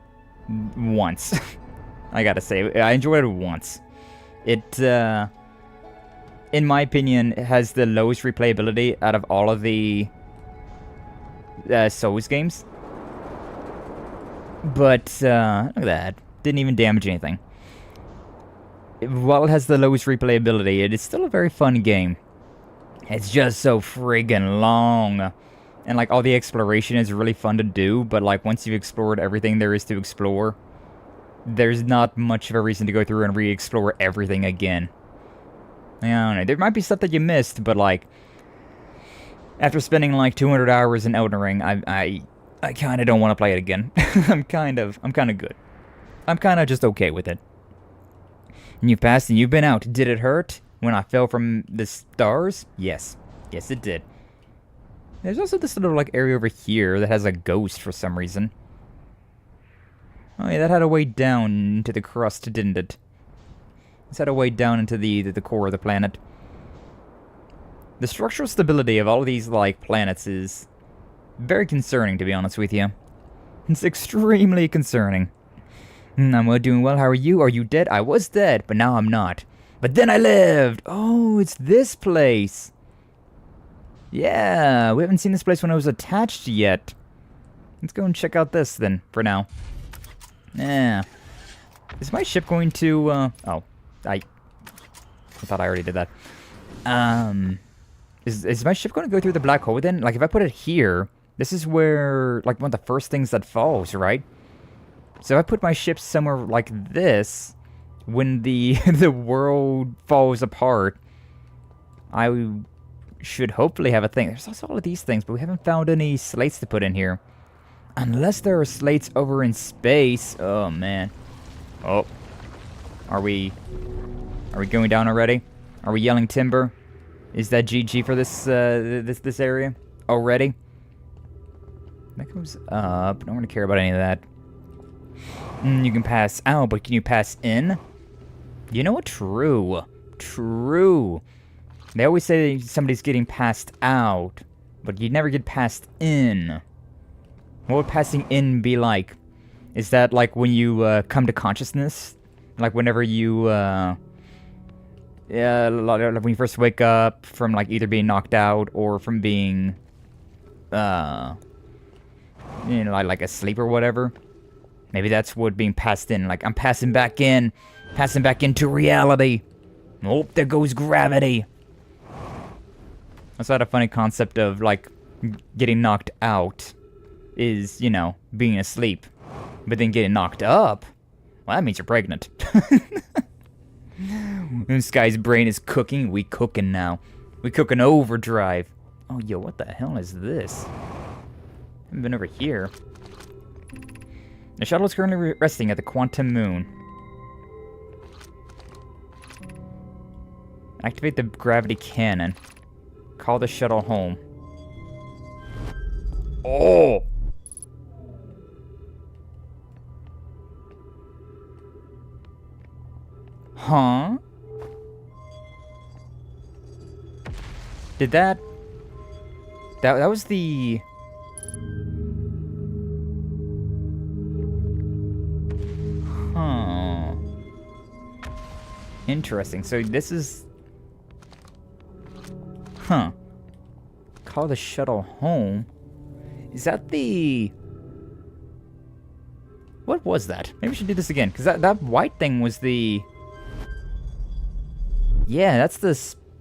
Once. I gotta say, I enjoyed it once. It, in my opinion, has the lowest replayability out of all of the Souls games. But, look at that. Didn't even damage anything. While it has the lowest replayability, it is still a very fun game. It's just so friggin' long. And, like, all the exploration is really fun to do, but, like, once you've explored everything there is to explore, there's not much of a reason to go through and re-explore everything again. I don't know. There might be stuff that you missed, but, like, after spending, like, 200 hours in Elden Ring, I kind of don't want to play it again. I'm kind of good. I'm kind of just okay with it. And you passed and you've been out. Did it hurt when I fell from the stars? Yes. Yes, it did. There's also this little, like, area over here that has a ghost for some reason. Oh, yeah, that had a way down into the crust, didn't it? It's had a way down into the core of the planet. The structural stability of all of these, like, planets is very concerning, to be honest with you. It's extremely concerning. I'm doing well. How are you? Are you dead? I was dead, but now I'm not. But then I lived! Oh, it's this place! Yeah, we haven't seen this place when it was attached yet. Let's go and check out this, then, for now. Yeah. Is my ship going to, oh. I thought I already did that. Is my ship going to go through the black hole, then? Like, if I put it here, this is where, like, one of the first things that falls, right? So if I put my ship somewhere like this, when the world falls apart, I should hopefully have a thing. There's also all of these things, but we haven't found any slates to put in here. Unless there are slates over in space. Oh, man. Oh. Are we going down already? Are we yelling timber? Is that GG for this this area already? That goes up. Don't really care about any of that. You can pass out, but can you pass in? You know what? True. True. They always say that somebody's getting passed out, but you never get passed in. What would passing in be like? Is that like when you come to consciousness? Like whenever you, yeah, like when you first wake up from like either being knocked out or from being, you know, like asleep or whatever. Maybe that's what being passed in. Like I'm passing back into reality. Oh, there goes gravity. That's not a funny concept of like getting knocked out is, you know, being asleep. But then getting knocked up, well, that means you're pregnant. When Skye's brain is cooking, we cooking now. We cooking overdrive. Oh, yo, what the hell is this? Haven't been over here. The shuttle is currently resting at the quantum moon. Activate the gravity cannon. Call the shuttle home. Oh! Huh? Did that was the... Huh. Interesting. So this is... Huh. Call the shuttle home? Is that the... What was that? Maybe we should do this again, because that white thing was the... Yeah, that's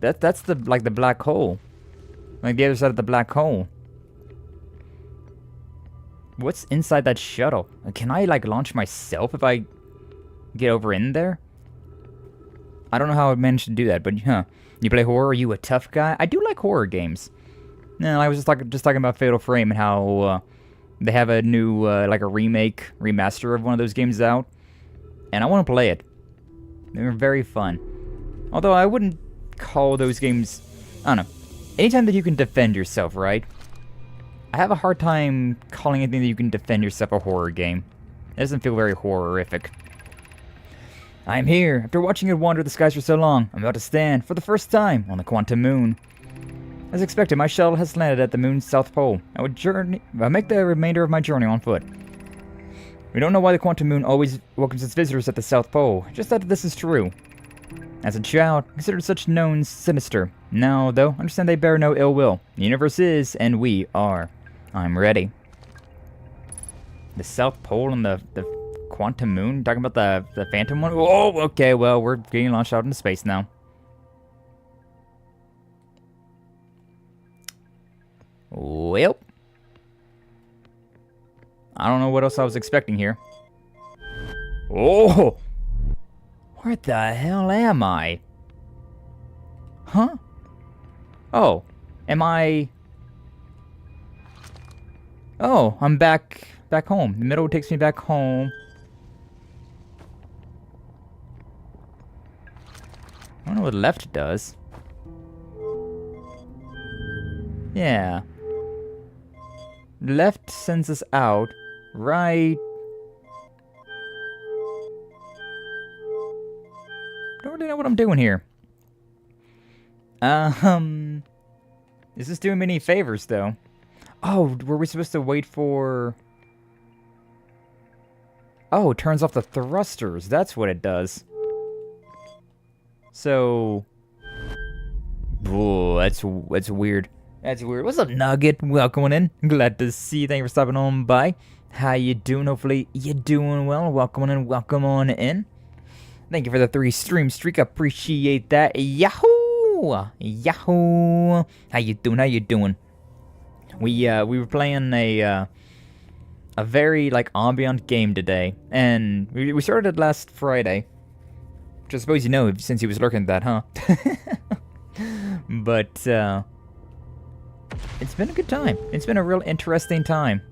that's the like the black hole. Like the other side of the black hole. What's inside that shuttle? Can I like launch myself if I get over in there? I don't know how I managed to do that, but huh. You play horror? Are you a tough guy? I do like horror games. No, I was just talking about Fatal Frame and how they have a new like a remaster of one of those games out, and I want to play it. They're very fun. Although I wouldn't call those games, I don't know. Anytime that you can defend yourself, right? I have a hard time calling anything that you can defend yourself a horror game. It doesn't feel very horrific. I'm here. After watching it wander the skies for so long, I'm about to stand, for the first time, on the quantum moon. As expected, my shuttle has landed at the moon's south pole. I'll make the remainder of my journey on foot. We don't know why the quantum moon always welcomes its visitors at the south pole, just that this is true. As a child, I considered such knowns sinister. Now, though, understand they bear no ill will. The universe is, and we are. I'm ready. The south pole and the quantum moon? Talking about the phantom one? Oh, okay, well, we're getting launched out into space now. Well, I don't know what else I was expecting here. Oh! Where the hell am I? Huh? Oh, am I... Oh, I'm back home. The middle takes me back home. I don't know what left does. Yeah. Left sends us out. Right. Don't really know what I'm doing here. Is this doing me any favors, though? Oh, were we supposed to wait for... Oh, it turns off the thrusters. That's what it does. So... Whoa, that's weird. That's weird. What's up, Nugget? Welcome in. Glad to see you. Thank you for stopping on by. How you doing? Hopefully you're doing well. Welcome on in. Welcome on in. Thank you for the 3 stream streak. Appreciate that. Yahoo! Yahoo! How you doing? How you doing? We were playing a very like ambient game today, and we started it last Friday, which I suppose you know since you was lurking at that, huh? But it's been a good time. It's been a real interesting time.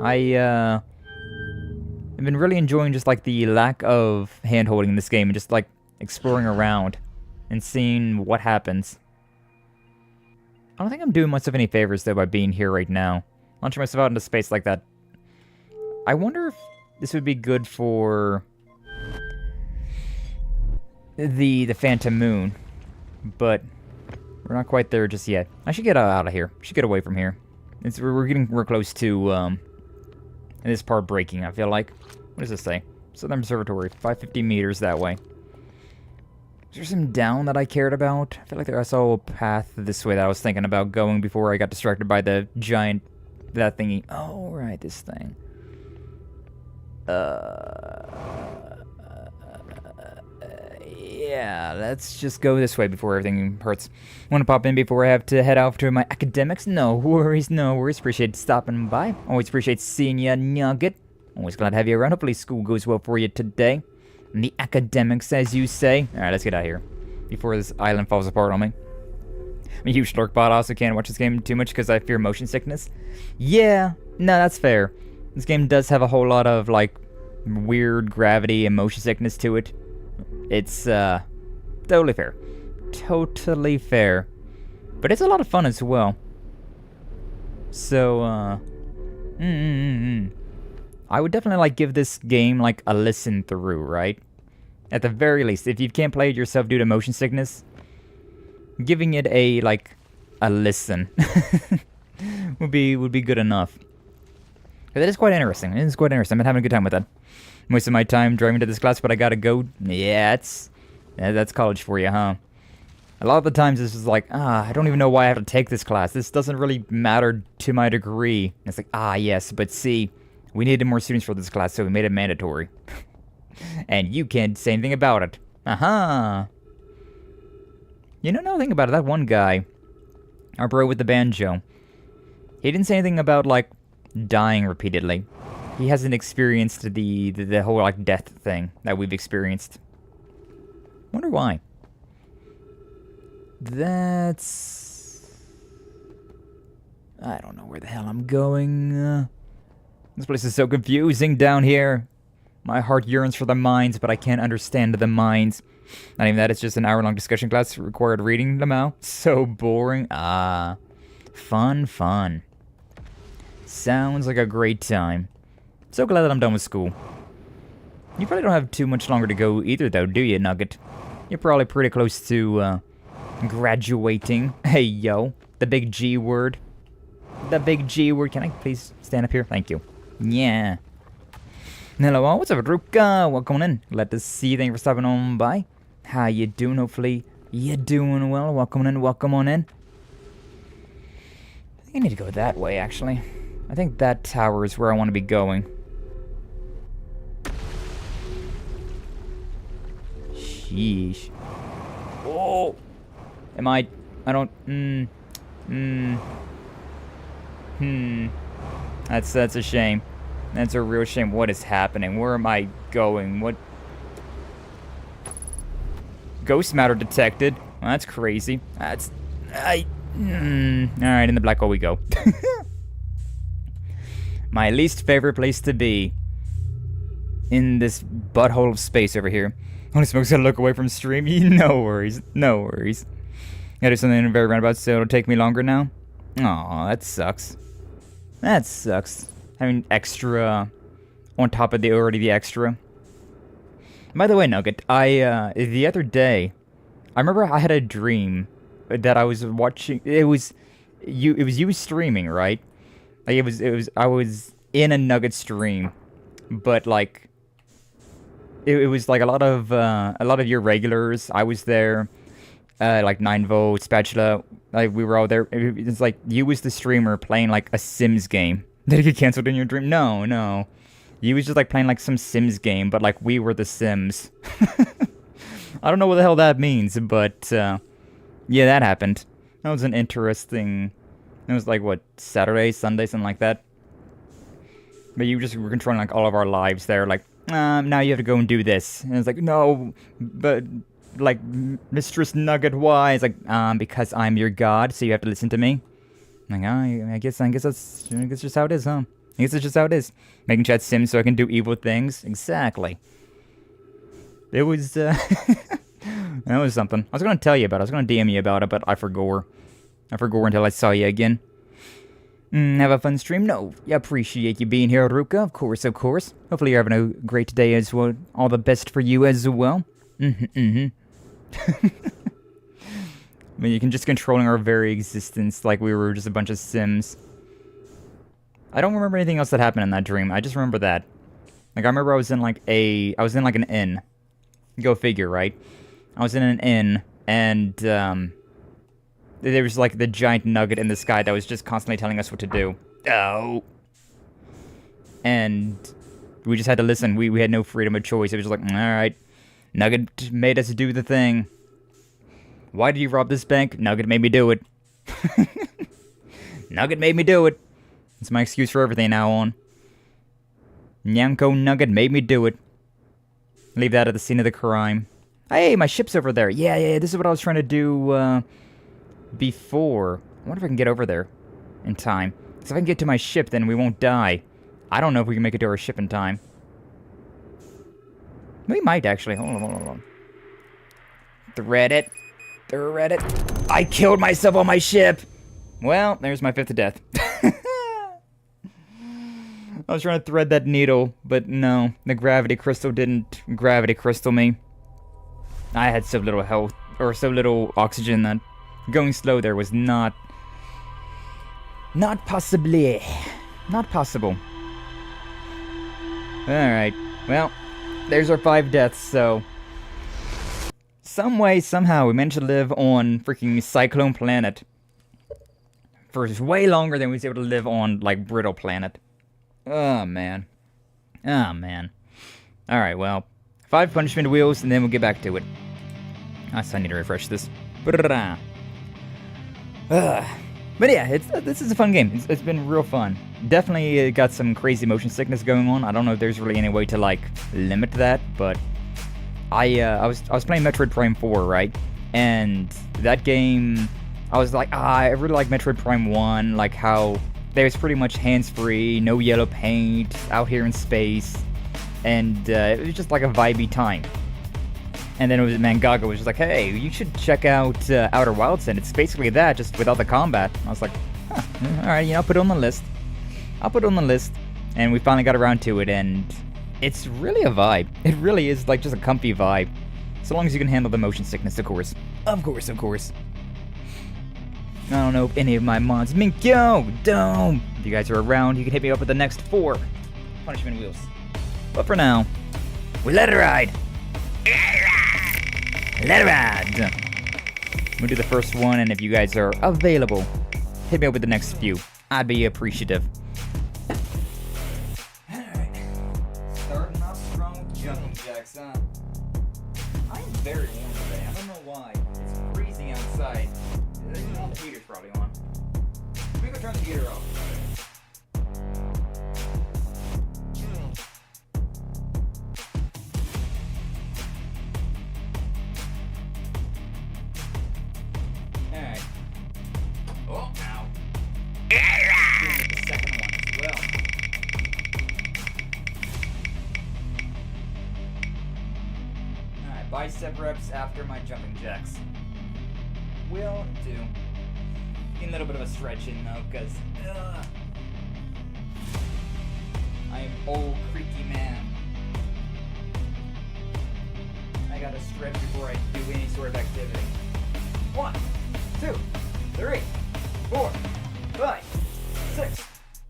I've been really enjoying just like the lack of hand-holding in this game and just like exploring around and seeing what happens. I don't think I'm doing myself any favors though by being here right now. Launching myself out into space like that. I wonder if this would be good for the Phantom Moon, but we're not quite there just yet. I should get out of here. I should get away from here. We're getting real close to this part breaking, I feel like. What does this say? Southern Observatory, 550 meters that way. Is there some down that I cared about? I feel like I saw a path this way that I was thinking about going before I got distracted by the giant... that thingy. Oh, right, this thing. Yeah, let's just go this way before everything hurts. Want to pop in before I have to head out to my academics? No worries, no worries. Appreciate stopping by. Always appreciate seeing you, Nugget. Always glad to have you around. Hopefully school goes well for you today. And the academics, as you say. Alright, let's get out of here before this island falls apart on me. I'm a huge Lurk bot. I also can't watch this game too much because I fear motion sickness. Yeah, no, that's fair. This game does have a whole lot of, like, weird gravity and motion sickness to it. It's, totally fair. Totally fair. But it's a lot of fun as well. So, I would definitely, like, give this game, like, a listen through, right? At the very least, if you can't play it yourself due to motion sickness, giving it a, like, a listen would be good enough. But that is quite interesting. It is quite interesting. I've been having a good time with that. Most of my time driving to this class, but I gotta go. Yeah, that's college for you, huh? A lot of the times this is like, I don't even know why I have to take this class. This doesn't really matter to my degree. And it's like, yes, but see, we needed more students for this class, so we made it mandatory. And you can't say anything about it. Aha! You know, no, think about it. That one guy, our bro with the banjo, he didn't say anything about, like, dying repeatedly. He hasn't experienced the whole, like, death thing that we've experienced. Wonder why. That's... I don't know where the hell I'm going. This place is so confusing down here. My heart yearns for the mines, but I can't understand the mines. Not even that, it's just an hour-long discussion class required reading them out. So boring. Ah. Fun, fun. Sounds like a great time. So glad that I'm done with school. You probably don't have too much longer to go either, though, do you, Nugget? You're probably pretty close to, graduating. Hey, yo. The big G word. The big G word. Can I please stand up here? Thank you. Yeah. Hello all, what's up, Ruka? Welcome in. Glad to see you. Thank you for stopping on by. How you doing? Hopefully you're doing well. Welcome in, welcome on in. I think I need to go that way, actually. I think that tower is where I want to be going. Sheesh. Oh! Am I don't... That's a shame. That's a real shame. What is happening? Where am I going? What? Ghost matter detected. Well, that's crazy. That's... Alright, in the black hole we go. My least favorite place to be. In this butthole of space over here. Holy smokes, gotta look away from stream. No worries. No worries. Gotta do something very roundabout, so it'll take me longer now. Aw, that sucks. That sucks. Having extra on top of the extra. By the way, Nugget, the other day, I remember I had a dream that I was watching. It was you streaming, right? Like I was in a Nugget stream, but like it was like a lot of your regulars. I was there, like 9 volt, Spatula. Like we were all there. It's like you was the streamer playing like a Sims game. Did it get canceled in your dream? No. You was just like playing like some Sims game, but like we were the Sims. I don't know what the hell that means, but yeah, that happened. That was an interesting... It was like, what, Saturday, Sunday, something like that? But you just were controlling like all of our lives there, like, now you have to go and do this. And it's like, no, but like, Mistress Nugget, why? It's like, because I'm your god, so you have to listen to me. Like, I guess that's just how it is, huh? I guess it's just how it is. Making chat Sims so I can do evil things. Exactly. It was, that was something. I was gonna tell you about it. I was gonna DM you about it, but I forgot. I forgot until I saw you again. Have a fun stream? No. I appreciate you being here, Ruka. Of course, of course. Hopefully you're having a great day as well. All the best for you as well. I mean, you can just controlling our very existence like we were just a bunch of Sims. I don't remember anything else that happened in that dream. I just remember that. Like, I remember I was in like an inn. Go figure, right? I was in an inn, and, there was like the giant nugget in the sky that was just constantly telling us what to do. Oh. And we just had to listen. We had no freedom of choice. It was just like, alright. Nugget made us do the thing. Why did you rob this bank? Nugget made me do it. Nugget made me do it. It's my excuse for everything now on. Nyanko Nugget made me do it. Leave that at the scene of the crime. Hey, my ship's over there. Yeah, this is what I was trying to do, before. I wonder if I can get over there in time. Because if I can get to my ship, then we won't die. I don't know if we can make it to our ship in time. We might, actually. Hold on. Thread it. I killed myself on my ship! Well, there's my 5th death. I was trying to thread that needle, but no. The gravity crystal didn't gravity crystal me. I had so little health, or so little oxygen that going slow there was not possible. Alright, well, there's our 5 deaths, so... Some way, somehow, we managed to live on freaking Cyclone Planet. For way longer than we was able to live on, like, Brittle Planet. Oh, man. Alright, well. 5 punishment wheels, and then we'll get back to it. I need to refresh this. Brrrah. But yeah, this is a fun game. It's been real fun. Definitely got some crazy motion sickness going on. I don't know if there's really any way to like limit that, but I was playing Metroid Prime 4, right? And that game, I was like, I really like Metroid Prime 1, like how there's pretty much hands-free, no yellow paint, out here in space, and it was just like a vibey time. And then it was Mangaga was just like, hey, you should check out Outer Wilds, and it's basically that, just without the combat. I was like, huh, alright, I'll put it on the list. And we finally got around to it, and it's really a vibe. It really is like just a comfy vibe. So long as you can handle the motion sickness, of course. Of course. I don't know if any of my mods, Minkyo, Dome, if you guys are around, you can hit me up with the next 4 punishment wheels. But for now, we let it ride. Let it ride. We'll do the first one, and if you guys are available, hit me up with the next few. I'd be appreciative. Alright. Starting off strong with jumping jacks, huh? I am very warm today. I don't know why. It's freezing outside. The heater's probably on. We go turn the heater off. Alright. Oh, ow. The second one as well. Alright, bicep reps after my jumping jacks. Will do. Getting a little bit of a stretch in though, because I am old creaky man. I gotta stretch before I do any sort of activity. 1, 2, 3, 4, 5, 6,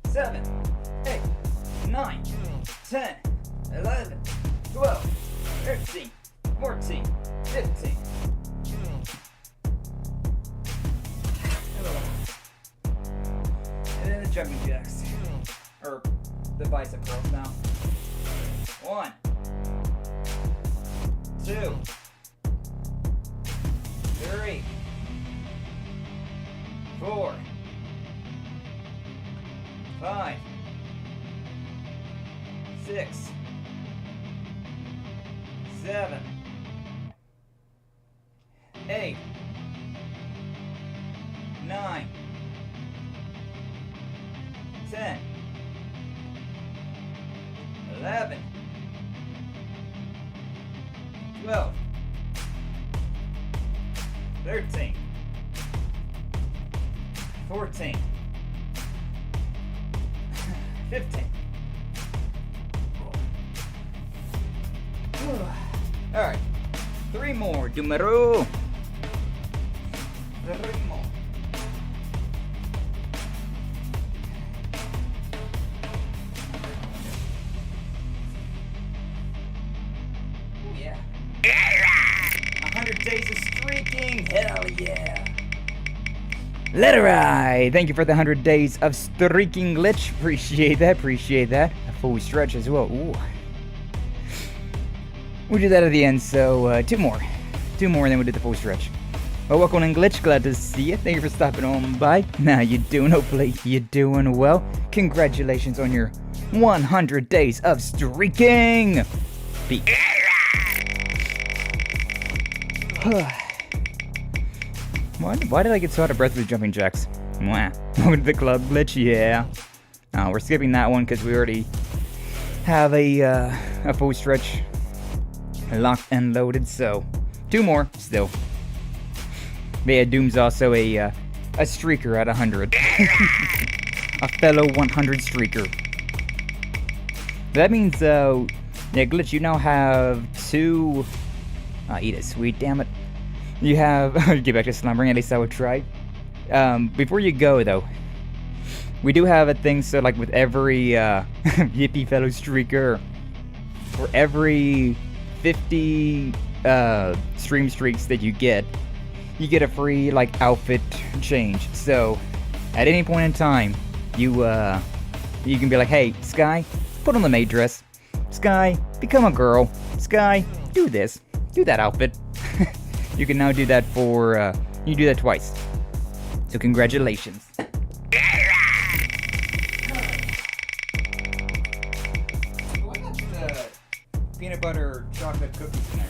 7, 8, 9, 10, 11, 12, 13, 14, 15. And then the jumping jacks. Or the bicep curls now. 1, 2, 3, 4, 5, 6, 7, 8, 9, 10, 11, 12, 13, 14, 15. Alright, 3 more, numero. 3 more. Oh yeah. 100 days of streaking, hell yeah. Let it ride! Thank you for the 100 days of streaking glitch. Appreciate that. A full stretch as well. Ooh. We'll do that at the end, so 2 more. 2 more, and then we'll do the full stretch. Well, welcome in Glitch. Glad to see you. Thank you for stopping on by. Now you doing? Hopefully you're doing well. Congratulations on your 100 days of streaking. Peace. Why did I get so out of breath with jumping jacks? Mwah. Welcome to the club, Glitch. Yeah. We're skipping that one because we already have a full stretch locked and loaded. So 2 more still. But yeah, Doom's also a streaker at 100. A fellow 100 streaker. That means, yeah, Glitch, you now have 2... eat it, sweet, damn it. You have... get back to slumbering, at least I would try. Before you go, though, we do have a thing, so like with every yippee fellow streaker, for every 50 stream streaks that you get a free like outfit change. So at any point in time, you can be like, hey, Skye, put on the maid dress. Skye, become a girl. Skye, do this, do that outfit. You can now do that for, you do that twice. So congratulations. So I got the peanut butter chocolate cookies in there.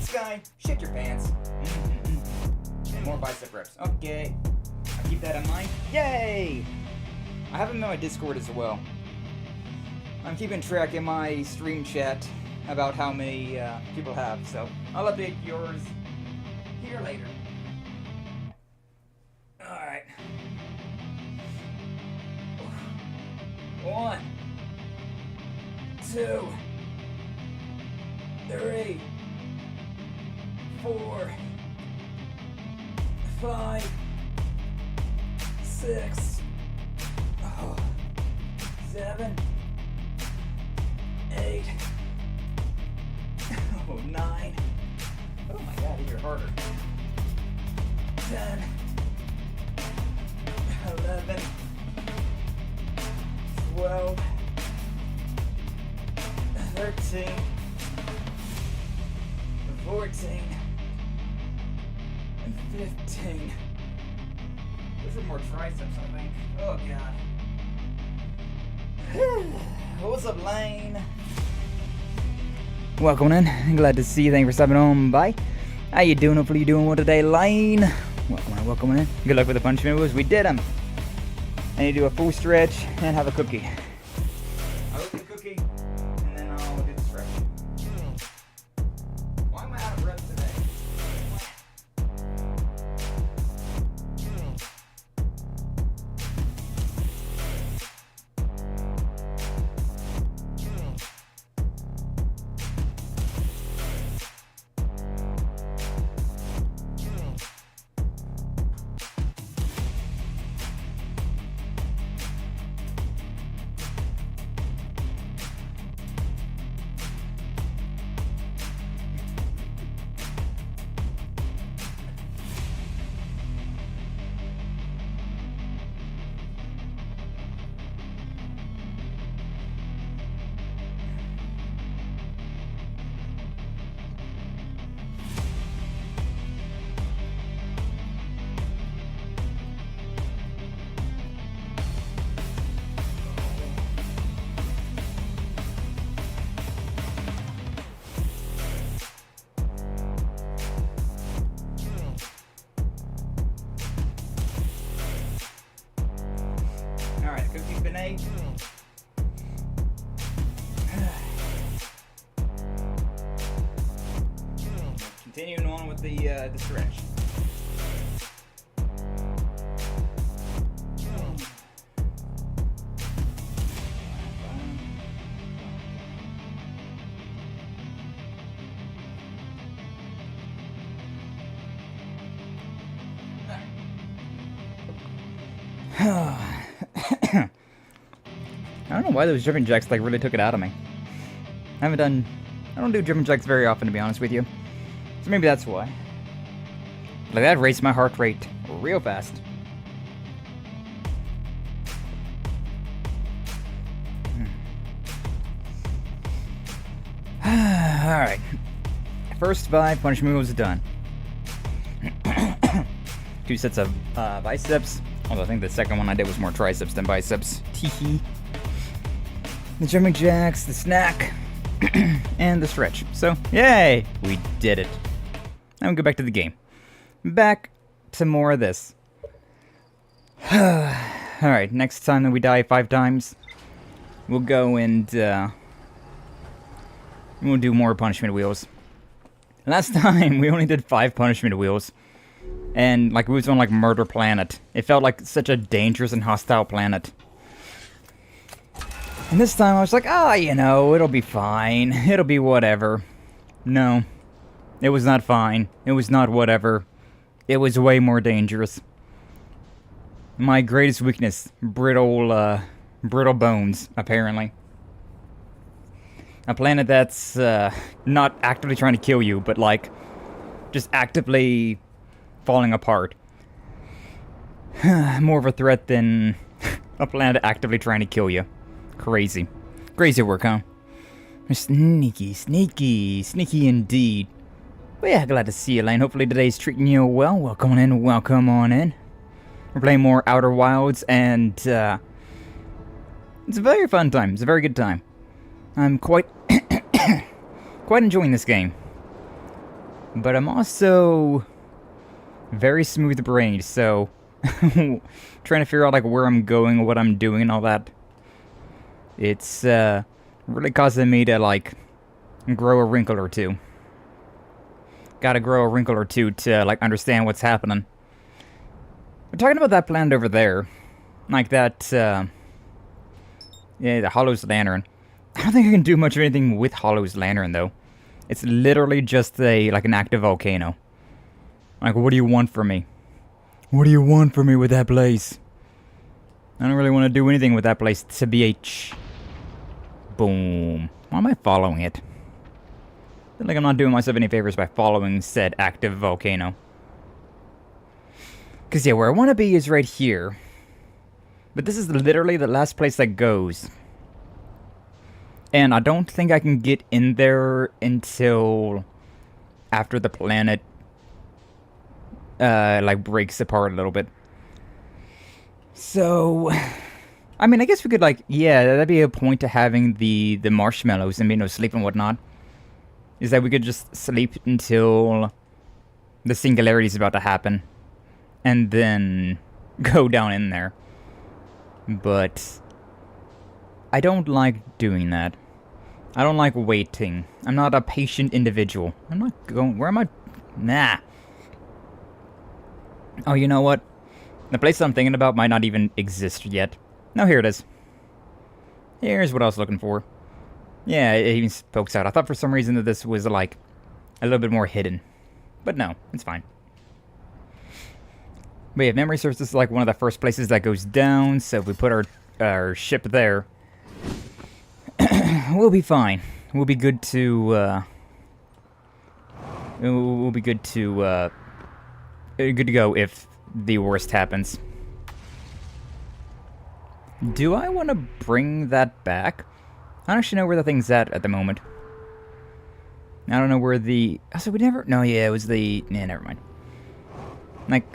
Skye, shit your pants. And more bicep reps. Okay. I'll keep that in mind. Yay! I have them in my Discord as well. I'm keeping track in my stream chat about how many people have, so I'll update yours here later. Alright. 1, 2, 3, 4, 5, 6, 7, 8, 9. Oh my god, these are harder. 10, 11, 12, 13, 14, 15. Those are more triceps, I think. Oh god. What's up, Lane? Welcome in. Glad to see you. Thank you for stopping on by. How you doing? Hopefully you're doing well today, Lane. Welcome in. Good luck with the punch moves. We did them. I need to do a full stretch and have a cookie. I'll eat the cookie and then I'll do the stretch. Why am I out of breath today? Alright, cookie's been ate. Continuing on with the stretch. I don't know why those jumping jacks like really took it out of me. I don't do jumping jacks very often, to be honest with you. So maybe that's why. Like that raised my heart rate real fast. Alright. First 5 punch moves done. 2 sets of biceps. Although I think the second one I did was more triceps than biceps. Teehee. The jumping jacks, the snack, and the stretch. So, yay! We did it. Now we go back to the game. Back to more of this. Alright, next time that we die 5 times, we'll go and we'll do more punishment wheels. Last time, we only did 5 punishment wheels. And, like, we was on, like, Murder Planet. It felt like such a dangerous and hostile planet. And this time I was like, you know, it'll be fine. It'll be whatever. No. It was not fine. It was not whatever. It was way more dangerous. My greatest weakness, brittle bones, apparently. A planet that's, not actively trying to kill you, but, like, just actively falling apart. More of a threat than a planet actively trying to kill you. Crazy. Crazy work, huh? Sneaky, sneaky, sneaky indeed. But yeah, glad to see you, Lane. Hopefully today's treating you well. Welcome on in, welcome on in. We're playing more Outer Wilds, and it's a very fun time. It's a very good time. I'm quite enjoying this game. But I'm also very smooth-brained, so trying to figure out like where I'm going, what I'm doing, and all that. It's really causing me to like grow a wrinkle or two. Gotta grow a wrinkle or two to like understand what's happening. We're talking about that planet over there, like that. Yeah, the Hollow's Lantern. I don't think I can do much of anything with Hollow's Lantern though. It's literally just like an active volcano. Like, what do you want from me? What do you want from me with that place? I don't really want to do anything with that place. TBH. Boom. Why am I following it? I feel like I'm not doing myself any favors by following said active volcano. Because, yeah, where I want to be is right here. But this is literally the last place that goes. And I don't think I can get in there until after the planet, like, breaks apart a little bit. So, I mean, I guess we could, like, yeah, that'd be a point to having the marshmallows and, you know, sleep and whatnot. Is that we could just sleep until the singularity is about to happen. And then go down in there. But I don't like doing that. I don't like waiting. I'm not a patient individual. I'm not going... Where am I? Nah. Oh, you know what? The place I'm thinking about might not even exist yet. No, here it is. Here's what I was looking for. Yeah, it even pokes out. I thought for some reason that this was, like, a little bit more hidden. But no, it's fine. But yeah, if memory serves, this is, like, one of the first places that goes down. So if we put our ship there, we'll be fine. We'll be good to, we'll be good to go if the worst happens. Do I want to bring that back? I don't actually know where the thing's at the moment. I don't know where the... Oh, so we never... No, yeah, it was the... Yeah, never mind. Like...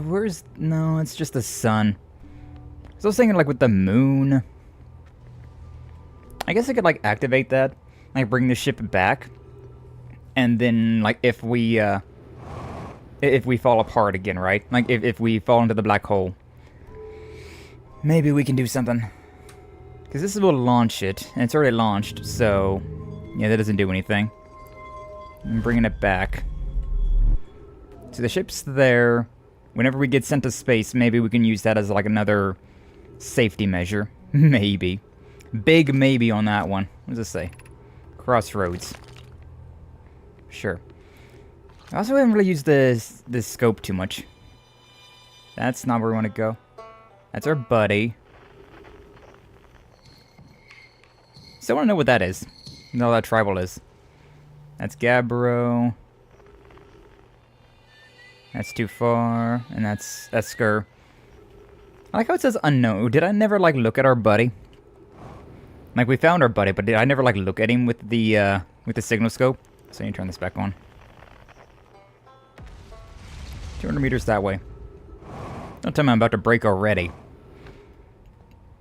where's... No, it's just the sun. So I was thinking, like, with the moon... I guess I could, like, activate that. Like, bring the ship back. And then, like, if we fall apart again, right? Like, if we fall into the black hole. Maybe we can do something. Because this will launch it. And it's already launched, so... Yeah, that doesn't do anything. I'm bringing it back. So the ship's there. Whenever we get sent to space, maybe we can use that as, like, another safety measure. Maybe. Big maybe on that one. What does this say? Crossroads. Sure. I also haven't really used this scope too much. That's not where we want to go. That's our buddy. Still want to know what that is. No, that tribal is. That's Gabbro. That's too far. And that's Skye. I like how it says unknown. Did I never, like, look at our buddy? Like, we found our buddy, but did I never, like, look at him with the signal scope? So you turn this back on. 200 meters that way. Don't tell me I'm about to break already.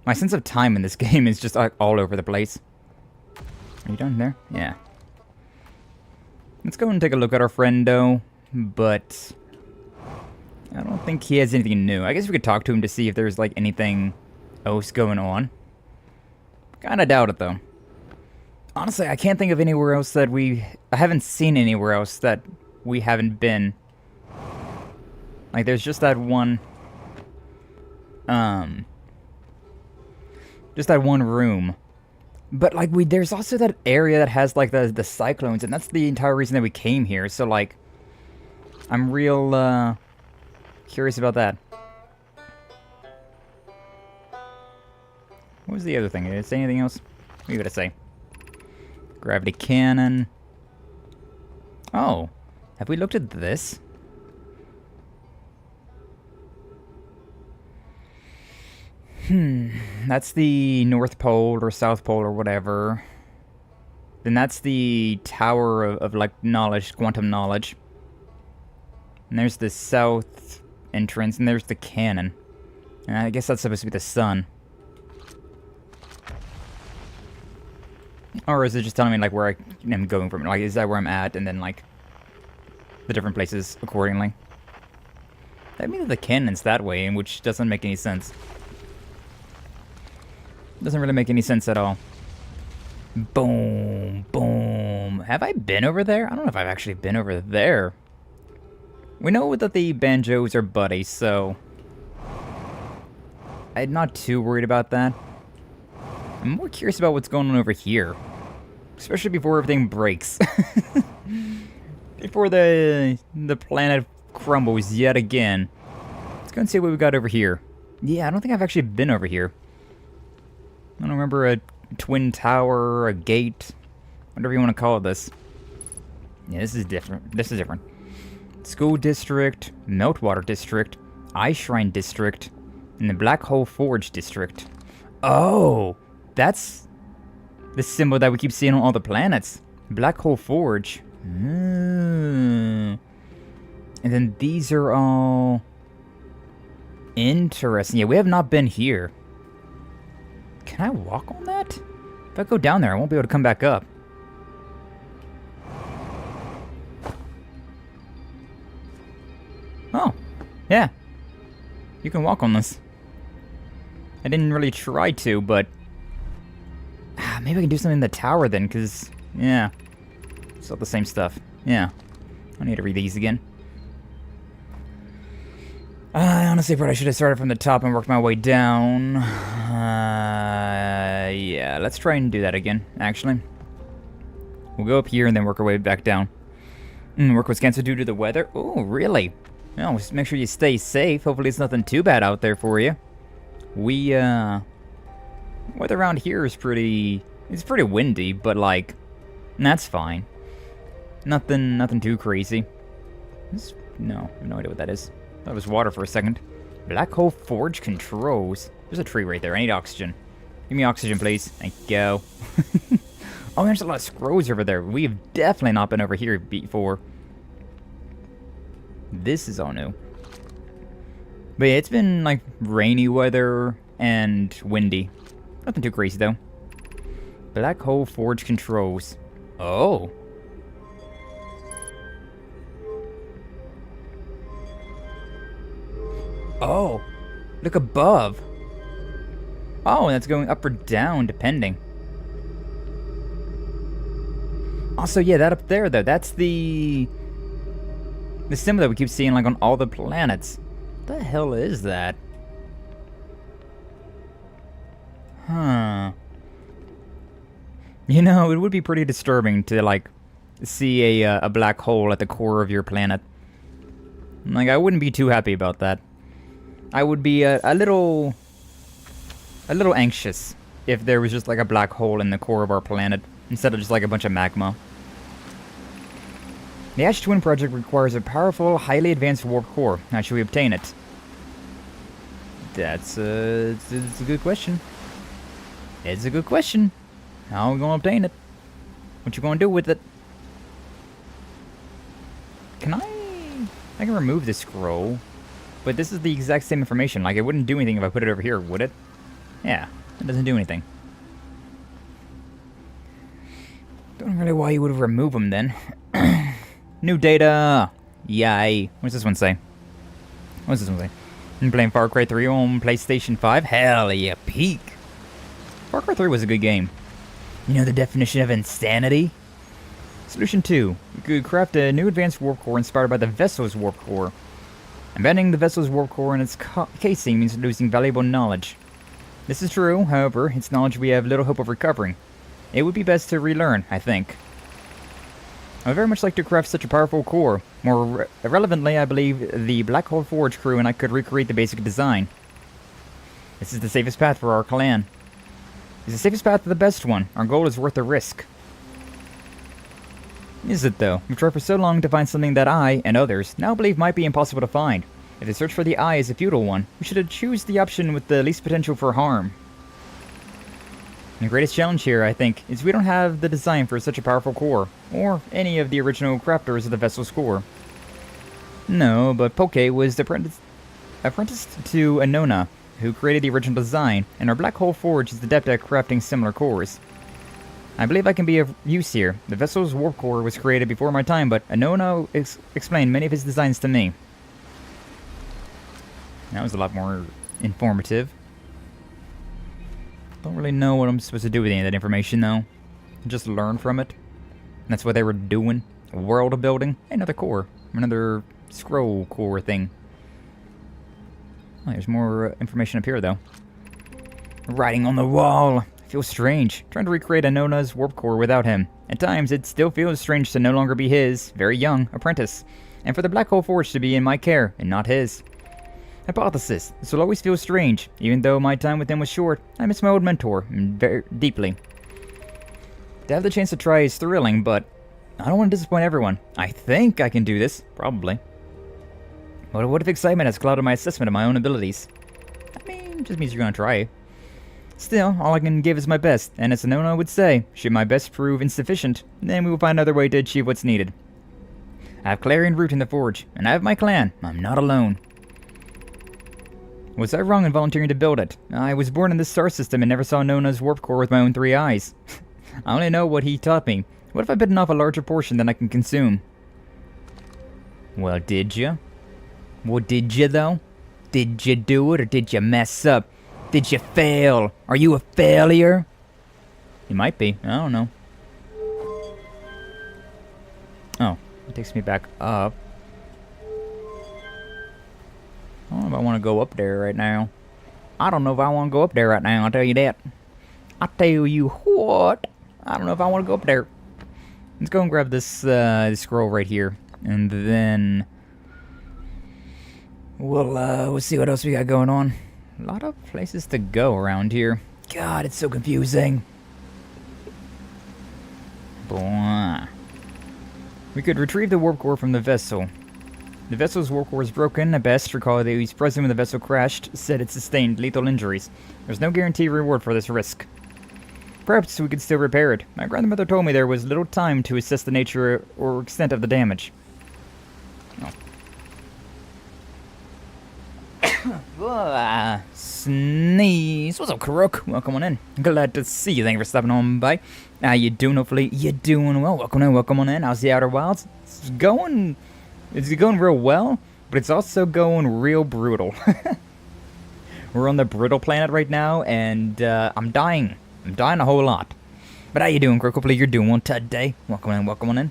My sense of time in this game is just, like, all over the place. Are you down there? Yeah. Let's go and take a look at our friendo. But I don't think he has anything new. I guess we could talk to him to see if there's, like, anything else going on. Kinda doubt it, though. Honestly, I can't think of anywhere else that I haven't seen anywhere else that we haven't been. Like, there's just that one... just that one room. But, like, there's also that area that has, like, the cyclones, and that's the entire reason that we came here. So, like, I'm real, curious about that. What was the other thing? Did it say anything else? What did it say? Gravity cannon. Oh. Have we looked at this? That's the North Pole or South Pole or whatever. Then that's the tower of like knowledge, quantum knowledge. And there's the south entrance, and there's the cannon. And I guess that's supposed to be the sun. Or is it just telling me like where I am going from? Like, is that where I'm at, and then like the different places accordingly? That means the cannon's that way, which doesn't make any sense. Doesn't really make any sense at all. Boom, boom. Have I been over there? I don't know if I've actually been over there. We know that the banjos are buddies, so I'm not too worried about that. I'm more curious about what's going on over here. Especially before everything breaks. Before the planet crumbles yet again. Let's go and see what we got over here. Yeah, I don't think I've actually been over here. I don't remember a twin tower, a gate, whatever you want to call this. Yeah, this is different. This is different. School district, Meltwater district, Ice Shrine district, and the Black Hole Forge district. Oh, that's the symbol that we keep seeing on all the planets. Black Hole Forge. And then these are all interesting. Yeah, we have not been here. Can I walk on that? If I go down there, I won't be able to come back up. Oh, yeah. You can walk on this. I didn't really try to, but maybe I can do something in the tower then, because, yeah. It's all the same stuff. Yeah. I need to read these again. I honestly probably should have started from the top and worked my way down. Yeah, let's try and do that again, actually. We'll go up here and then work our way back down. Work was canceled due to the weather? Oh, really? Well, just make sure you stay safe. Hopefully it's nothing too bad out there for you. Weather around here is pretty... It's pretty windy, but, like, that's fine. Nothing too crazy. No, I have no idea what that is. That was water for a second. Black Hole Forge controls. There's a tree right there. I need oxygen. Give me oxygen, please. Thank you. Oh, there's a lot of scrolls over there. We have definitely not been over here before. This is all new. But yeah, it's been like rainy weather and windy. Nothing too crazy though. Black Hole Forge controls. Oh. Oh, look above. Oh, that's going up or down, depending. Also, yeah, that up there, though, that's the symbol that we keep seeing, like, on all the planets. What the hell is that? Huh. You know, it would be pretty disturbing to, like, see a black hole at the core of your planet. Like, I wouldn't be too happy about that. I would be a little anxious if there was just like a black hole in the core of our planet instead of just like a bunch of magma. The Ash Twin project requires a powerful, highly advanced warp core. How should we obtain it? It's a good question. It's a good question. How are we gonna obtain it? What you gonna do with it? Can I can remove this scroll. But this is the exact same information. Like, it wouldn't do anything if I put it over here, would it? Yeah, it doesn't do anything. Don't know really why you would remove them then. New data! Yay. What's this one say? What's this one say? I'm playing Far Cry 3 on PlayStation 5? Hell yeah, peak! Far Cry 3 was a good game. You know the definition of insanity? Solution 2. You could craft a new advanced warp core inspired by the vessel's warp core. Abandoning the vessel's warp core in its casing means losing valuable knowledge. This is true, however, it's knowledge we have little hope of recovering. It would be best to relearn, I think. I would very much like to craft such a powerful core. More relevantly, I believe the Black Hole Forge crew and I could recreate the basic design. This is the safest path for our clan. It's the safest path to the best one. Our goal is worth the risk. Is it though? We've tried for so long to find something that I, and others, now believe might be impossible to find. If the search for the eye is a futile one, we should choose the option with the least potential for harm. The greatest challenge here, I think, is we don't have the design for such a powerful core, or any of the original crafters of the vessel's core. No, but Poke was apprenticed to Anona, who created the original design, and our Black Hole Forge is adept at crafting similar cores. I believe I can be of use here. The vessel's warp core was created before my time, but Anona explained many of his designs to me. That was a lot more informative. Don't really know what I'm supposed to do with any of that information, though. Just learn from it. That's what they were doing. World building. Another core. Another scroll core thing. Oh, there's more information up here, though. Writing on the wall. Feels strange. Trying to recreate Anona's warp core without him. At times, it still feels strange to no longer be his, very young, apprentice. And for the Black Hole Forge to be in my care, and not his. Hypothesis. This will always feel strange. Even though my time with him was short, I miss my old mentor, very deeply. To have the chance to try is thrilling, but I don't want to disappoint everyone. I think I can do this. Probably. But what if excitement has clouded my assessment of my own abilities? I mean, it just means you're gonna try. Still, all I can give is my best, and as Anona would say, should my best prove insufficient, then we will find another way to achieve what's needed. I have Clarion Root in the Forge, and I have my clan. I'm not alone. Was I wrong in volunteering to build it? I was born in this star system and never saw Nona's warp core with my own 3 eyes. I only know what he taught me. What if I bitten off a larger portion than I can consume? Well, did you? Well, did you, though? Did you do it, or did you mess up? Did you fail? Are you a failure? You might be. I don't know. Oh, it takes me back up. I don't know if I want to go up there right now. I don't know if I want to go up there right now, I'll tell you that. I'll tell you what. I don't know if I want to go up there. Let's go and grab this, this scroll right here. And then we'll see what else we got going on. A lot of places to go around here. God, it's so confusing. Blah. We could retrieve the warp core from the vessel. The vessel's warp core is broken. At best, recall that he was present when the vessel crashed, said it sustained lethal injuries. There's no guaranteed reward for this risk. Perhaps we could still repair it. My grandmother told me there was little time to assess the nature or extent of the damage. Oh. Sneeze. What's up, Karok? Welcome on in. Glad to see you. Thank you for stopping on by. How you doing? Hopefully you're doing well. Welcome in. Welcome on in. How's the Outer Wilds? It's going real well, but it's also going real brutal. We're on the Brittle planet right now, and I'm dying. I'm dying a whole lot. But how you doing, Crook? Hopefully you're doing well today. Welcome in, welcome on in.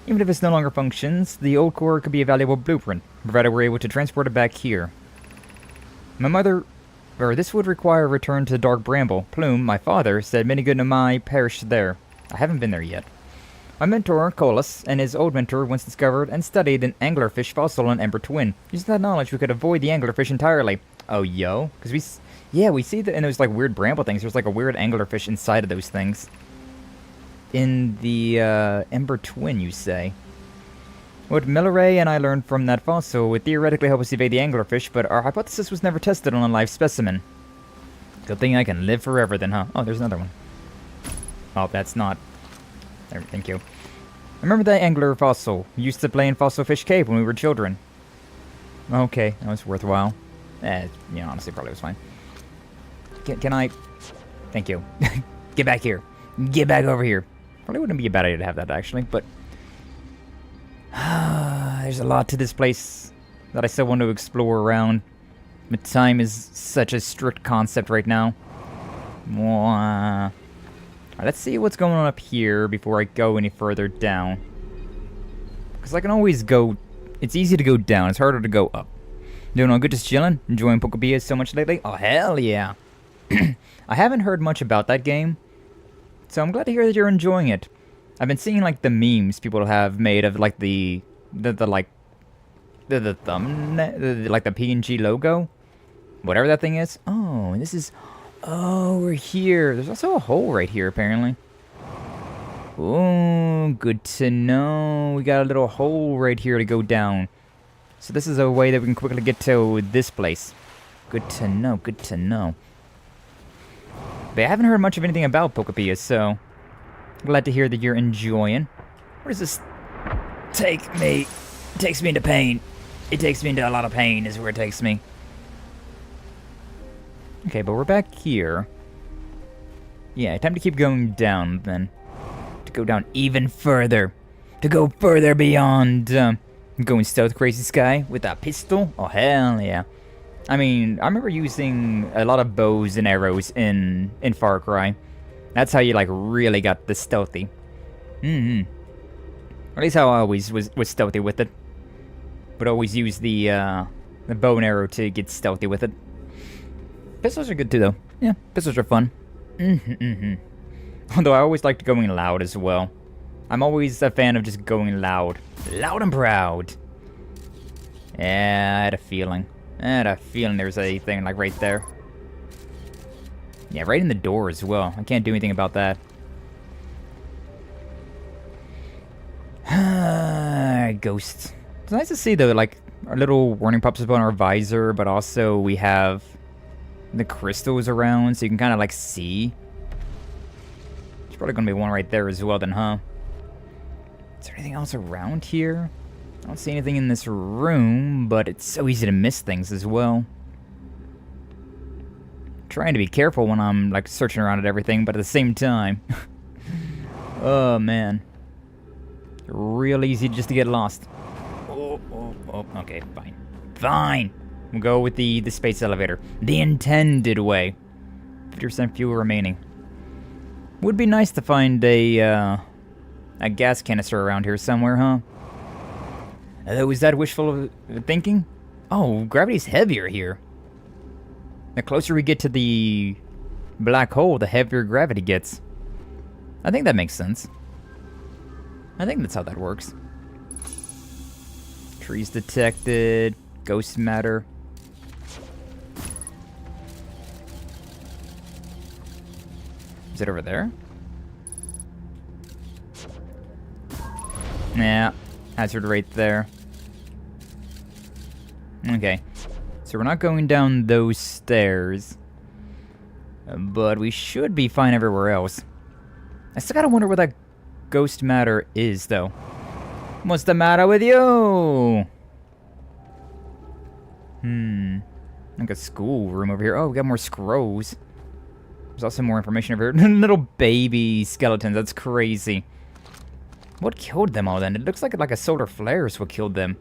Even if this no longer functions, the old core could be a valuable blueprint, provided we're able to transport it back here. This would require a return to Dark Bramble. Plume, my father, said many good Nomai perished there. I haven't been there yet. My mentor, Colas, and his old mentor once discovered and studied an anglerfish fossil on Ember Twin. Using that knowledge, we could avoid the anglerfish entirely. Oh, yo. Because we see that in those, like, weird bramble things, there's, like, a weird anglerfish inside of those things. In the, Ember Twin, you say. What Milleray and I learned from that fossil would theoretically help us evade the anglerfish, but our hypothesis was never tested on a live specimen. Good thing I can live forever then, huh? Oh, there's another one. Oh, that's not... There, thank you. I remember that angler fossil. We used to play in Fossil Fish Cave when we were children. Okay, that was worthwhile. Honestly, probably was fine. Can I... Thank you. Get back here. Get back over here. Probably wouldn't be a bad idea to have that, actually, but... There's a lot to this place that I still want to explore around. But time is such a strict concept right now. Alright, let's see what's going on up here before I go any further down. Because I can always go... It's easy to go down. It's harder to go up. Doing all good, just chilling? Enjoying Pokebia so much lately? Oh, hell yeah. I haven't heard much about that game. So I'm glad to hear that you're enjoying it. I've been seeing, like, the memes people have made of, like, the thumbnail, like, the PNG logo. Whatever that thing is. Oh, and this is... Oh, we're here. There's also a hole right here, apparently. Oh, good to know. We got a little hole right here to go down. So this is a way that we can quickly get to this place. Good to know, good to know. But I haven't heard much of anything about Pokepia, so glad to hear that you're enjoying. Where does this take me? It takes me into pain. It takes me into a lot of pain is where it takes me. Okay, but we're back here. Yeah, time to keep going down then. To go down even further. To go further beyond going stealth crazy Skye with that pistol. Oh, hell yeah. I mean, I remember using a lot of bows and arrows in Far Cry. That's how you, like, really got the stealthy. Or at least how I always was stealthy with it. Would always use the bow and arrow to get stealthy with it. Pistols are good too, though. Yeah, pistols are fun. Although I always liked going loud as well. I'm always a fan of just going loud. Loud and proud. Yeah, I had a feeling. There's a thing, like, right there. Yeah, right in the door as well. I can't do anything about that. Ghosts. It's nice to see, though, like, our little warning pops up on our visor, but also we have the crystals around, so you can kind of, like, see. There's probably going to be one right there as well, then, huh? Is there anything else around here? I don't see anything in this room, but it's so easy to miss things as well. Trying to be careful when I'm, like, searching around at everything, but at the same time... oh, man. Real easy just to get lost. Oh, okay, fine. Fine! We'll go with the space elevator. The intended way. 50% fuel remaining. Would be nice to find a gas canister around here somewhere, huh? Was that wishful thinking? Oh, gravity's heavier here. The closer we get to the black hole, the heavier gravity gets. I think that makes sense. I think that's how that works. Trees detected. Ghost matter. Is it over there? Yeah. Hazard right there. Okay. So we're not going down those stairs. But we should be fine everywhere else. I still gotta wonder where that ghost matter is, though. What's the matter with you? Like a school room over here. Oh, we got more scrolls. There's also more information over here. Little baby skeletons. That's crazy. What killed them all then? It looks like a solar flare is what killed them.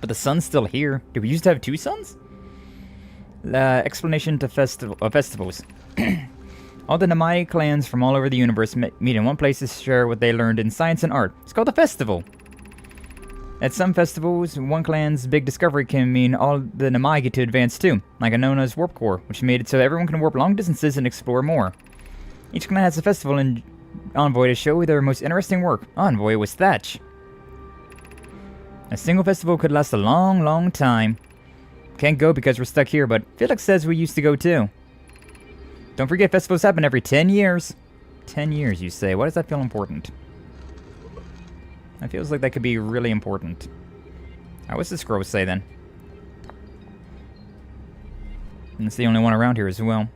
But the sun's still here. Did we used to have two suns? Explanation to festivals. All the Namai clans from all over the universe meet in one place to share what they learned in science and art. It's called a festival. At some festivals, one clan's big discovery can mean all the Namai get to advance too, like a known as Warp Core, which made it so everyone can warp long distances and explore more. Each clan has a festival and envoy to show their most interesting work. Envoy was Thatch. A single festival could last a long, long time. Can't go because we're stuck here, but Felix says we used to go too. Don't forget, festivals happen every 10 years. 10 years, you say. Why does that feel important? That feels like that could be really important. What's the scroll say then? And it's the only one around here as well.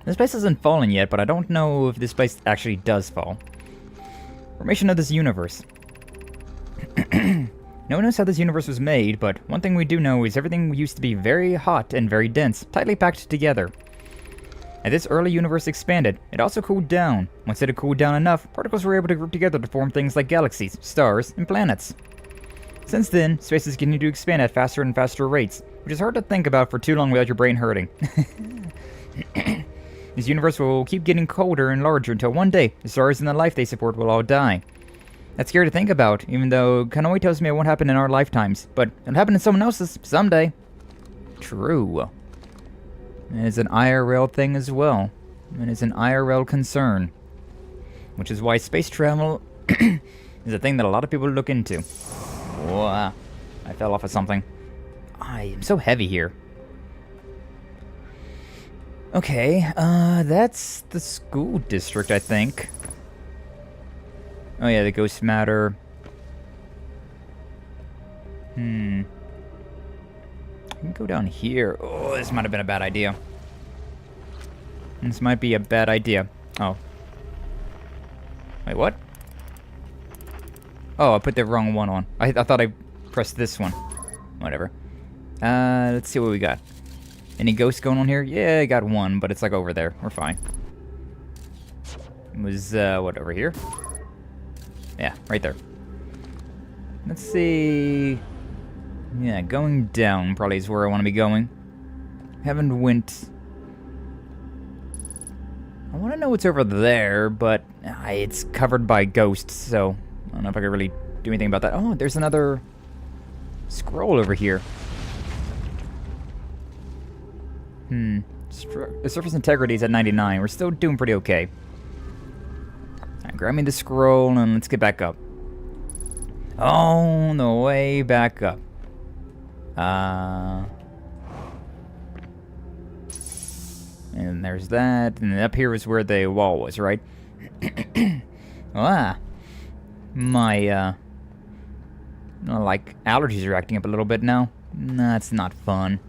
This place hasn't fallen yet, but I don't know if this place actually does fall. Formation of this universe. No one knows how this universe was made, but one thing we do know is everything used to be very hot and very dense, tightly packed together. As this early universe expanded, it also cooled down. Once it had cooled down enough, particles were able to group together to form things like galaxies, stars, and planets. Since then, space has continued to expand at faster and faster rates, which is hard to think about for too long without your brain hurting. This universe will keep getting colder and larger until one day, the stars and the life they support will all die. That's scary to think about, even though Kanoi tells me it won't happen in our lifetimes, but it'll happen in someone else's someday. True. It's an IRL thing as well. And it's an IRL concern. Which is why space travel is a thing that a lot of people look into. Whoa, I fell off of something. I am so heavy here. Okay, that's the school district, I think. Oh yeah, the ghost matter. I can go down here. Oh, this might have been a bad idea. This might be a bad idea. Oh. Wait, what? Oh, I put the wrong one on. I thought I pressed this one. Whatever. Let's see what we got. Any ghosts going on here? Yeah, I got one, but it's like over there. We're fine. It was, what, over here? Yeah, right there. Let's see... Yeah, going down probably is where I want to be going. Haven't went... I want to know what's over there, but it's covered by ghosts, so I don't know if I can really do anything about that. Oh, there's another scroll over here. The surface integrity is at 99. We're still doing pretty okay. Alright, grab me the scroll and let's get back up. On the way back up. And there's that. And up here is where the wall was, right? My, like, allergies are acting up a little bit now. That's not fun.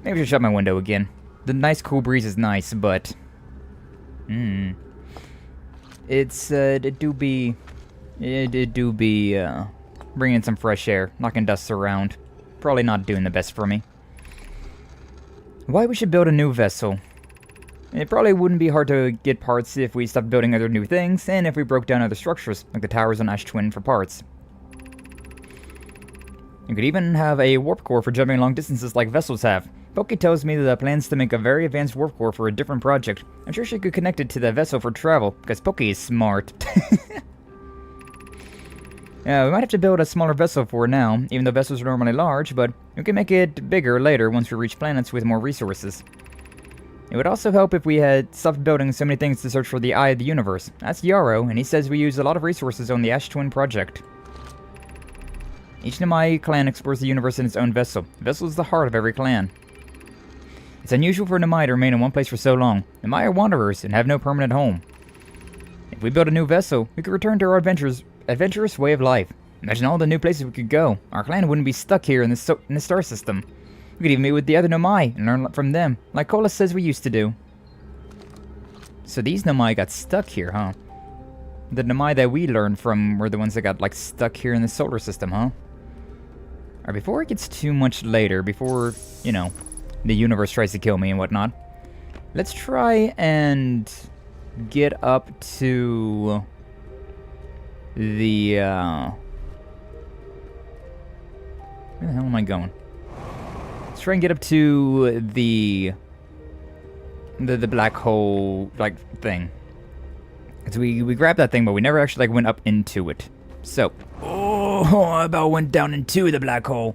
Maybe I should shut my window again. The nice cool breeze is nice, but... It do be bringing some fresh air, knocking dust around. Probably not doing the best for me. Why we should build a new vessel? It probably wouldn't be hard to get parts if we stopped building other new things, and if we broke down other structures, like the towers on Ash Twin for parts. You could even have a warp core for jumping long distances like vessels have. Poke tells me that plans to make a very advanced warp core for a different project. I'm sure she could connect it to the vessel for travel, because Poke is smart. Yeah, we might have to build a smaller vessel for now, even though vessels are normally large, but we can make it bigger later once we reach planets with more resources. It would also help if we had stopped building so many things to search for the Eye of the Universe. That's Yarrow, and he says we use a lot of resources on the Ash Twin project. Each Nomai clan explores the universe in its own vessel. The vessel is the heart of every clan. It's unusual for Nomai to remain in one place for so long. Nomai are wanderers and have no permanent home. If we build a new vessel, we could return to our adventurous way of life. Imagine all the new places we could go. Our clan wouldn't be stuck here in the star system. We could even meet with the other Nomai and learn from them, like Kola says we used to do. So these Nomai got stuck here, huh? The Nomai that we learned from were the ones that got, like, stuck here in the solar system, huh? Alright, before it gets too much later, before, you know, the universe tries to kill me and whatnot, let's try and get up to the, where the hell am I going? Let's try and get up to the black hole, like, thing. Because we grabbed that thing, but we never actually, like, went up into it. So, I about went down into the black hole.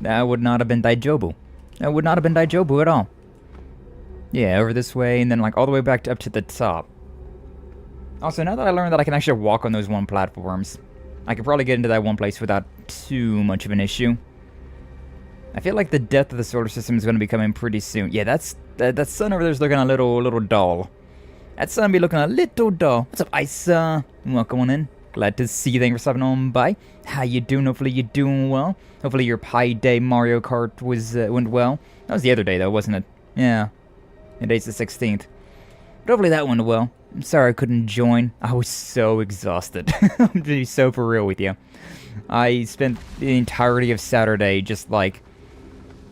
That would not have been Daijobu. That would not have been Daijobu at all. Yeah, over this way, and then, like, all the way back up to the top. Also, now that I learned that I can actually walk on those one platforms, I could probably get into that one place without too much of an issue. I feel like the death of the solar system is going to be coming pretty soon. Yeah, that sun over there is looking a little dull. That sun be looking a little dull. What's up, Ice? Welcome on in. Glad to see you. Thanks for stopping on by. How you doing? Hopefully you're doing well. Hopefully your Pi Day Mario Kart went well. That was the other day, though, wasn't it? Yeah. Today's the 16th. But hopefully that went well. I'm sorry I couldn't join. I was so exhausted. I'm gonna be so for real with you. I spent the entirety of Saturday just, like,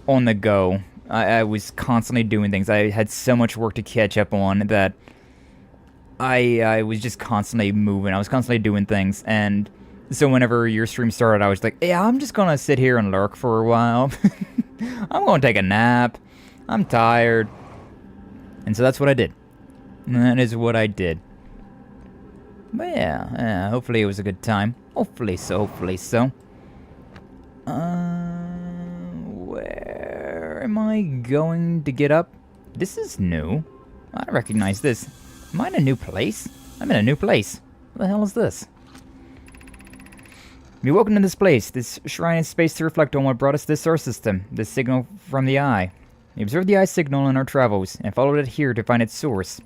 on the go. I was constantly doing things. I had so much work to catch up on that I was just constantly moving. I was constantly doing things. And so whenever your stream started, I was like, yeah, I'm just gonna sit here and lurk for a while. I'm gonna take a nap. I'm tired. And so that's what I did. That is what I did. But yeah, hopefully it was a good time. Hopefully so. Where am I going to get up? This is new. I recognize this. Am I in a new place? I'm in a new place. What the hell is this? Be welcome to this place. This shrine is space to reflect on what brought us to this star system. The signal from the eye. We observed the eye signal in our travels and followed it here to find its source.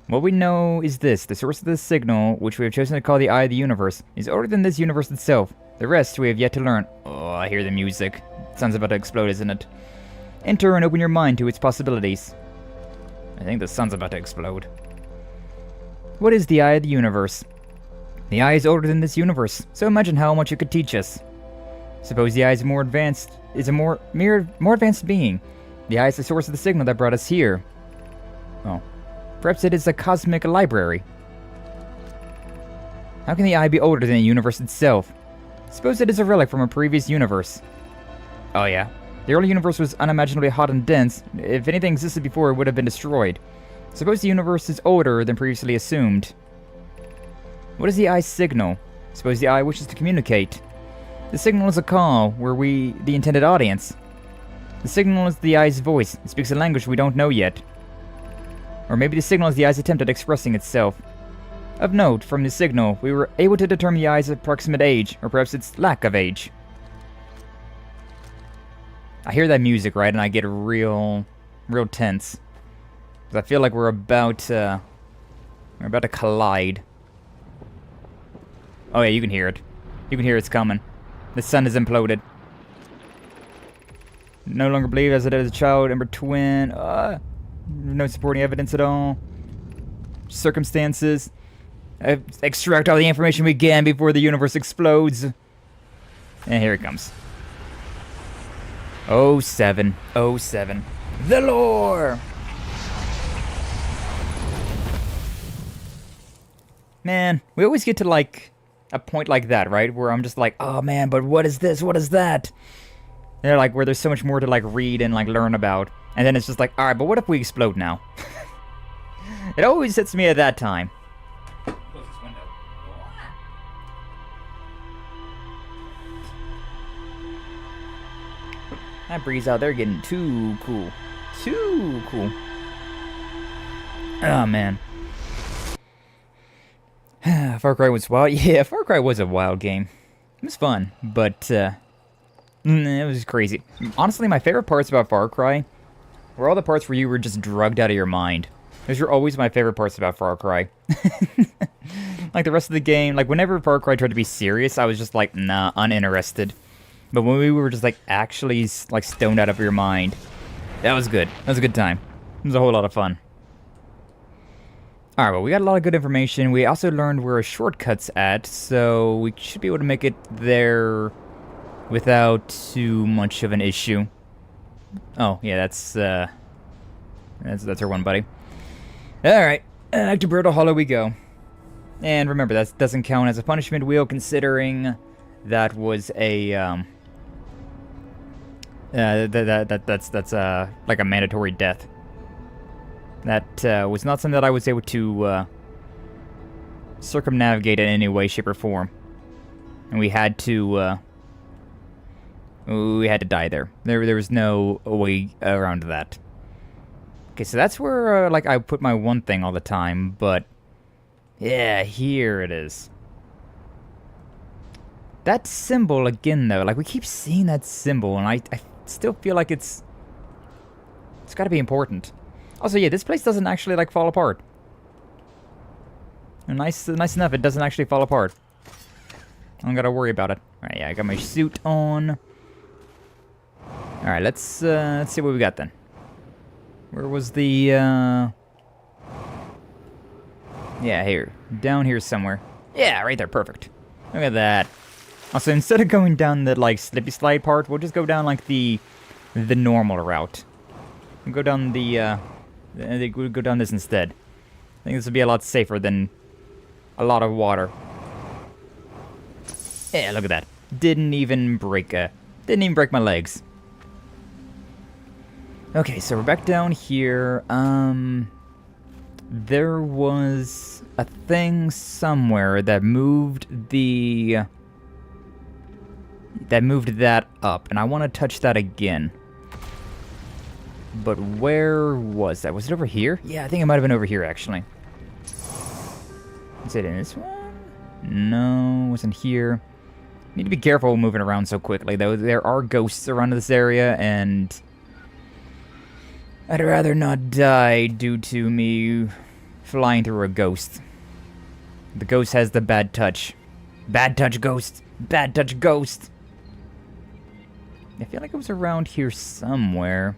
What we know is this. The source of this signal, which we have chosen to call the Eye of the Universe, is older than this universe itself. The rest we have yet to learn. Oh, I hear the music. Sounds about to explode, isn't it? Enter and open your mind to its possibilities. I think the sun's about to explode. What is the eye of the universe? The eye is older than this universe, so imagine how much it could teach us. Suppose the eye is more advanced, more advanced being. The eye is the source of the signal that brought us here. Oh. Perhaps it is a cosmic library. How can the eye be older than the universe itself? Suppose it is a relic from a previous universe. Oh yeah. The early universe was unimaginably hot and dense. If anything existed before, it would have been destroyed. Suppose the universe is older than previously assumed. What is the eye's signal? Suppose the eye wishes to communicate. The signal is a call. Were we the intended audience? The signal is the eye's voice. It speaks a language we don't know yet. Or maybe the signal is the eye's attempt at expressing itself. Of note, from the signal, we were able to determine the eye's approximate age, or perhaps its lack of age. I hear that music, right, and I get real tense. Because I feel like we're about to collide. Oh yeah, you can hear it. You can hear it's coming. The sun is imploded. No longer believe as it is a child, Ember twin. No supporting evidence at all. Circumstances. Extract all the information we can before the universe explodes. And here it comes. 07. 07. The lore! Man, we always get to like a point like that, right? Where I'm just like, oh man, but what is this? What is that? They're like, where there's so much more to like read and like learn about. And then it's just like, alright, but what if we explode now? It always hits me at that time. Close this window. That breeze out there getting too cool. Too cool. Oh man. Far Cry was wild. Yeah, Far Cry was a wild game. It was fun, but it was crazy. Honestly, my favorite parts about Far Cry were all the parts where you were just drugged out of your mind. Those were always my favorite parts about Far Cry. Like the rest of the game, like whenever Far Cry tried to be serious, I was just like, nah, uninterested. But when we were just like actually like stoned out of your mind, that was good. That was a good time. It was a whole lot of fun. Alright, well, we got a lot of good information. We also learned where a shortcut's at, so we should be able to make it there without too much of an issue. Oh, yeah, that's our one buddy. Alright, back to Brittle Hollow we go. And remember, that doesn't count as a punishment wheel, considering that was a, that's like a mandatory death. That was not something that I was able to circumnavigate in any way, shape, or form. And we had to die there. There was no way around that. Okay, so that's where like I put my one thing all the time, but yeah, here it is. That symbol again, though, like we keep seeing that symbol, and I still feel like it's got to be important. Also, yeah, this place doesn't actually, like, fall apart. Nice enough, it doesn't actually fall apart. I don't gotta worry about it. Alright, yeah, I got my suit on. Alright, let's see what we got then. Where was the, yeah, here. Down here somewhere. Yeah, right there, perfect. Look at that. Also, instead of going down the, like, slippy slide part, we'll just go down, like, the normal route. We'll go down we'll go down this instead. I think this would be a lot safer than a lot of water. Yeah, look at that. Didn't even break my legs. Okay, so we're back down here. There was a thing somewhere that moved that up, and I want to touch that again. But where was that? Was it over here? Yeah, I think it might have been over here, actually. Is it in this one? No, it wasn't here. Need to be careful moving around so quickly, though. There are ghosts around this area, and I'd rather not die due to me flying through a ghost. The ghost has the bad touch. Bad touch ghost. Bad touch ghost. I feel like it was around here somewhere.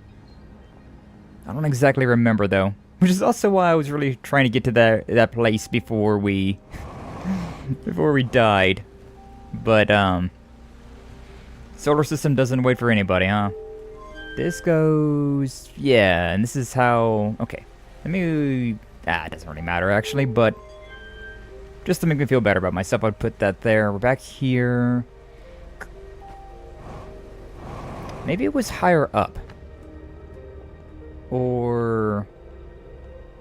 I don't exactly remember, though. Which is also why I was really trying to get to that place before we died. But solar system doesn't wait for anybody, huh? This goes, yeah, and this is how. Okay, let me. It doesn't really matter actually, but just to make me feel better about myself, I'd put that there. We're back here. Maybe it was higher up, or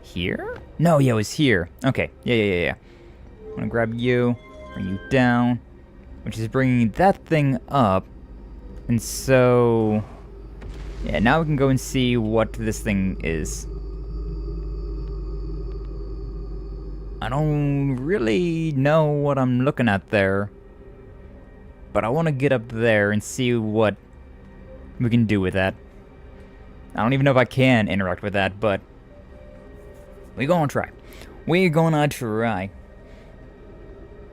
here? No, yeah, it was here. Okay, yeah. I'm gonna grab you, bring you down, which is bringing that thing up. And so, yeah, now we can go and see what this thing is. I don't really know what I'm looking at there, but I want to get up there and see what we can do with that. I don't even know if I can interact with that, but we're gonna try. We're gonna try.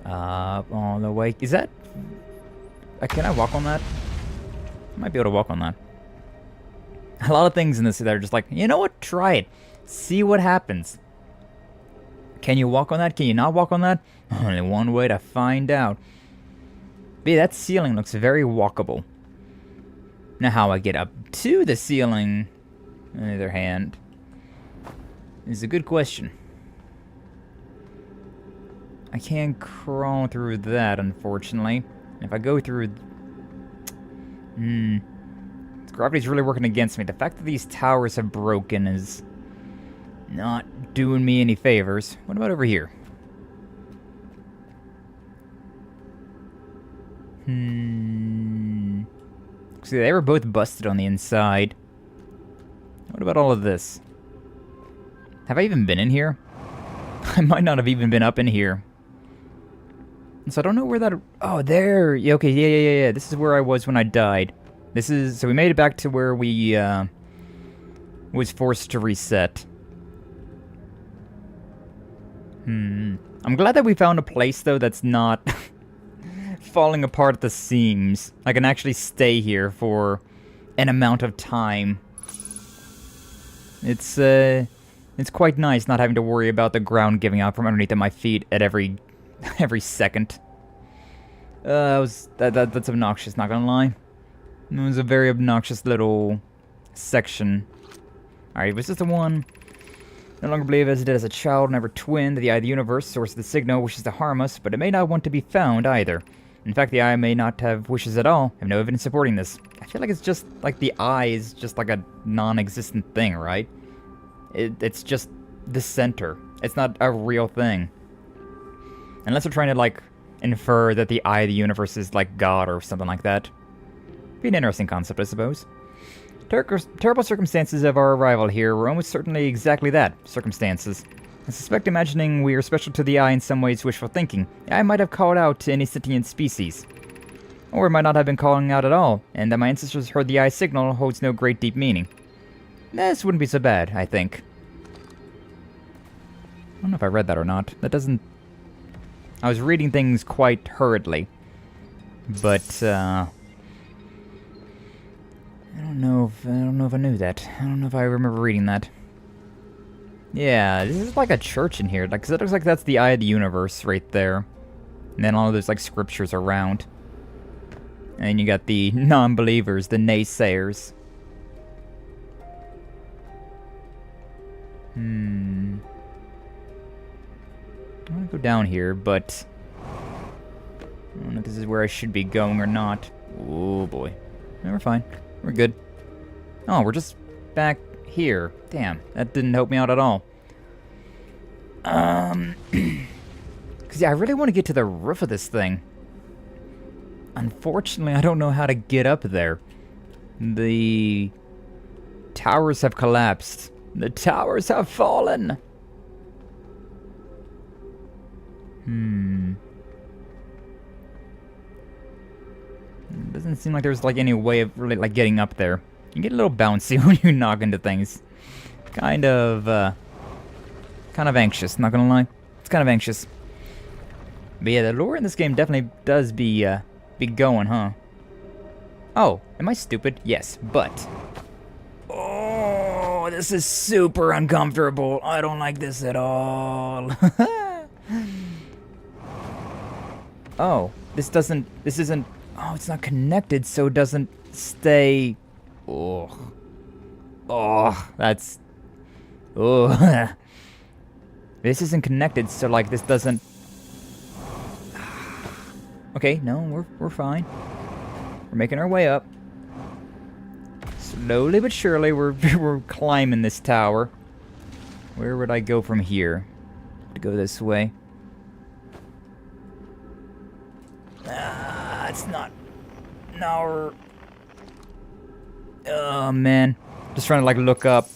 Up all the way. Is that... can I walk on that? I might be able to walk on that. A lot of things in this that are just like, you know what? Try it. See what happens. Can you walk on that? Can you not walk on that? Only one way to find out. But yeah, that ceiling looks very walkable. Now how I get up to the ceiling, on the other hand, is a good question. I can't crawl through that, unfortunately. If I go through... Gravity's really working against me. The fact that these towers have broken is not doing me any favors. What about over here? See, they were both busted on the inside. What about all of this? Have I even been in here? I might not have even been up in here. So I don't know where that... Oh, there! Yeah, okay, yeah. This is where I was when I died. This is... So we made it back to where we, was forced to reset. I'm glad that we found a place, though, that's not falling apart at the seams. I can actually stay here for an amount of time. It's quite nice not having to worry about the ground giving out from underneath my feet at every second. That's obnoxious, not gonna lie. It was a very obnoxious little section. Alright, was this the one? No longer believe as it did as a child, never twin, that the eye of the universe, source of the signal, wishes to harm us, but it may not want to be found either. In fact, the eye may not have wishes at all. I have no evidence supporting this. I feel like it's just like the eye is just like a non-existent thing, right? It's just the center. It's not a real thing. Unless we're trying to, like, infer that the eye of the universe is like God or something like that. Be an interesting concept, I suppose. Terrible circumstances of our arrival here were almost certainly exactly that, circumstances. I suspect imagining we are special to the eye in some ways wishful thinking. The eye might have called out to any sentient species. Or it might not have been calling out at all, and that my ancestors heard the eye signal holds no great deep meaning. This wouldn't be so bad, I think. I don't know if I read that or not. That doesn't... I was reading things quite hurriedly. But, I don't know if I knew that. I don't know if I remember reading that. Yeah, this is like a church in here. Like, 'cause it looks like that's the eye of the universe right there. And then all of those, like, scriptures around. And you got the non-believers, the naysayers. I want to go down here, but I don't know if this is where I should be going or not. Oh boy. No, we're fine. We're good. Oh, we're just back here. Damn, that didn't help me out at all. Cause yeah, I really want to get to the roof of this thing. Unfortunately, I don't know how to get up there. The towers have collapsed. The towers have fallen. Doesn't seem like there's like any way of really like getting up there. You get a little bouncy when you knock into things. Kind of anxious, not gonna lie. It's kind of anxious. But yeah, the lore in this game definitely does be going, huh? Oh, am I stupid? Yes, but... Oh, Oh, this is super uncomfortable. I don't like this at all. Oh, this isn't, oh, it's not connected, so it doesn't stay. Oh. Oh, that's, oh. This isn't connected, so like this doesn't. Okay, no, we're fine. We're making our way up. Slowly but surely, we're climbing this tower. Where would I go from here? To go this way. It's not. No. Oh man, just trying to like look up,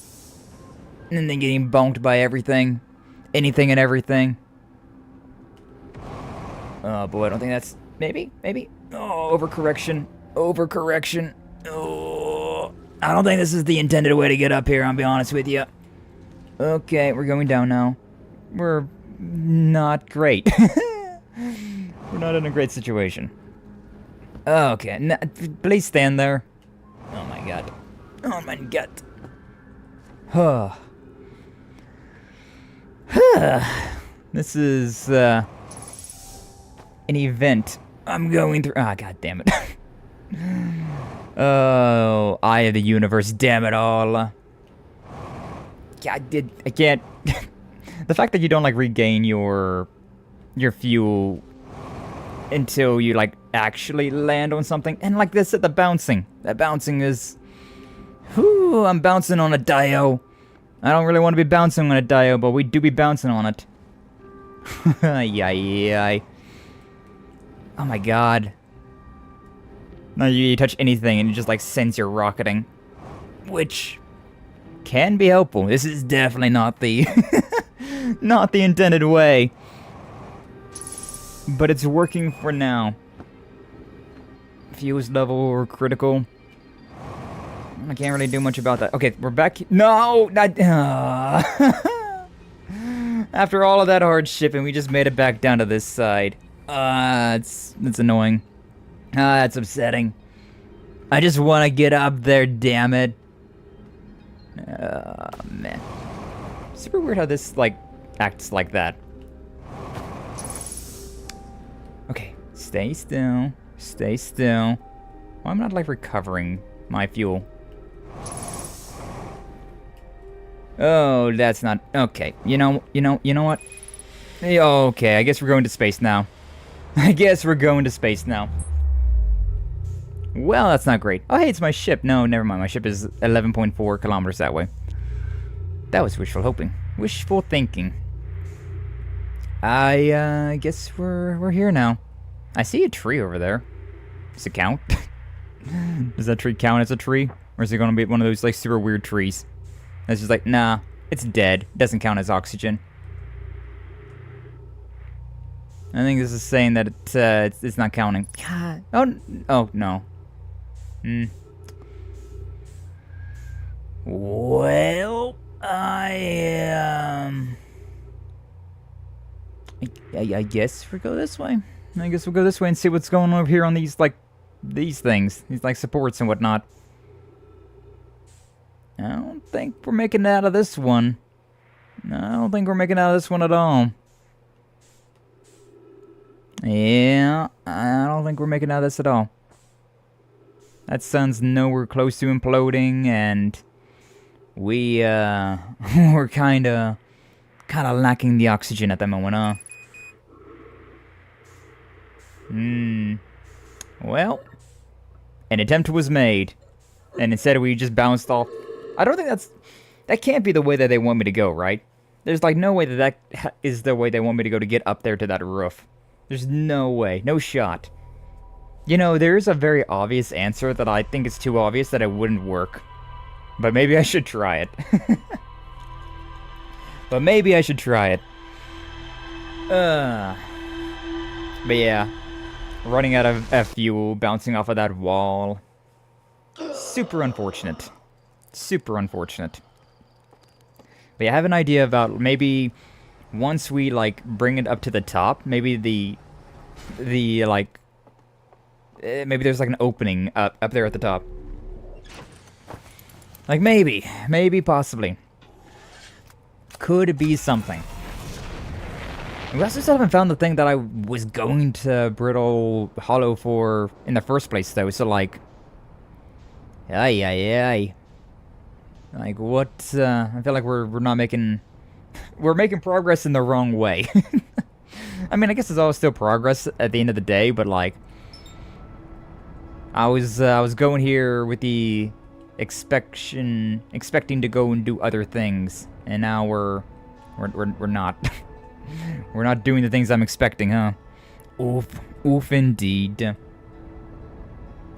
and then getting bonked by everything, anything and everything. Oh boy, I don't think that's maybe. Oh, overcorrection. Oh, I don't think this is the intended way to get up here. I'll be honest with you. Okay, we're going down now. We're not great. We're not in a great situation. Okay, please stand there. Oh my god. Oh my god. Huh. This is an event I'm going through. Ah, god damn it. Oh, Eye of the Universe, damn it all. Yeah, I can't. The fact that you don't like regain your fuel until you like actually land on something, and like this at the bouncing. That bouncing is. Whew, I'm bouncing on a dio. I don't really want to be bouncing on a dio, but we do be bouncing on it. Yeah. Oh my god. Now you touch anything and it just like sends you rocketing. Which can be helpful. This is definitely not the not the intended way. But it's working for now. Fuse level or critical. I can't really do much about that. Okay, we're back. No! Not, after all of that hardship, and we just made it back down to this side. It's annoying. That's upsetting. I just want to get up there, damn it. Man. Super weird how this, like, acts like that. Okay, stay still. Stay still. Well, I'm not, like, recovering my fuel. Oh, that's not... Okay, you know what? Okay, I guess we're going to space now. Well, that's not great. Oh, hey, it's my ship. No, never mind. My ship is 11.4 kilometers that way. That was wishful hoping. Wishful thinking. I guess we're here now. I see a tree over there. Does it count? Does that tree count as a tree? Or is it going to be one of those, like, super weird trees? That's just like, nah, it's dead. It doesn't count as oxygen. I think this is saying that it's not counting. God. Oh, no. Well, I guess we'll go this way. I guess we'll go this way and see what's going on over here on these, like, these things. These, like, supports and whatnot. I don't think we're making it out of this one. I don't think we're making it out of this one at all. Yeah, I don't think we're making it out of this at all. That sun's nowhere close to imploding, and we're kinda lacking the oxygen at the moment, huh? Well, an attempt was made, and instead we just bounced off. I don't think that can't be the way that they want me to go, right? There's like no way that is the way they want me to go to get up there to that roof. There's no way, no shot. You know, there's a very obvious answer that I think is too obvious that it wouldn't work. But maybe I should try it. But yeah, running out of fuel, bouncing off of that wall. Super unfortunate. Super unfortunate. But yeah, I have an idea about maybe once we like bring it up to the top, maybe the like maybe there's like an opening up there at the top. Like, maybe, possibly. Could be something. We also still haven't found the thing that I was going to Brittle Hollow for in the first place, though, so, like... Ay. Like, what, I feel like we're not making... We're making progress in the wrong way. I mean, I guess it's all still progress at the end of the day, but, like... I was going here with the... expecting to go and do other things, and now we're not. We're not doing the things I'm expecting, huh? Oof indeed.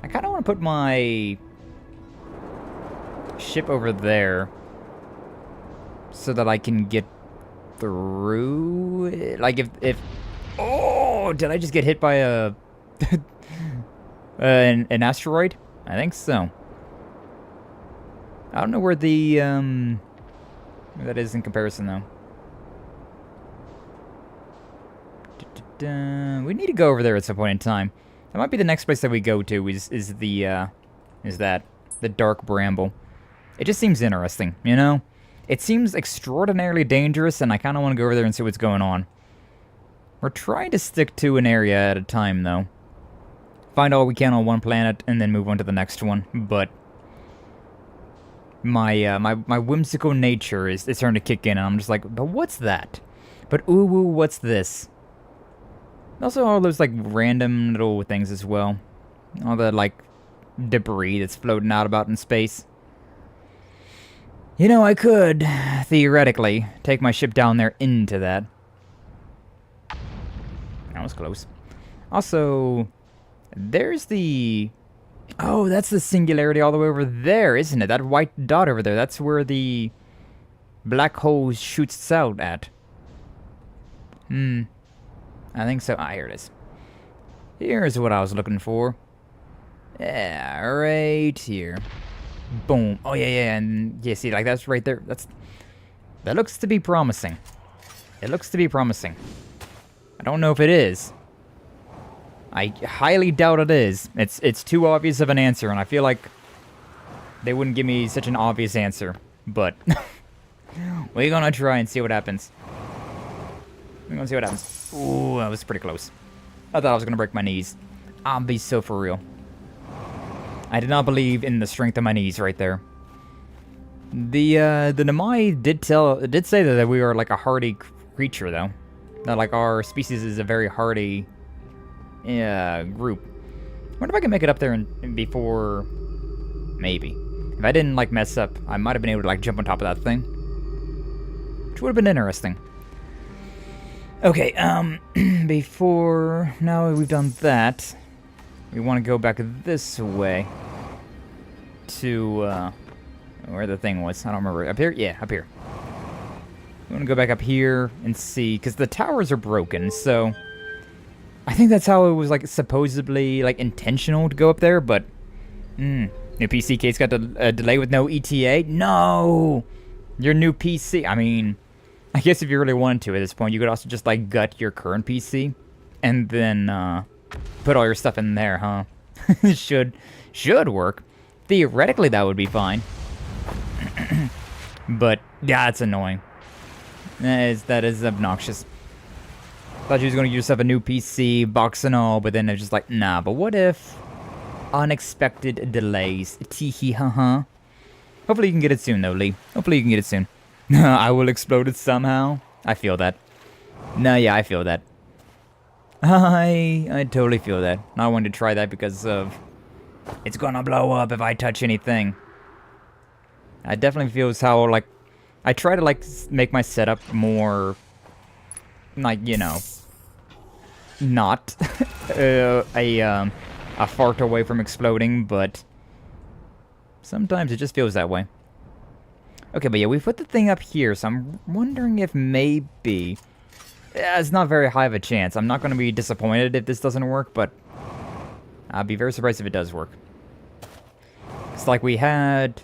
I kind of want to put my ship over there so that I can get through it. Like if oh, did I just get hit by a an asteroid? I think so. I don't know where the, where that is in comparison, though. We need to go over there at some point in time. That might be the next place that we go to, is the Dark Bramble. It just seems interesting, you know? It seems extraordinarily dangerous, and I kind of want to go over there and see what's going on. We're trying to stick to an area at a time, though. Find all we can on one planet, and then move on to the next one, but... My whimsical nature is starting to kick in, and I'm just like, but what's that? But ooh, what's this? Also, all those, like, random little things as well. All the, like, debris that's floating out about in space. You know, I could, theoretically, take my ship down there into that. That was close. Also, there's the... Oh, that's the singularity all the way over there, isn't it? That white dot over there, that's where the black hole shoots out at. I think so. Ah, here it is. Here's what I was looking for. Yeah, right here. Boom. Oh, yeah, and yeah, see, like, that's right there. That looks to be promising. It looks to be promising. I don't know if it is. I highly doubt it is. It's too obvious of an answer, and I feel like they wouldn't give me such an obvious answer. But we're gonna try and see what happens. We're gonna see what happens. Ooh, that was pretty close. I thought I was gonna break my knees. I'll be so for real. I did not believe in the strength of my knees right there. The Namai did say that we are like a hardy creature, though. That like our species is a very hardy group. I wonder if I can make it up there before... Maybe. If I didn't, like, mess up, I might have been able to, like, jump on top of that thing. Which would have been interesting. Okay, before... Now we've done that, we want to go back this way to, where the thing was. I don't remember. Up here? Yeah, up here. We want to go back up here and see, because the towers are broken, so... I think that's how it was, like, supposedly, like, intentional to go up there, but... New PC case got a delay with no ETA? No! Your new PC... I mean, I guess if you really wanted to at this point, you could also just, like, gut your current PC, and then, put all your stuff in there, huh? should work. Theoretically, that would be fine. But, yeah, it's annoying. That is obnoxious. Thought you was gonna get yourself a new PC, box and all, but then it's just like, nah, but what if... Unexpected delays. Teehee, haha. Hopefully you can get it soon, though, Lee. Hopefully you can get it soon. I will explode it somehow. I feel that. No, yeah, I feel that. I totally feel that. I wanted to try that because of... It's gonna blow up if I touch anything. I definitely feels how, like... I try to, like, make my setup more... Like, you know... Not... a fart away from exploding, but... Sometimes it just feels that way. Okay, but yeah, we put the thing up here, so I'm wondering if maybe... Yeah, it's not very high of a chance. I'm not going to be disappointed if this doesn't work, but... I'll be very surprised if it does work. It's like we had...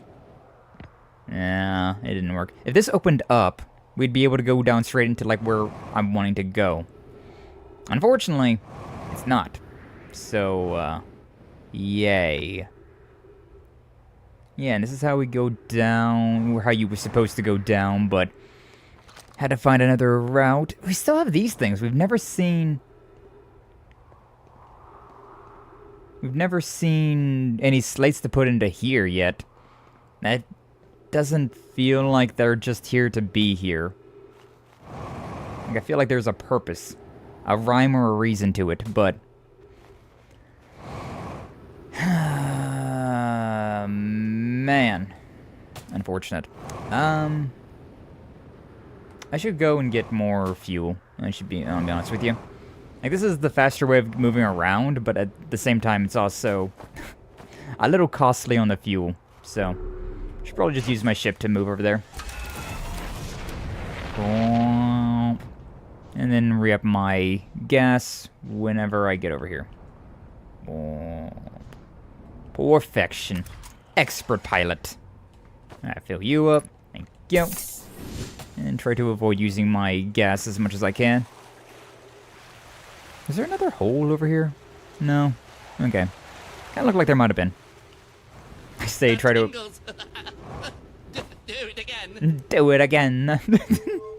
Yeah, it didn't work. If this opened up, we'd be able to go down straight into, like, where I'm wanting to go. Unfortunately, it's not. So, yay. Yeah, and this is how we go down, or how you were supposed to go down, but had to find another route. We still have these things. We've never seen any slates to put into here yet. That doesn't feel like they're just here to be here. Like, I feel like there's a purpose, a rhyme or a reason to it, but man, unfortunate. I should go and get more fuel. I should be, I'll be honest with you. Like, this is the faster way of moving around, but at the same time, it's also a little costly on the fuel. So, I should probably just use my ship to move over there. And then re-up my gas whenever I get over here. Perfection. Expert pilot. I fill you up. Thank you. And try to avoid using my gas as much as I can. Is there another hole over here? No. Okay. Kinda looked like there might have been. I say try to... Do it again. Do it again.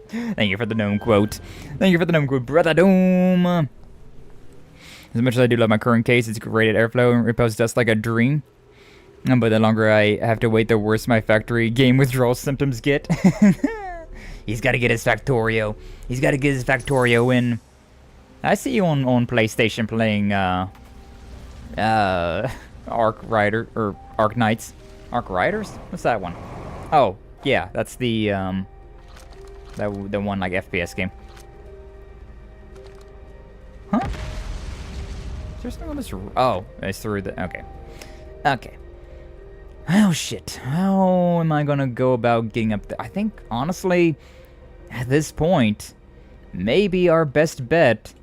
Thank you for the gnome quote. Thank you for the gnome quote, Brother Doom. As much as I do love my current case, it's rated airflow and repels dust like a dream. But the longer I have to wait, the worse my factory game withdrawal symptoms get. He's got to get his Factorio. He's got to get his Factorio in. I see you on PlayStation playing Arc Rider or Arc Knights. Arc Riders? What's that one? Oh, yeah, that's the the one like FPS game. Huh? Is there something on this? Oh, it's through the. Okay. Okay. Oh shit. How am I gonna go about getting up there? I think, honestly, at this point, maybe our best bet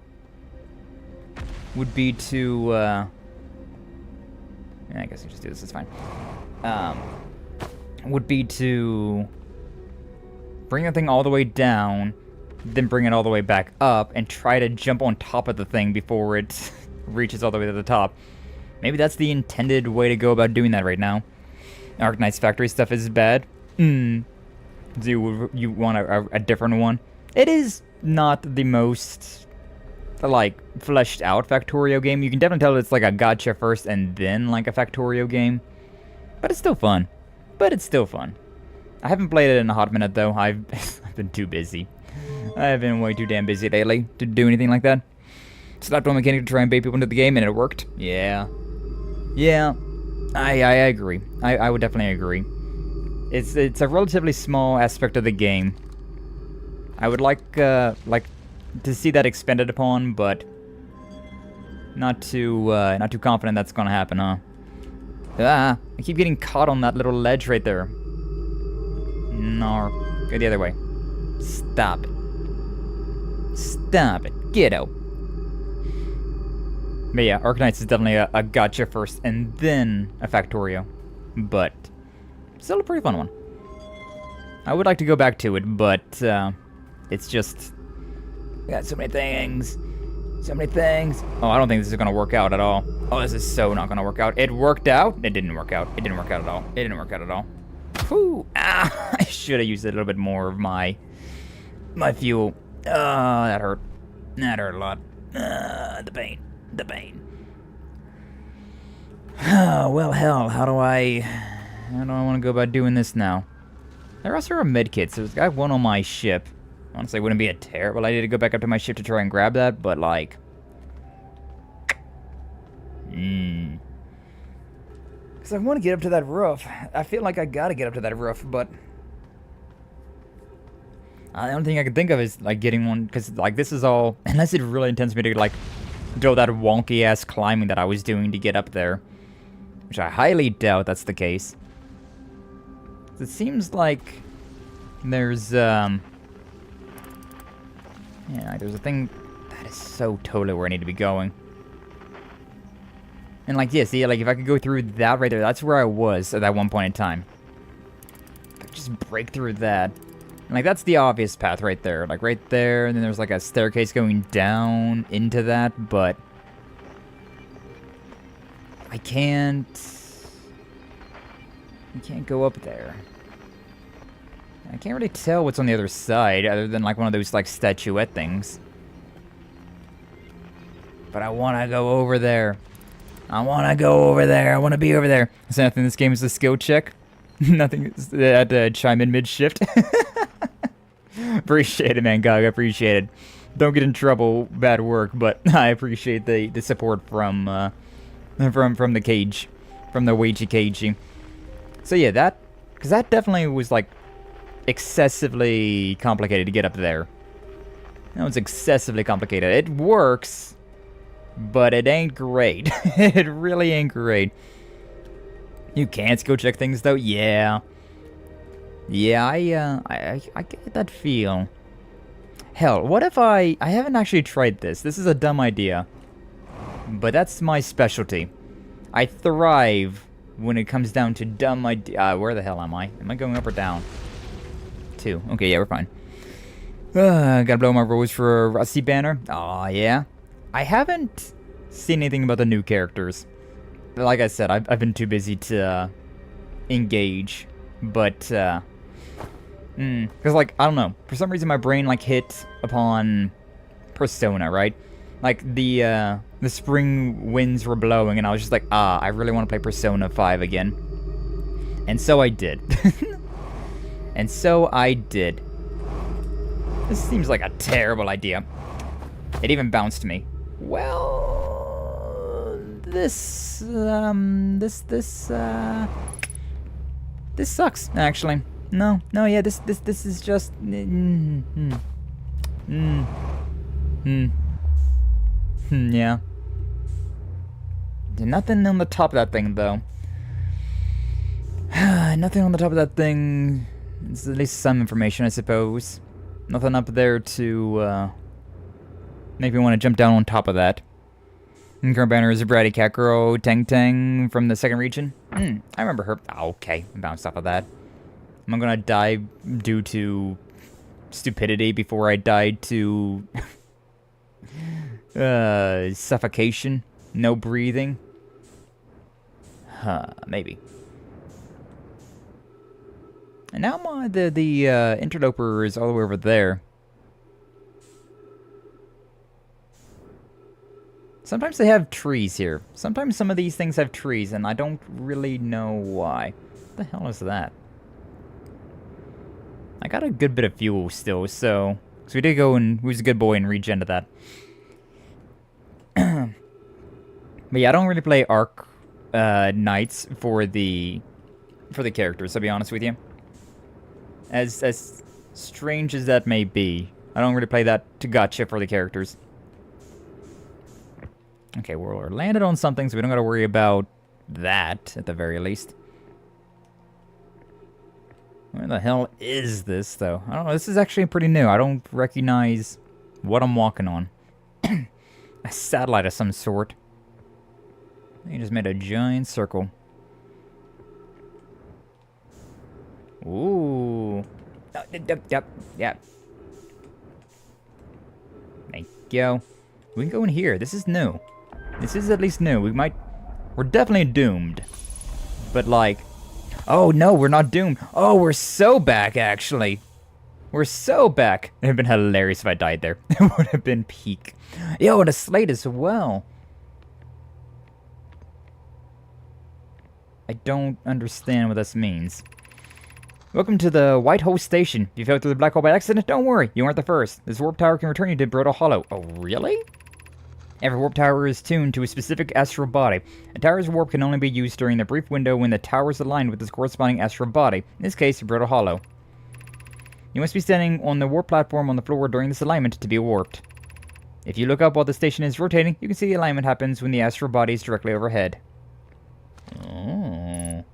would be to, I guess I just do this, it's fine. Would be to bring the thing all the way down, then bring it all the way back up, and try to jump on top of the thing before it reaches all the way to the top. Maybe that's the intended way to go about doing that right now. Arc Knight's factory stuff is bad. Do you want a different one? It is not the most, like, fleshed out Factorio game. You can definitely tell it's like a gotcha first and then like a Factorio game. But it's still fun. I haven't played it in a hot minute though. I've been too busy. I've been way too damn busy lately to do anything like that. Slapped on mechanic to try and bait people into the game and it worked. Yeah. I agree. I would definitely agree. It's a relatively small aspect of the game. I would like to see that expanded upon, but not too confident that's gonna happen, huh? Ah, I keep getting caught on that little ledge right there. No, go the other way. Stop it. Stop it. Get out. But yeah, Arc Knights is definitely a gotcha first and then a Factorio. But still a pretty fun one. I would like to go back to it, but it's just... we got so many things. So many things. Oh, I don't think this is going to work out at all. Oh, this is so not going to work out. It worked out. It didn't work out. It didn't work out at all. It didn't work out at all. Whew. Ah, I should have used a little bit more of my fuel. Oh, that hurt. That hurt a lot. The pain. The pain. Oh, well, hell, how do I want to go about doing this now? There also are medkits. There's got one on my ship. Honestly, it wouldn't be a terrible idea to go back up to my ship to try and grab that, but like... Because I want to get up to that roof. I feel like I gotta get up to that roof, but... the only thing I can think of is, like, getting one, because, like, this is all... Unless it really intends me to, like, do that wonky-ass climbing that I was doing to get up there. Which I highly doubt that's the case. It seems like there's, yeah, there's a thing that is so totally where I need to be going. And, like, yeah, see, like, if I could go through that right there, that's where I was at that one point in time. If I could just break through that. And, like, that's the obvious path right there. Like, right there, and then there's, like, a staircase going down into that, but... I can't... You can't go up there. I can't really tell what's on the other side, other than like one of those like statuette things. But I want to go over there. I want to go over there. I want to be over there. So nothing in this game is a skill check. Nothing had to chime in mid-shift. Appreciate it, man, Gog. I appreciate it. Don't get in trouble, bad work, but I appreciate the support from the cage, from the Ouija cagey. So yeah, because that definitely was like excessively complicated to get up there. That was excessively complicated. It works, but it ain't great. It really ain't great. You can skill check things though, yeah. Yeah, I get that feel. Hell, what if I haven't actually tried this. This is a dumb idea. But that's my specialty. I thrive when it comes down to dumb idea. Where the hell am I? Am I going up or down? 2. Okay, yeah, we're fine. Gotta blow my rose for a Rusty banner. Aw, yeah. I haven't seen anything about the new characters. Like I said, I've been too busy to engage. But, because, like, I don't know. For some reason, my brain, like, hit upon Persona, right? Like, the spring winds were blowing, and I was just like, I really want to play Persona 5 again. And so I did. And so I did. This seems like a terrible idea. It even bounced me. Well, this sucks, actually. No, yeah, this is just... yeah. Nothing on the top of that thing, though. Nothing on the top of that thing. It's at least some information, I suppose. Nothing up there to, make me want to jump down on top of that. And current banner is a bratty cat girl, Tang Tang, from the second region. I remember her. Oh, okay, I bounced off of that. Am I gonna die due to stupidity before I died to suffocation? No breathing? Maybe. And now the interloper is all the way over there. Sometimes they have trees here. Sometimes some of these things have trees, and I don't really know why. What the hell is that? I got a good bit of fuel still, so we did go and who's a good boy and regen to that. But yeah, I don't really play Arc Knights for the characters, I'll be honest with you. As strange as that may be, I don't really play that to gotcha for the characters. Okay, we're landed on something, so we don't gotta worry about that, at the very least. Where the hell is this, though? I don't know, this is actually pretty new. I don't recognize what I'm walking on. A satellite of some sort. He just made a giant circle. Ooh. Yep. Thank you. We can go in here. This is new. This is at least new. We're definitely doomed. But like, oh no, we're not doomed. Oh, we're so back, actually. We're so back. It would have been hilarious if I died there. It would have been peak. Yo, and a slate as well. I don't understand what this means. Welcome to the White Hole Station. If you fell through the black hole by accident, don't worry. You weren't the first. This warp tower can return you to Brittle Hollow. Oh, really? Every warp tower is tuned to a specific astral body. A tower's warp can only be used during the brief window when the tower is aligned with its corresponding astral body. In this case, Brittle Hollow. You must be standing on the warp platform on the floor during this alignment to be warped. If you look up while the station is rotating, you can see the alignment happens when the astral body is directly overhead. Oh.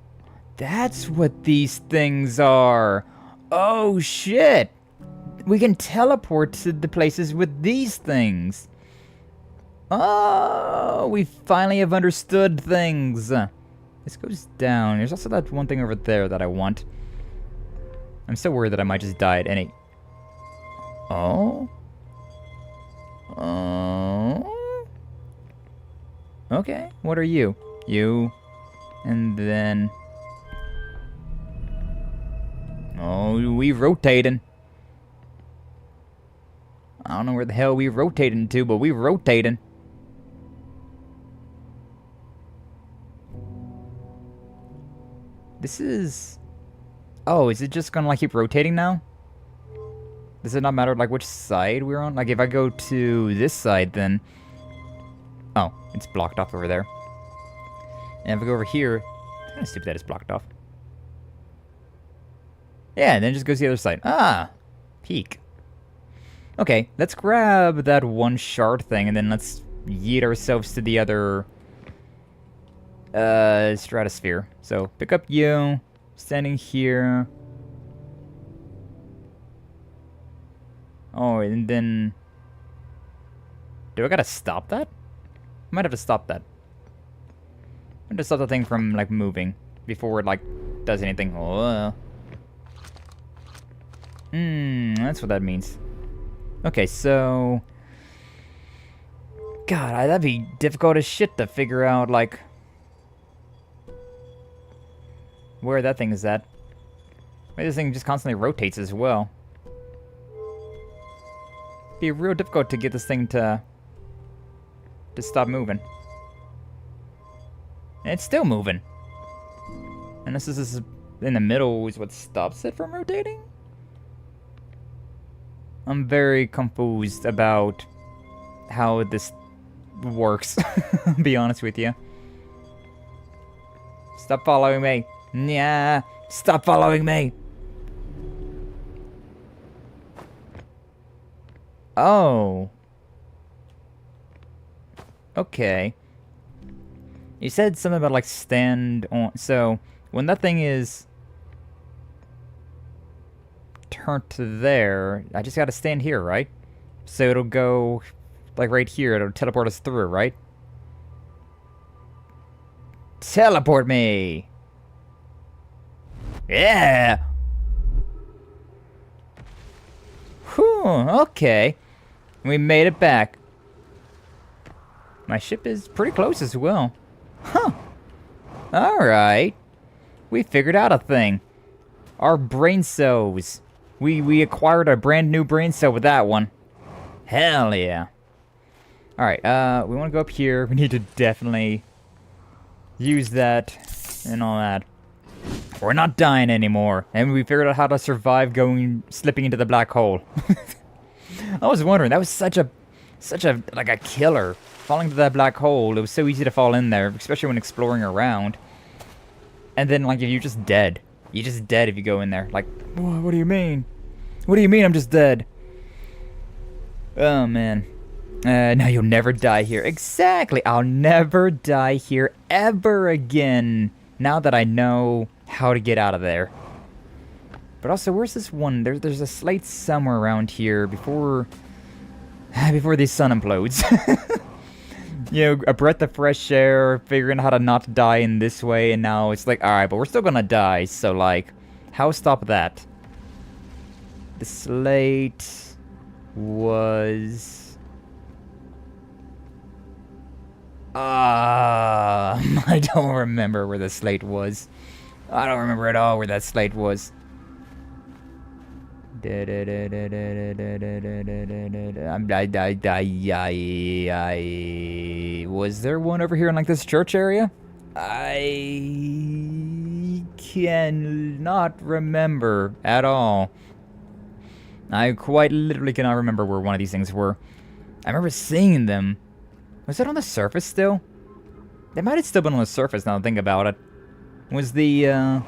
That's what these things are. Oh, shit. We can teleport to the places with these things. Oh, we finally have understood things. This goes down. There's also that one thing over there that I want. I'm so worried that I might just die at any... Oh? Oh? Okay, what are you? You. And then... We rotating. I don't know where the hell we rotating to, but we rotating. This is... Oh, is it just gonna like keep rotating now? Does it not matter like which side we're on? Like if I go to this side then... Oh, it's blocked off over there. And if I go over here... It's kind of stupid that it's blocked off. Yeah, and then it just goes to the other side. Ah! Peak. Okay, let's grab that one shard thing and then let's yeet ourselves to the other... stratosphere. So, pick up you, standing here. Oh, and then... Do I gotta stop that? I might have to stop that. I'm gonna stop the thing from, like, moving before it, like, does anything. Oh. That's what that means. Okay, so... God, that'd be difficult as shit to figure out, like... where that thing is at. Maybe this thing just constantly rotates as well. Be real difficult to get this thing to stop moving. And it's still moving. And this is in the middle is what stops it from rotating? I'm very confused about how this works, to be honest with you. Stop following me. Yeah, stop following me. Oh. Okay. You said something about like stand on. So when that thing is turned to there, I just gotta stand here, right? So it'll go like right here. It'll teleport us through, right? Teleport me. Yeah! Whew, okay. We made it back. My ship is pretty close as well. Huh. Alright. We figured out a thing. Our brain cells. We acquired a brand new brain cell with that one. Hell yeah. Alright, we want to go up here. We need to definitely use that and all that. We're not dying anymore, and we figured out how to survive slipping into the black hole. I was wondering, that was such a like a killer. Falling to that black hole, it was so easy to fall in there, especially when exploring around. And then, like, if you're just dead. You're just dead if you go in there. Like, what do you mean? What do you mean I'm just dead? Oh, man. No, you'll never die here. Exactly, I'll never die here ever again. Now that I know how to get out of there. But also, where's this one? There's a slate somewhere around here before the sun implodes. You know, a breath of fresh air, figuring out how to not die in this way, and now it's like, alright, but we're still gonna die, so like, how stop that? The slate was... I don't remember where the slate was. I don't remember at all where that slate was. Was there one over here in like this church area? I cannot remember at all. I quite literally cannot remember where one of these things were. I remember seeing them. Was it on the surface still? They might have still been on the surface now that I think about it. Was the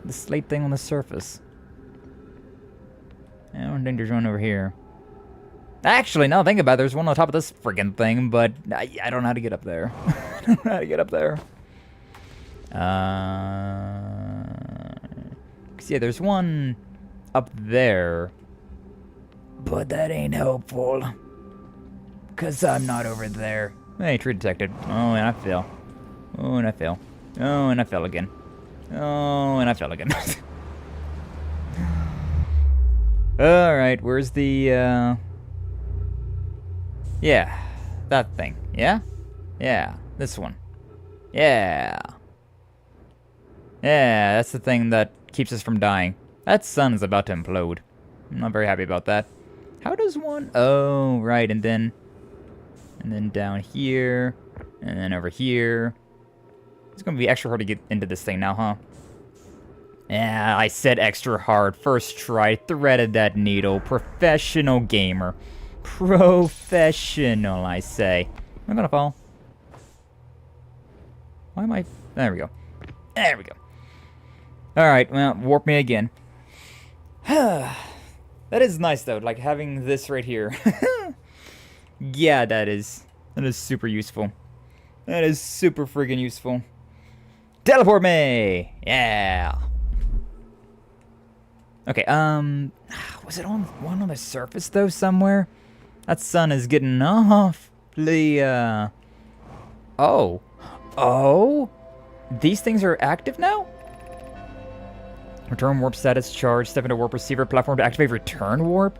slate thing on the surface? I don't think there's one over here. Actually, now think about it, there's one on top of this friggin' thing, but I don't know how to get up there. I don't know how to get up there. Yeah, there's one up there. But that ain't helpful. Cause I'm not over there. Hey, tree detected. Oh, and I fell. Oh, and I fell. Oh, and I fell again. Oh, and I fell again. Alright, where's the, yeah, that thing. Yeah? Yeah, this one. Yeah. Yeah, that's the thing that keeps us from dying. That sun is about to implode. I'm not very happy about that. How does one... Oh, right, and then down here, and then over here. It's gonna be extra hard to get into this thing now, huh? Yeah, I said extra hard. First try, threaded that needle. Professional gamer. Professional, I say. I'm gonna fall. Why am I... There we go. There we go. Alright, well, warp me again. That is nice, though, like having this right here. Yeah, that is super useful. That is super friggin' useful. Teleport me! Yeah! Okay, was it on one on the surface, though, somewhere? That sun is getting awfully, Oh. Oh? These things are active now? Return warp status charge. Step into warp receiver platform to activate return warp?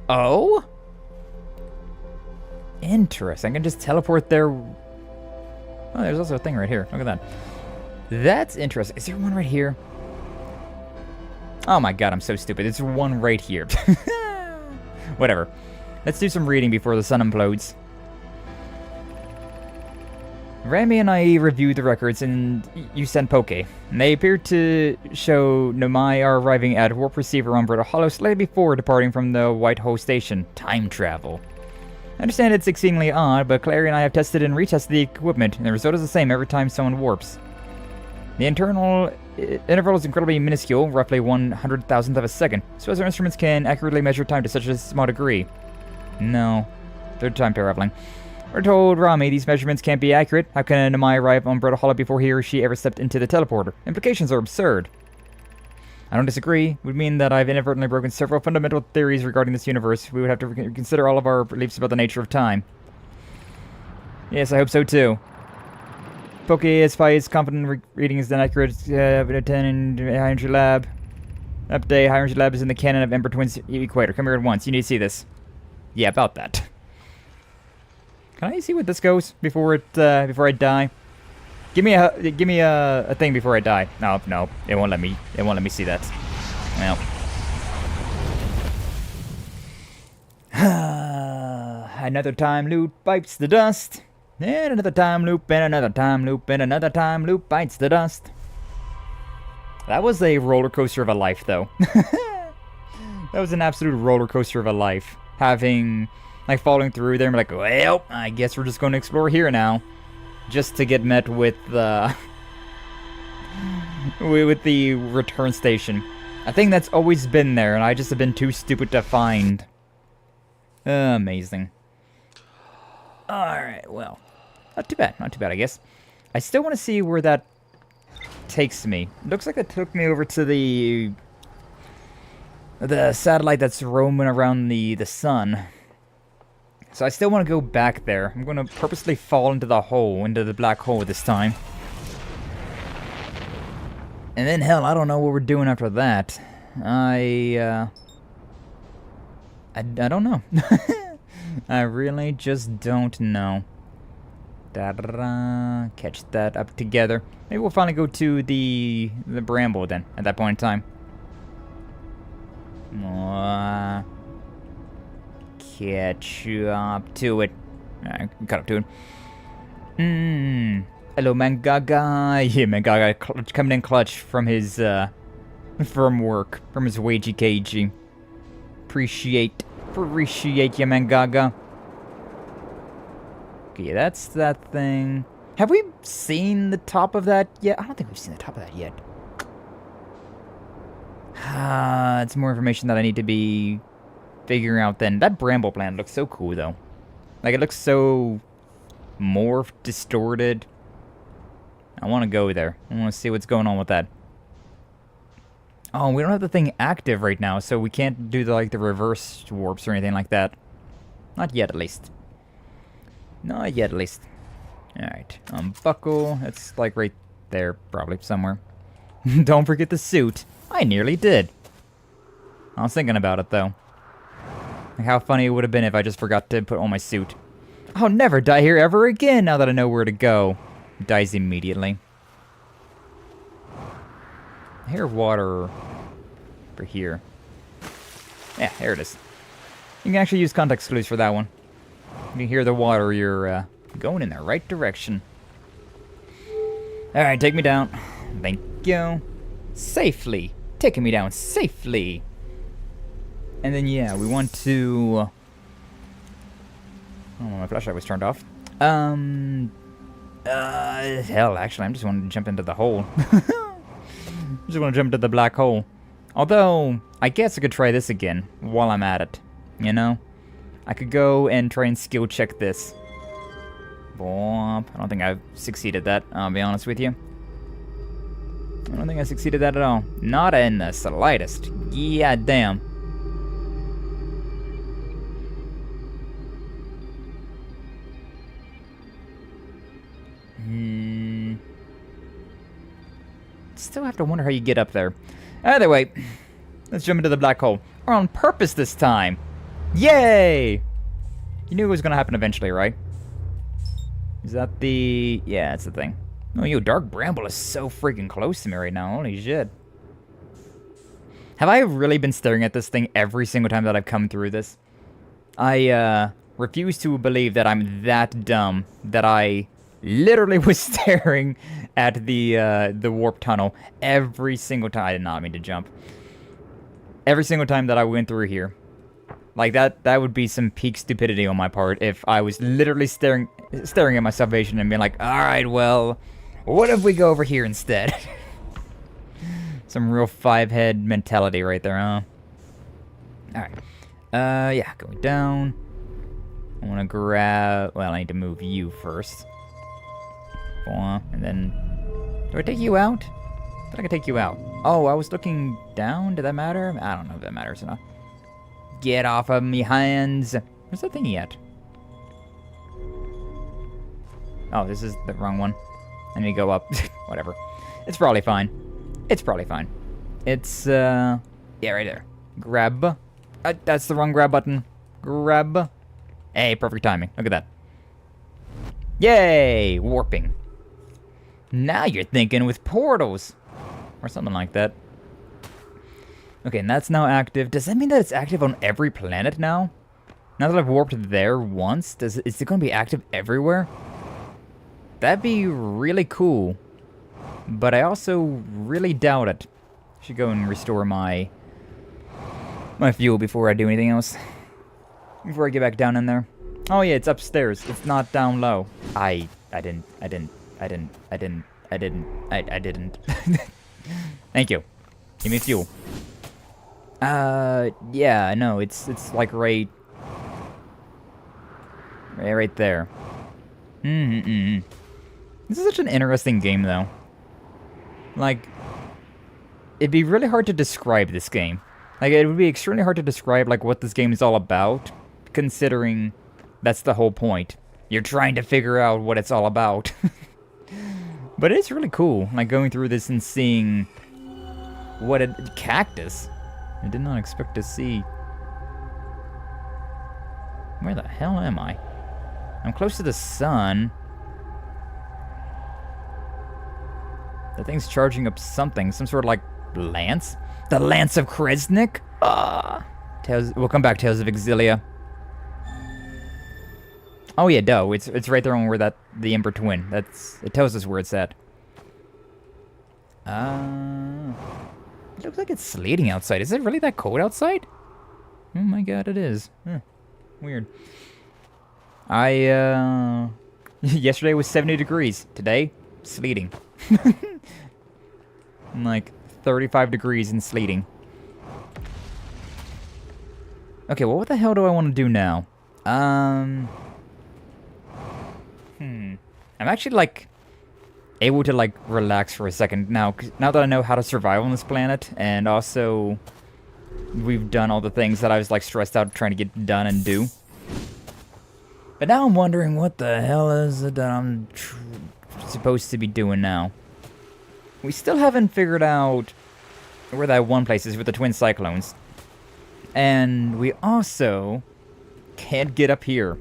Oh? Interesting. I can just teleport there. Oh, there's also a thing right here. Look at that. That's interesting. Is there one right here? Oh my god, I'm so stupid. There's one right here. Whatever. Let's do some reading before the sun implodes. Rami and I reviewed the records, and you sent Poke. They appear to show Nomai are arriving at warp receiver on Brittle Hollow slightly before departing from the White Hole Station. Time travel. I understand it's exceedingly odd, but Clary and I have tested and retested the equipment, and the result is the same every time someone warps. The internal interval is incredibly minuscule, roughly 100,000th of a second, so as our instruments can accurately measure time to such a small degree. No. They're time traveling. We're told Rami these measurements can't be accurate. How can Nomai arrive on Brittle Hollow before he or she ever stepped into the teleporter? Implications are absurd. I don't disagree. It would mean that I've inadvertently broken several fundamental theories regarding this universe. We would have to reconsider all of our beliefs about the nature of time. Yes, I hope so too. Poke is his confident reading is inaccurate. 10 in High Energy Lab. Update, High Energy Lab is in the canon of Emperor Twins Equator. Come here at once. You need to see this. Yeah, about that. Can I see what this goes before I die? Give me a thing before I die. No, it won't let me. It won't let me see that. Well. Another time loop bites the dust. And another time loop, and another time loop, and another time loop bites the dust. That was a roller coaster of a life, though. That was an absolute roller coaster of a life. Having, like, falling through there and be like, well, I guess we're just going to explore here now. Just to get met with the return station. A thing that's always been there, and I just have been too stupid to find. Amazing. Alright, well. Not too bad, I guess. I still want to see where that takes me. Looks like it took me over to the satellite that's roaming around the sun. So I still want to go back there. I'm going to purposely fall into the black hole this time. And then, hell, I don't know what we're doing after that. I don't know. I really just don't know. Da-da-da. Catch that up together. Maybe we'll finally go to the bramble then, at that point in time. Catch up to it. Alright, cut up to it. Hello, Mangaga. Yeah, Mangaga coming in clutch from his, from work. From his wagey cagey. Appreciate you, Mangaga. Okay, that's that thing. Have we seen the top of that yet? I don't think we've seen the top of that yet. It's more information that I need to be figuring out then. That bramble plant looks so cool, though. Like, it looks so morphed, distorted. I want to go there. I want to see what's going on with that. Oh, we don't have the thing active right now, so we can't do the reverse warps or anything like that. Not yet, at least. Not yet, at least. Alright, buckle. It's like right there, probably, somewhere. Don't forget the suit. I nearly did. I was thinking about it, though. Like how funny it would have been if I just forgot to put on my suit. I'll never die here ever again now that I know where to go. Dies immediately. I hear water over here. Yeah, there it is. You can actually use context clues for that one. You hear the water, you're going in the right direction. Alright, take me down. Thank you. Safely. Taking me down safely. And then, yeah, we want to... Oh, my flashlight was turned off. Hell, actually, I'm just wanting to jump into the hole. Just want to jump into the black hole. Although, I guess I could try this again while I'm at it. You know? I could go and try and skill check this. I don't think I've succeeded that, I'll be honest with you. I don't think I succeeded that at all. Not in the slightest. Yeah, damn. Still have to wonder how you get up there. Either way, let's jump into the black hole. We're on purpose this time. Yay! You knew it was gonna happen eventually, right? Is that the... Yeah, that's the thing. Oh, yo, Dark Bramble is so freaking close to me right now. Holy shit. Have I really been staring at this thing every single time that I've come through this? I, refuse to believe that I'm that dumb that I literally was staring at the warp tunnel every single time. I did not mean to jump. Every single time that I went through here. Like, that would be some peak stupidity on my part if I was literally staring at my salvation and being like, alright, well, what if we go over here instead? Some real five-head mentality right there, huh? Alright. Yeah, going down. I want to grab... Well, I need to move you first. And then... Do I take you out? I thought I could take you out. Oh, I was looking down? Did that matter? I don't know if that matters or not. Get off of me hands. Where's that thing yet? Oh, this is the wrong one. I need to go up. Whatever. It's probably fine. It's probably fine. It's, yeah, right there. Grab. That's the wrong grab button. Grab. Hey, perfect timing. Look at that. Yay! Warping. Now you're thinking with portals. Or something like that. Okay, and that's now active. Does that mean that it's active on every planet now? Now that I've warped there once, is it going to be active everywhere? That'd be really cool. But I also really doubt it. Should go and restore my fuel before I do anything else. Before I get back down in there. Oh yeah, it's upstairs. It's not down low. I didn't. Thank you. Give me fuel. Yeah, no, it's like right there. This is such an interesting game, though. Like, it'd be really hard to describe this game. Like, it would be extremely hard to describe, like, what this game is all about, considering that's the whole point. You're trying to figure out what it's all about. But it's really cool, like, going through this and seeing what a cactus. I did not expect to see. Where the hell am I? I'm close to the sun. The thing's charging up something. Some sort of, like, lance? The Lance of Kresnik? We'll come back, Tales of Exilia. Oh yeah, duh. It's right there on where the Ember Twin. It tells us where it's at. It looks like it's sleeting outside. Is it really that cold outside? Oh my god, it is. Weird. Yesterday was 70 degrees. Today, sleeting. Like 35 degrees and sleeting. Okay, well, what the hell do I want to do now? I'm actually, like, able to, like, relax for a second now that I know how to survive on this planet, and also we've done all the things that I was, like, stressed out trying to get done and do. But now I'm wondering what the hell is it that I'm supposed to be doing now. We still haven't figured out where that one place is with the twin cyclones. And we also can't get up here.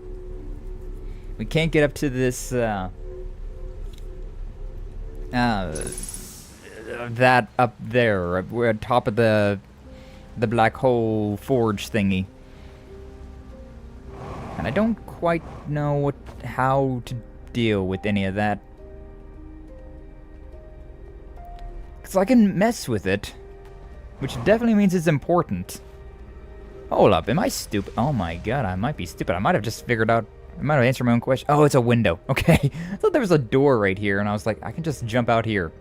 We can't get up to this that up there. We're at top of the black hole forge thingy. And I don't quite know how to deal with any of that. Because I can mess with it, which definitely means it's important. Hold up, am I stupid? Oh my god, I might be stupid. I might have just figured out, I might have answered my own question. Oh, it's a window. Okay. I thought there was a door right here, and I was like, I can just jump out here.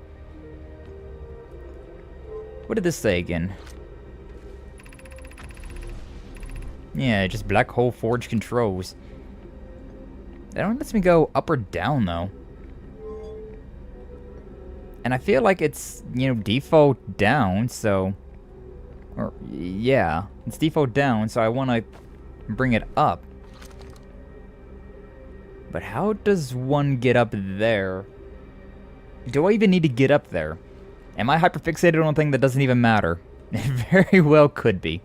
What did this say again? Yeah, just black hole forge controls. That only lets me go up or down, though. And I feel like it's, you know, default down, so... Or, yeah, it's default down, so I want to bring it up. But how does one get up there? Do I even need to get up there? Am I hyperfixated on a thing that doesn't even matter? It very well could be.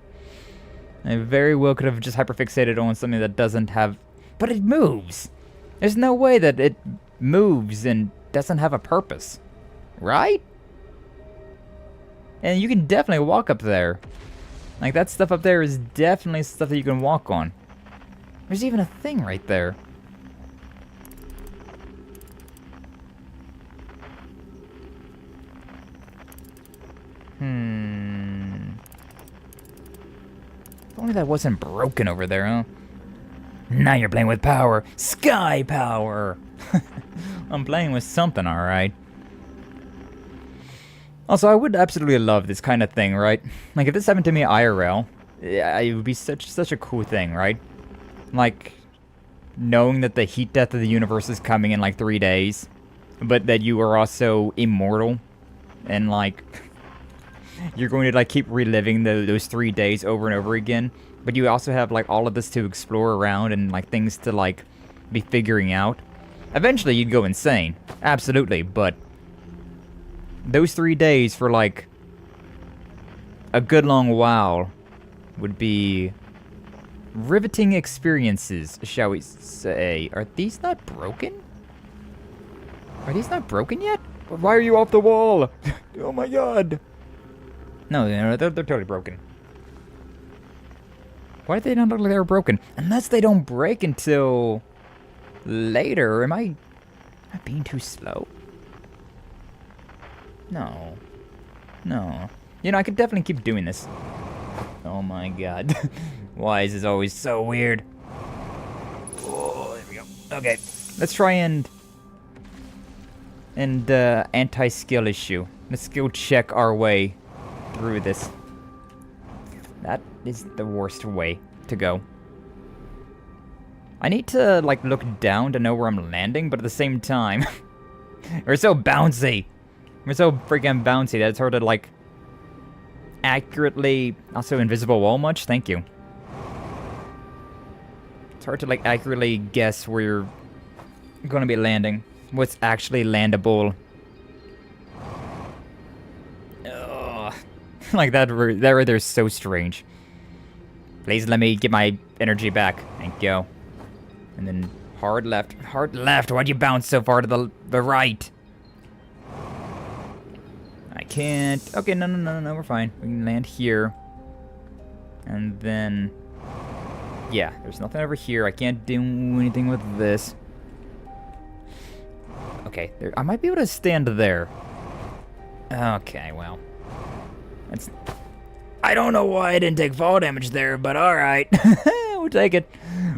I very well could have just hyperfixated on something that doesn't have... But it moves! There's no way that it moves and doesn't have a purpose. Right? And you can definitely walk up there. Like, that stuff up there is definitely stuff that you can walk on. There's even a thing right there. If only that wasn't broken over there, huh? Now you're playing with power. Skye power! I'm playing with something, alright. Also, I would absolutely love this kind of thing, right? Like, if this happened to me IRL, it would be such a cool thing, right? Like, knowing that the heat death of the universe is coming in like 3 days, but that you are also immortal, and like, you're going to like keep reliving those 3 days over and over again, but you also have like all of this to explore around and like things to like be figuring out. Eventually, you'd go insane, absolutely, but those 3 days for like a good long while would be riveting experiences, shall we say. Are these not broken? Are these not broken yet? Why are you off the wall? Oh my god. No, they're totally broken. Why do they not look like they were broken? Unless they don't break until later. Am I being too slow? No. No. You know, I could definitely keep doing this. Oh my god. Why is this always so weird? Oh, there we go. Okay. Let's try and anti-skill issue. Let's skill check our way through this. That is the worst way to go. I need to, like, look down to know where I'm landing, but at the same time... We're so bouncy! We're so freaking bouncy that it's hard to, like, accurately... Also, invisible wall much? Thank you. It's hard to, like, accurately guess where you're gonna be landing. What's actually landable. Ugh. Like, that right there is so strange. Please let me get my energy back. Thank you. And then hard left. Hard left! Why'd you bounce so far to the right? I can't. Okay, no, we're fine. We can land here. And then... Yeah, there's nothing over here. I can't do anything with this. Okay, there, I might be able to stand there. Okay, well. That's... I don't know why I didn't take fall damage there, but alright. We'll take it.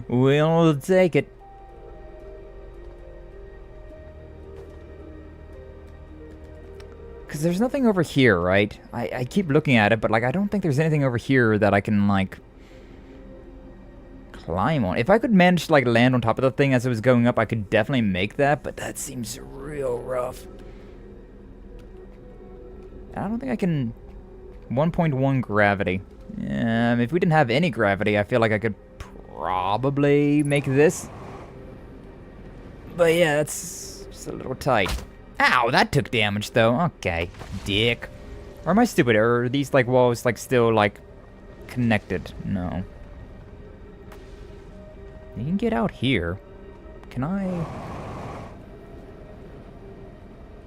We'll take it. Because there's nothing over here, right? I keep looking at it, but, like, I don't think there's anything over here that I can, like, climb on. If I could manage to, like, land on top of the thing as it was going up, I could definitely make that, but that seems real rough. I don't think I can... 1.1 gravity. If we didn't have any gravity, I feel like I could probably make this. But yeah, that's just a little tight. Ow, that took damage though. Okay, dick. Or am I stupid? Or are these like walls like still like connected? No. You can get out here. Can I?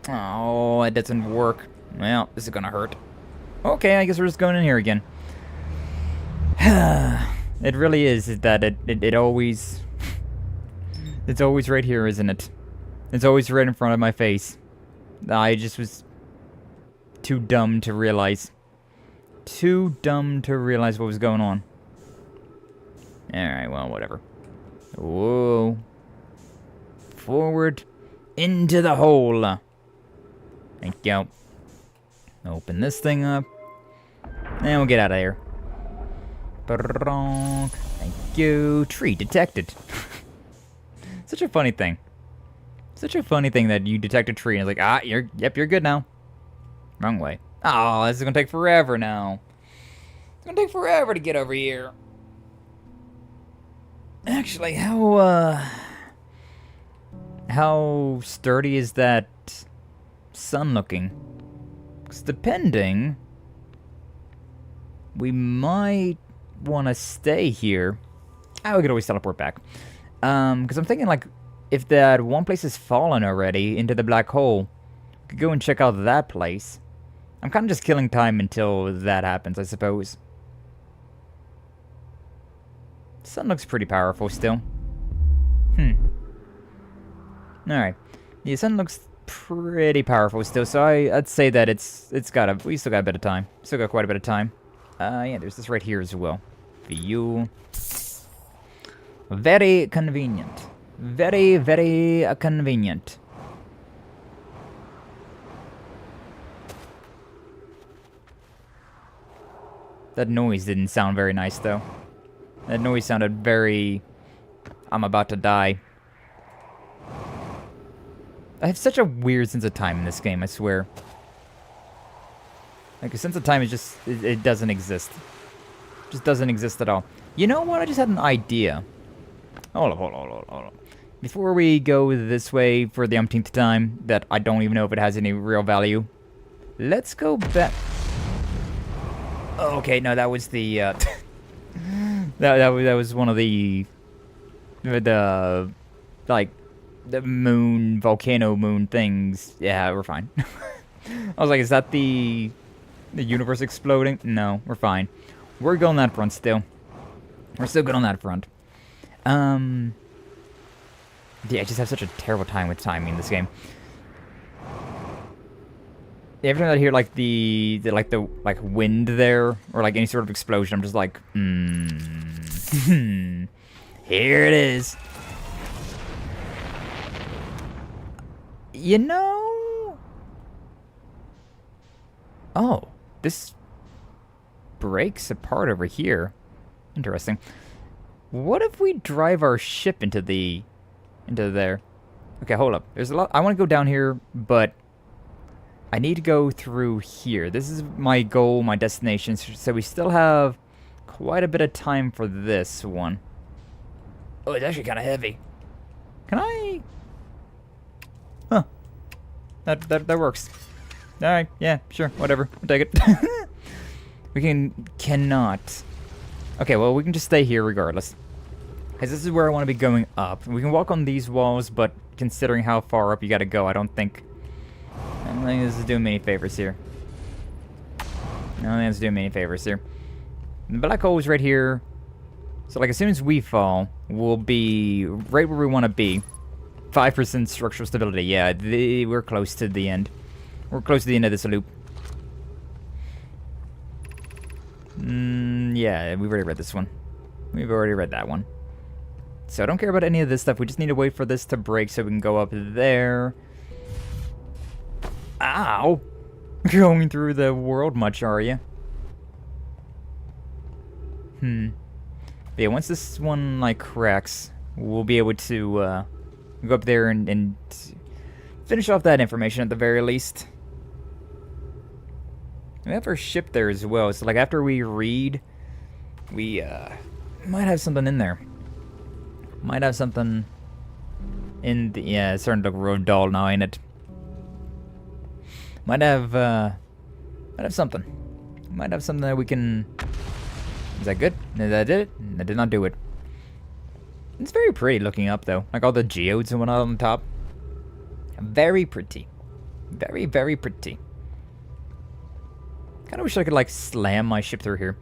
Oh, it doesn't work. Well, this is gonna hurt. Okay, I guess we're just going in here again. It really is that it always... It's always right here, isn't it? It's always right in front of my face. I just was too dumb to realize. Too dumb to realize what was going on. Alright, well, whatever. Whoa. Forward into the hole. Thank you. Open this thing up. And we'll get out of here. Thank you. Tree detected. Such a funny thing. Such a funny thing that you detect a tree and it's like, you're good now. Wrong way. Oh, this is gonna take forever now. It's gonna take forever to get over here. Actually, how sturdy is that sun looking? 'Cause depending, we might want to stay here. We could always teleport back. Because I'm thinking, like, if that one place has fallen already into the black hole, we could go and check out that place. I'm kind of just killing time until that happens, I suppose. Sun looks pretty powerful still. Alright. The sun looks pretty powerful still, so I'd say that we still got a bit of time. Still got quite a bit of time. Yeah, there's this right here as well. View. Very convenient. Very, very convenient. That noise didn't sound very nice, though. That noise sounded very... I'm about to die. I have such a weird sense of time in this game, I swear. Like, a sense of time is just... It doesn't exist. It just doesn't exist at all. You know what? I just had an idea. Hold on. Before we go this way for the umpteenth time, that I don't even know if it has any real value, let's go back... Okay, no, that was the, that was one of the, like, the moon, volcano moon things. Yeah, we're fine. I was like, is that the universe exploding? No, we're fine. We're good on that front still. We're still good on that front. Yeah, I just have such a terrible time with timing in this game. Every time I hear like the wind there, or like any sort of explosion, I'm just like, here it is. You know? Oh, this breaks apart over here. Interesting. What if we drive our ship into there? Okay, hold up. There's a lot. I want to go down here, but I need to go through here. This is my goal, my destination, so we still have quite a bit of time for this one. Oh, it's actually kind of heavy. Can I? Huh. That works. Alright, yeah, sure, whatever. We'll take it. We cannot. Okay, well, we can just stay here regardless. Because this is where I want to be going up. We can walk on these walls, but considering how far up you gotta go, I don't think this is doing me any favors here. The black hole is right here. So, like, as soon as we fall, we'll be right where we want to be. 5% structural stability. Yeah, we're close to the end. We're close to the end of this loop. Yeah, we've already read this one. We've already read that one. So I don't care about any of this stuff. We just need to wait for this to break so we can go up there. Ow! Going through the world much, are you? But yeah, once this one, like, cracks, we'll be able to go up there and finish off that information at the very least. We have our ship there as well, so, like, after we read, we might have something in there. Might have something in the... Yeah, it's starting to look real dull now, ain't it? Might have something. Might have something that we can... Is that good? Did that did it? That did not do it. It's very pretty looking up, though. Like all the geodes and whatnot on the top. Very pretty. Very, very pretty. Kind of wish I could, like, slam my ship through here.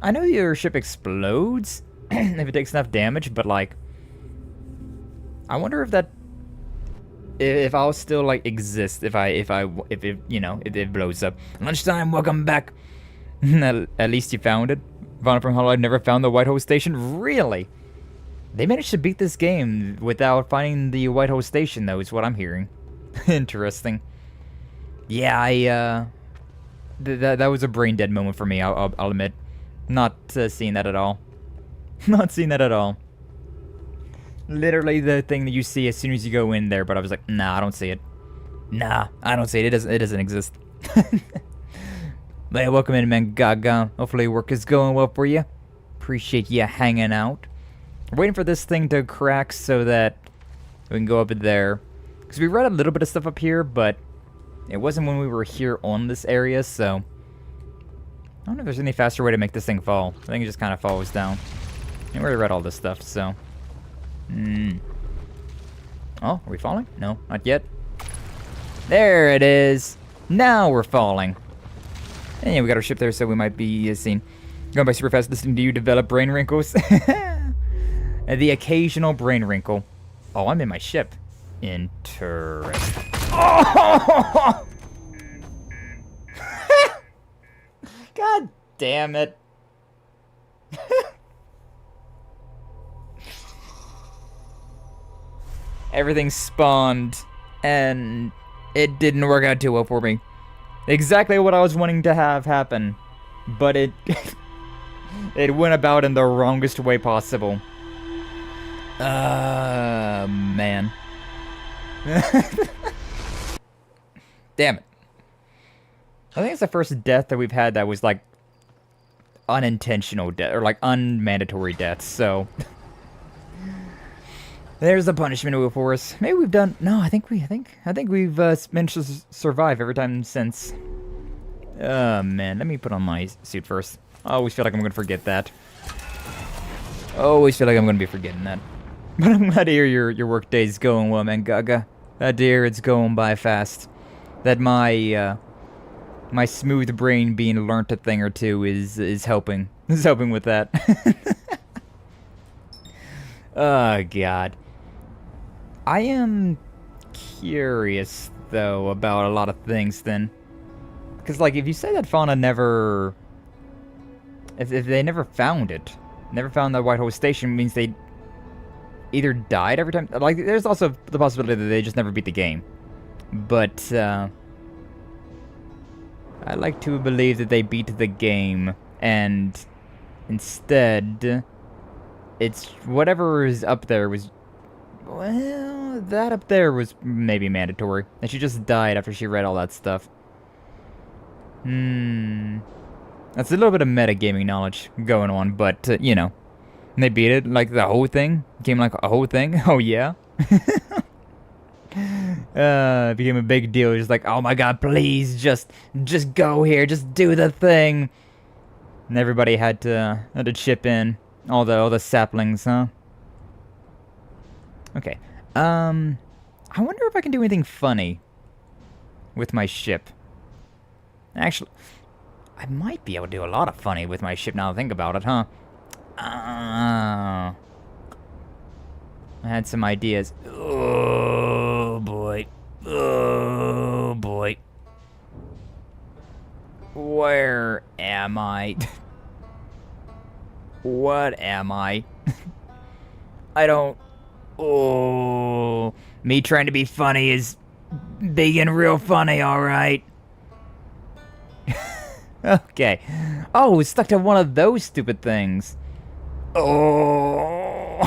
I know your ship explodes if it takes enough damage, but, like... I wonder if that... If I'll still, like, exist if it, you know, if it blows up. Lunchtime, welcome back. At least you found it. Vaughn from Hollow, I've never found the White Hole Station. Really? They managed to beat this game without finding the White Hole Station, though, is what I'm hearing. Interesting. Yeah, that was a brain dead moment for me, I'll admit. Not seeing that at all. Not seeing that at all. Literally the thing that you see as soon as you go in there, but I was like, nah, I don't see it. Nah, I don't see it. It doesn't exist. Hey, welcome in, man. Gaga. Hopefully work is going well for you. Appreciate you hanging out. We're waiting for this thing to crack so that we can go up there. Because we read a little bit of stuff up here, but it wasn't when we were here on this area, so... I don't know if there's any faster way to make this thing fall. I think it just kind of falls down. I already read all this stuff, so... Oh, are we falling? No, not yet. There it is. Now we're falling. And yeah, we got our ship there, so we might be seen. Going by super fast, listening to you develop brain wrinkles. The occasional brain wrinkle. Oh, I'm in my ship. Interesting. Oh! God damn it. Everything spawned, and it didn't work out too well for me. Exactly what I was wanting to have happen, but it it went about in the wrongest way possible. Man. Damn it. I think it's the first death that we've had that was like unintentional death, or like unmandatory deaths, so there's the punishment wheel for us. Maybe we've done... No, I think we've managed to survive every time since. Man, let me put on my suit first. I always feel like I'm gonna forget that. Always feel like I'm gonna be forgetting that. But I'm glad to hear your work day's going well, man, Gaga. Dear, it's going by fast. That my my smooth brain being learnt a thing or two is helping. Is helping with that. Oh God. I am curious though about a lot of things then. Cause like if you say that Fauna never, if they never found it, never found the White Hole Station, means they either died every time. Like there's also the possibility that they just never beat the game. But I like to believe that they beat the game and instead it's whatever is up there was, well, that up there was maybe mandatory. And she just died after she read all that stuff. That's a little bit of metagaming knowledge going on, but, you know. They beat it, like, the whole thing. Became, like, a whole thing. Oh, yeah. It became a big deal. Just like, oh my God, please, just go here. Just do the thing. And everybody had to chip in. All the saplings, huh? Okay. I wonder if I can do anything funny with my ship. Actually, I might be able to do a lot of funny with my ship now that I think about it, huh? I had some ideas. Oh boy. Oh boy. Where am I? What am I? I don't... Oh... Me trying to be funny is big and real funny, alright? Okay. Oh, it's stuck to one of those stupid things. Oh...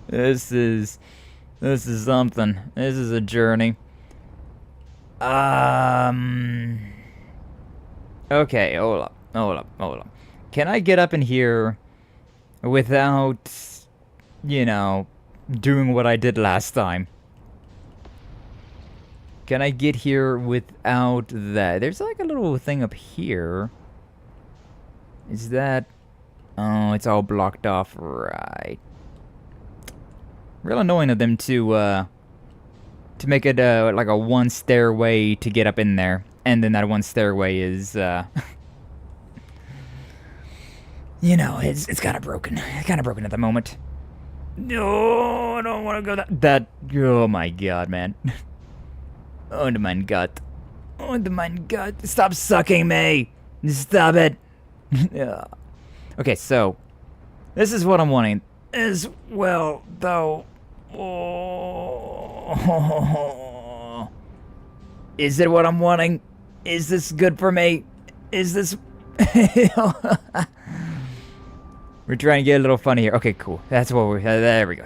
This is something. This is a journey. Okay, hold up. Can I get up in here without, you know, doing what I did last time? Can I get here without that? There's like a little thing up here. Is that... Oh, it's all blocked off, right. Real annoying of them to to make it like a one stairway to get up in there, and then that one stairway is you know, it's kind of broken. Kind of broken at the moment. No, I don't want to go that. Oh my god, man. Oh my god. Oh my god. Stop sucking me. Stop it. Yeah. Okay, so this is what I'm wanting as well, though. Oh. Is it what I'm wanting? Is this good for me? Is this... We're trying to get a little funny here. Okay, cool. That's what we're... There we go.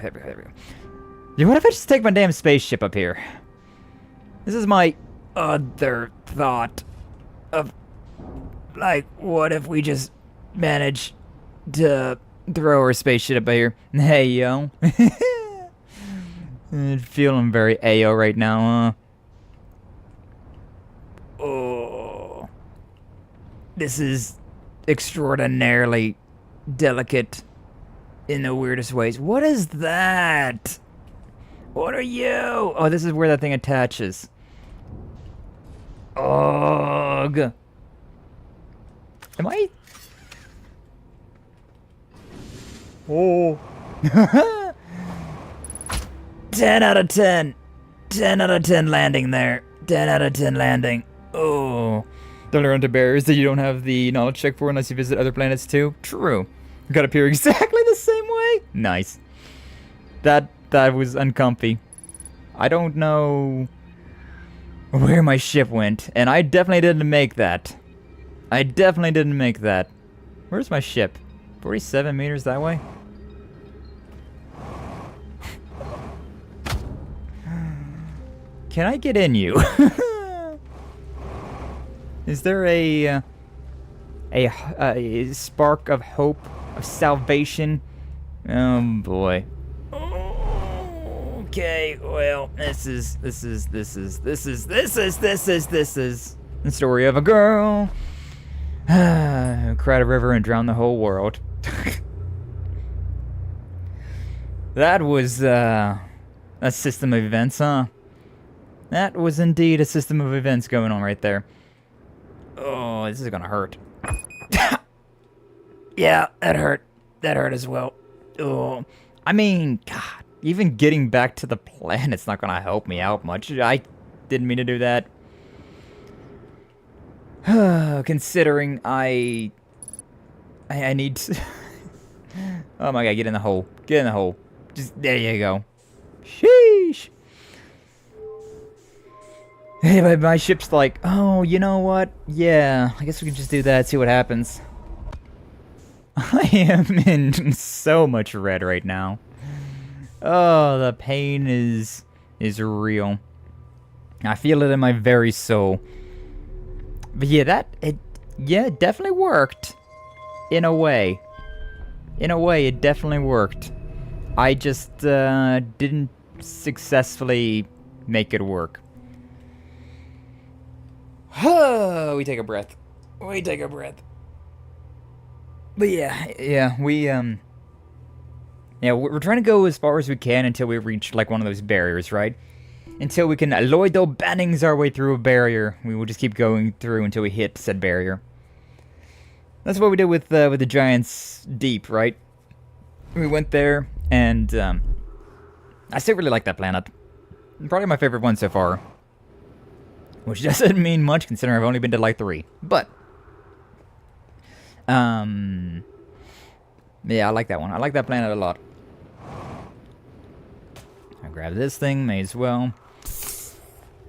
Yeah, what if I just take my damn spaceship up here? This is my other thought of... Like, what if we just manage to throw our spaceship up here? Hey, yo. Feeling very AO right now, huh? Oh. This is extraordinarily delicate in the weirdest ways. What is that? What are you? Oh, this is where that thing attaches. Ugh. Am I? Oh. 10 out of 10. 10 out of 10 landing there. 10 out of 10 landing. Oh. Don't run into barriers that you don't have the knowledge check for unless you visit other planets too. True. Got up here exactly the same way. Nice. That was uncomfy. I don't know where my ship went, and I definitely didn't make that. I definitely didn't make that. Where's my ship? 47 meters that way? Can I get in you? Is there a spark of hope, of salvation? Oh boy. Okay, well, this is the story of a girl who cried a river and drowned the whole world. That was a system of events, huh? That was indeed a system of events going on right there. Oh, this is gonna hurt. Yeah, that hurt. That hurt as well. Oh, I mean, God, even getting back to the planet's not gonna help me out much. I didn't mean to do that. Considering I need to... Oh my god, get in the hole. Get in the hole. Just, there you go. Sheesh. Hey, my ship's like, oh, you know what? Yeah, I guess we can just do that, see what happens. I am in so much red right now. Oh, the pain is real. I feel it in my very soul. But yeah, it definitely worked. In a way. In a way, it definitely worked. I just didn't successfully make it work. We take a breath. We take a breath. But yeah, we're trying to go as far as we can until we reach like one of those barriers, right? Until we can Lloydo Bannings our way through a barrier. We will just keep going through until we hit said barrier. That's what we did with the Giants Deep, right? We went there, and I still really like that planet. Probably my favorite one so far. Which doesn't mean much considering I've only been to like 3. But yeah, I like that one. I like that planet a lot. I'll grab this thing, may as well.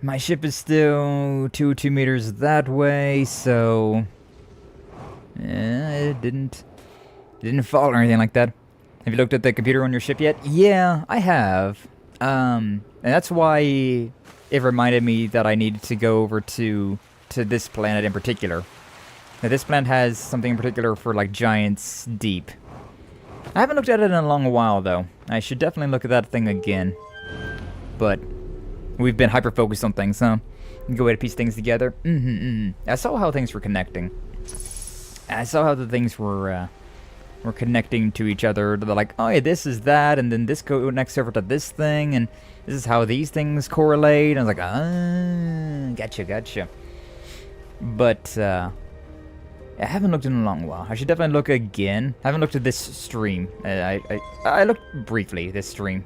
My ship is still 2 meters that way, so yeah, it didn't fall or anything like that. Have you looked at the computer on your ship yet? Yeah, I have. And that's why it reminded me that I needed to go over to this planet in particular. Now, this planet has something in particular for like Giants Deep. I haven't looked at it in a long while though. I should definitely look at that thing again. But we've been hyper-focused on things, huh? Go ahead and piece things together. I saw how things were connecting. I saw how the things were we're connecting to each other. They're like, oh yeah, this is that, and then this go next over to this thing, and this is how these things correlate. And I was like, ah, gotcha. But I haven't looked in a long while. I should definitely look again. I haven't looked at this stream. I looked briefly this stream.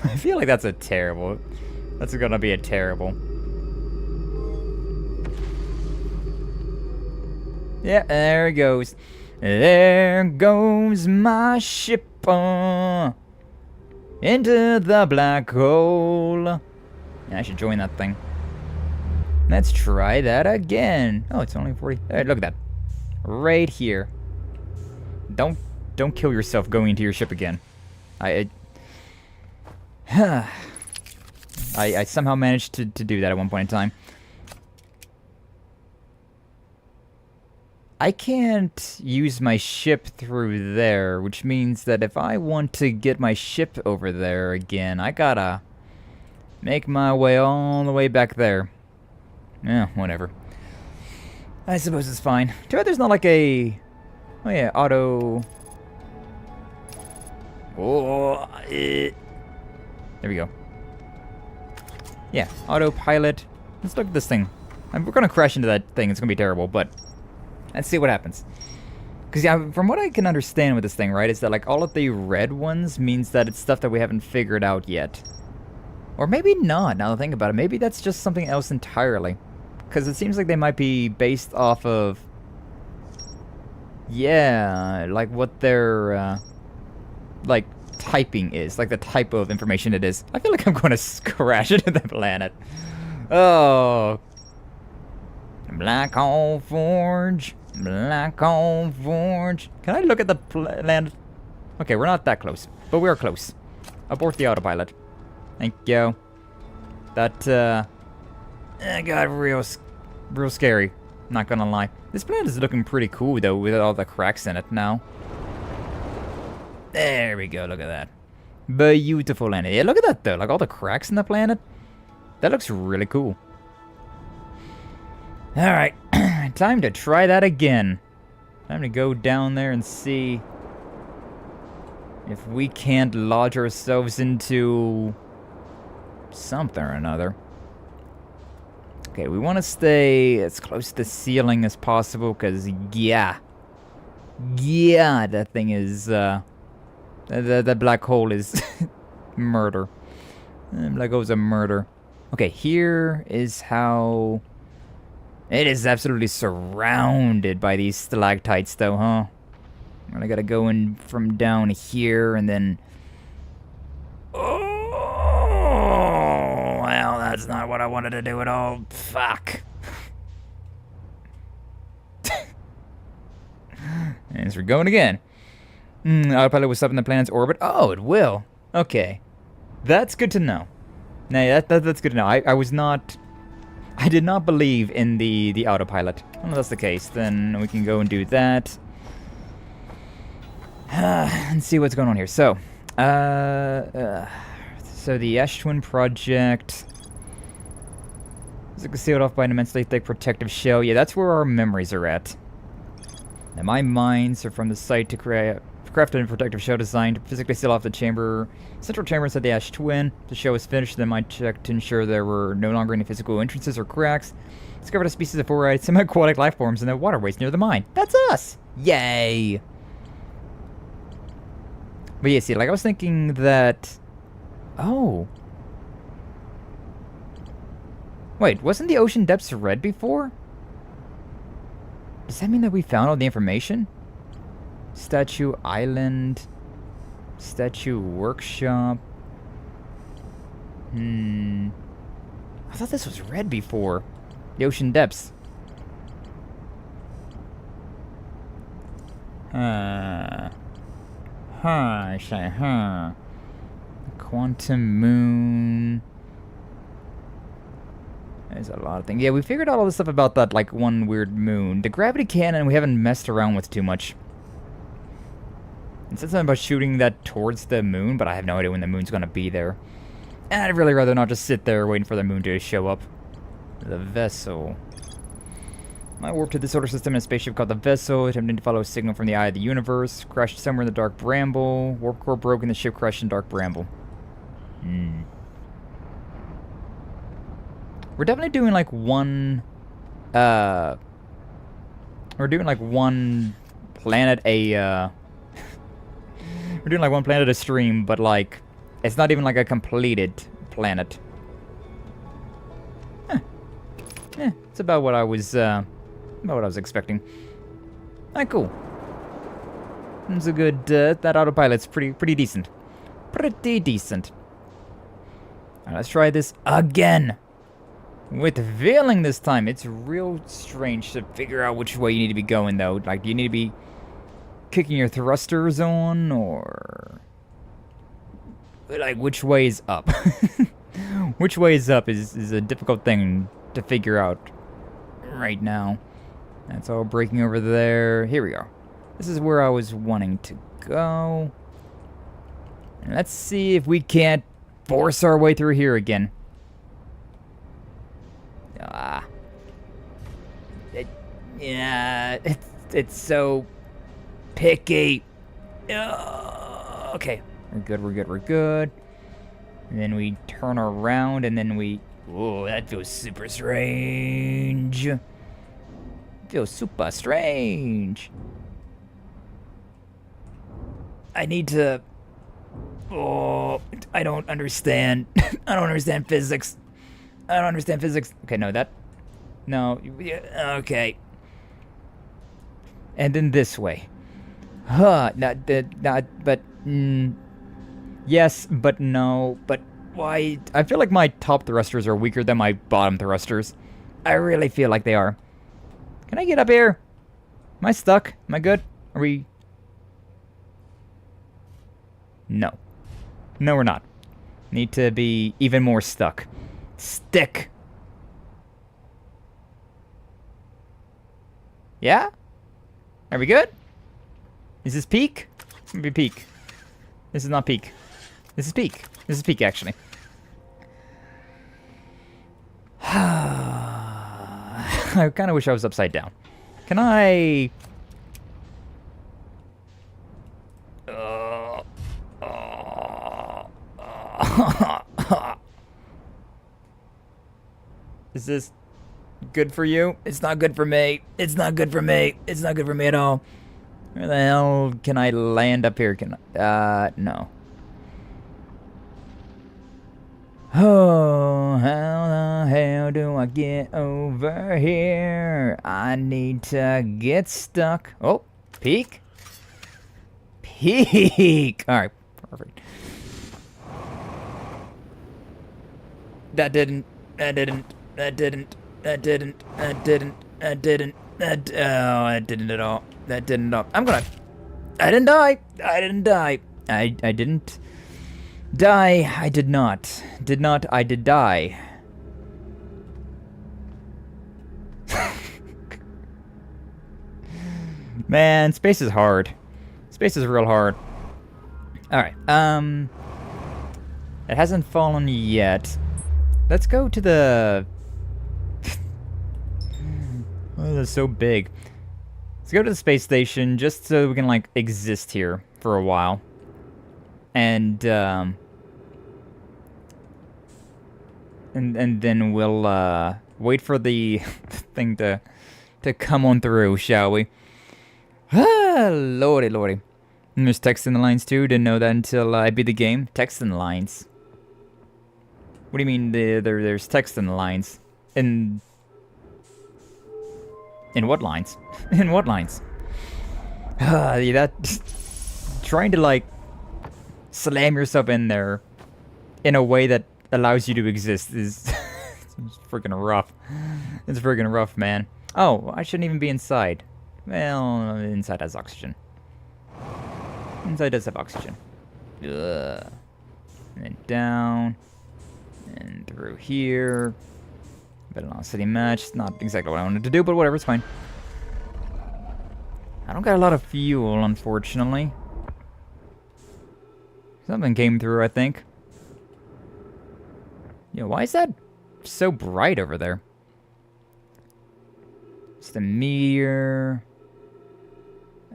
I feel like that's gonna be a terrible. Yeah, there it goes. There goes my ship into the black hole. Yeah, I should join that thing. Let's try that again. Oh, it's only 40. Hey, look at that. Right here. Don't kill yourself going into your ship again. I somehow managed to do that at one point in time. I can't use my ship through there, which means that if I want to get my ship over there again, I gotta make my way all the way back there. Yeah, whatever. I suppose it's fine. Too bad there's not like a... Oh yeah, auto... Oh, there we go. Yeah, autopilot. Let's look at this thing. We're gonna crash into that thing. It's gonna be terrible, but... Let's see what happens. Because, yeah, from what I can understand with this thing, right, is that, like, all of the red ones means that it's stuff that we haven't figured out yet. Or maybe not, now that I think about it. Maybe that's just something else entirely. Because it seems like they might be based off of... Yeah, like what their, like, typing is. Like the type of information it is. I feel like I'm going to crash into the planet. Oh... Black hole forge. Black hole forge. Can I look at the planet? Okay, we're not that close, but we are close. Abort the autopilot. Thank you. That got real scary. Not gonna lie. This planet is looking pretty cool though, with all the cracks in it now. There we go. Look at that. Beautiful planet. Yeah, look at that though. Like all the cracks in the planet. That looks really cool. Alright, time to try that again. Time to go down there and see if we can't lodge ourselves into something or another. Okay, we want to stay as close to the ceiling as possible, because, yeah, that thing is, that black hole is murder. Black hole's a murder. Okay, here is how... It is absolutely surrounded by these stalactites, though, huh? I gotta go in from down here, and then... Oh, well, that's not what I wanted to do at all. Fuck. And we're going again. Autopilot will stop in the planet's orbit. Oh, it will. Okay. That's good to know. Nah, that's good to know. I did not believe in the autopilot. Well, if that's the case, then we can go and do that. And see what's going on here. So, so the Ash Twin project is sealed off by an immensely thick protective shell. Yeah, that's where our memories are at. Now, my minds are from the site to craft a protective shell designed to physically seal off the central chamber inside the Ash Twin. The shell was finished, then I checked to ensure there were no longer any physical entrances or cracks. Discovered a species of four-eyed semi-aquatic life forms in the waterways near the mine. That's us! Yay! But yeah, see, like I was thinking that... Oh. Wait, wasn't the ocean depths red before? Does that mean that we found all the information? Statue Island. Statue Workshop. I thought this was red before. The ocean depths. I say, Quantum moon. There's a lot of things. Yeah, we figured out all this stuff about that, like, one weird moon. The gravity cannon we haven't messed around with too much. It said something about shooting that towards the moon, but I have no idea when the moon's gonna be there. And I'd really rather not just sit there waiting for the moon to show up. The vessel. I warped to the solar system in a spaceship called the Vessel, attempting to follow a signal from the eye of the universe. Crashed somewhere in the dark bramble. Warp core broke and the ship crashed in dark bramble. We're definitely doing like one... we're doing like one planet a... we're doing like one planet a stream, but like... It's not even like a completed planet. Yeah, it's about what I was expecting. Alright, cool. It's a good, that autopilot's pretty decent. Pretty decent. Alright, let's try this again. With veiling this time. It's real strange to figure out which way you need to be going, though. Like, do you need to be kicking your thrusters on, or... Like, which way is up? Which way is up is a difficult thing to figure out right now. That's all breaking over there. Here we go. This is where I was wanting to go. And let's see if we can't force our way through here again. It's so picky. Okay, we're good. And then we turn around and then we... Whoa, that feels super strange. Feels super strange. I need to... Oh, I don't understand. I don't understand physics. I don't understand physics. Okay, no, that... No, okay. And then this way. Huh, but... yes, but no, but... Why? I feel like my top thrusters are weaker than my bottom thrusters. I really feel like they are. Can I get up here? Am I stuck? Am I good? Are we... No. No, we're not. Need to be even more stuck. Stick! Yeah? Are we good? Is this peak? Maybe peak. This is not peak. This is peak. This is peak, actually. I kind of wish I was upside down. Can I... Is this good for you? It's not good for me. It's not good for me. It's not good for me at all. Where the hell can I land up here? Can I... no. Oh, how the hell do I get over here? I need to get stuck. Oh, peek. Peek. All right, perfect. That didn't. Oh, I didn't at all. That didn't at all. I didn't die. I didn't die. I didn't die. I did not. I did die. Man, space is hard. Space is real hard. Alright, it hasn't fallen yet. Let's go to the... Oh, that's so big. Let's go to the space station just so we can, like, exist here for a while. And then we'll, wait for the thing to come on through, shall we? Ah, lordy, lordy. And there's text in the lines, too. Didn't know that until I beat the game. Text in the lines. What do you mean there's text in the lines? In what lines? In what lines? That... Trying to, like, slam yourself in there in a way that allows you to exist is... it's freaking rough. It's freaking rough, man. Oh, I shouldn't even be inside. Well, inside has oxygen. Inside does have oxygen. Ugh. And then down. And through here. Velocity match. Not exactly what I wanted to do, but whatever, it's fine. I don't got a lot of fuel, unfortunately. Something came through, I think. Yeah, why is that so bright over there? It's the meteor.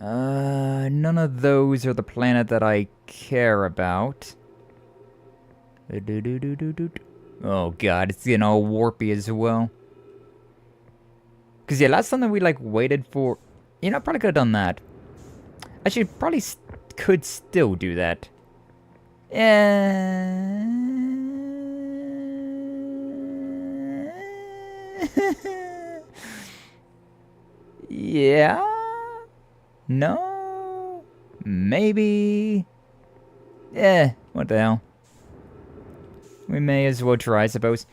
None of those are the planet that I care about. Oh god, it's getting all warpy as well. Cause yeah, last time that we like waited for, you know, I probably could have done that. Actually, probably could still do that. Yeah. Yeah. No. Maybe. Yeah. What the hell? We may as well try, I suppose.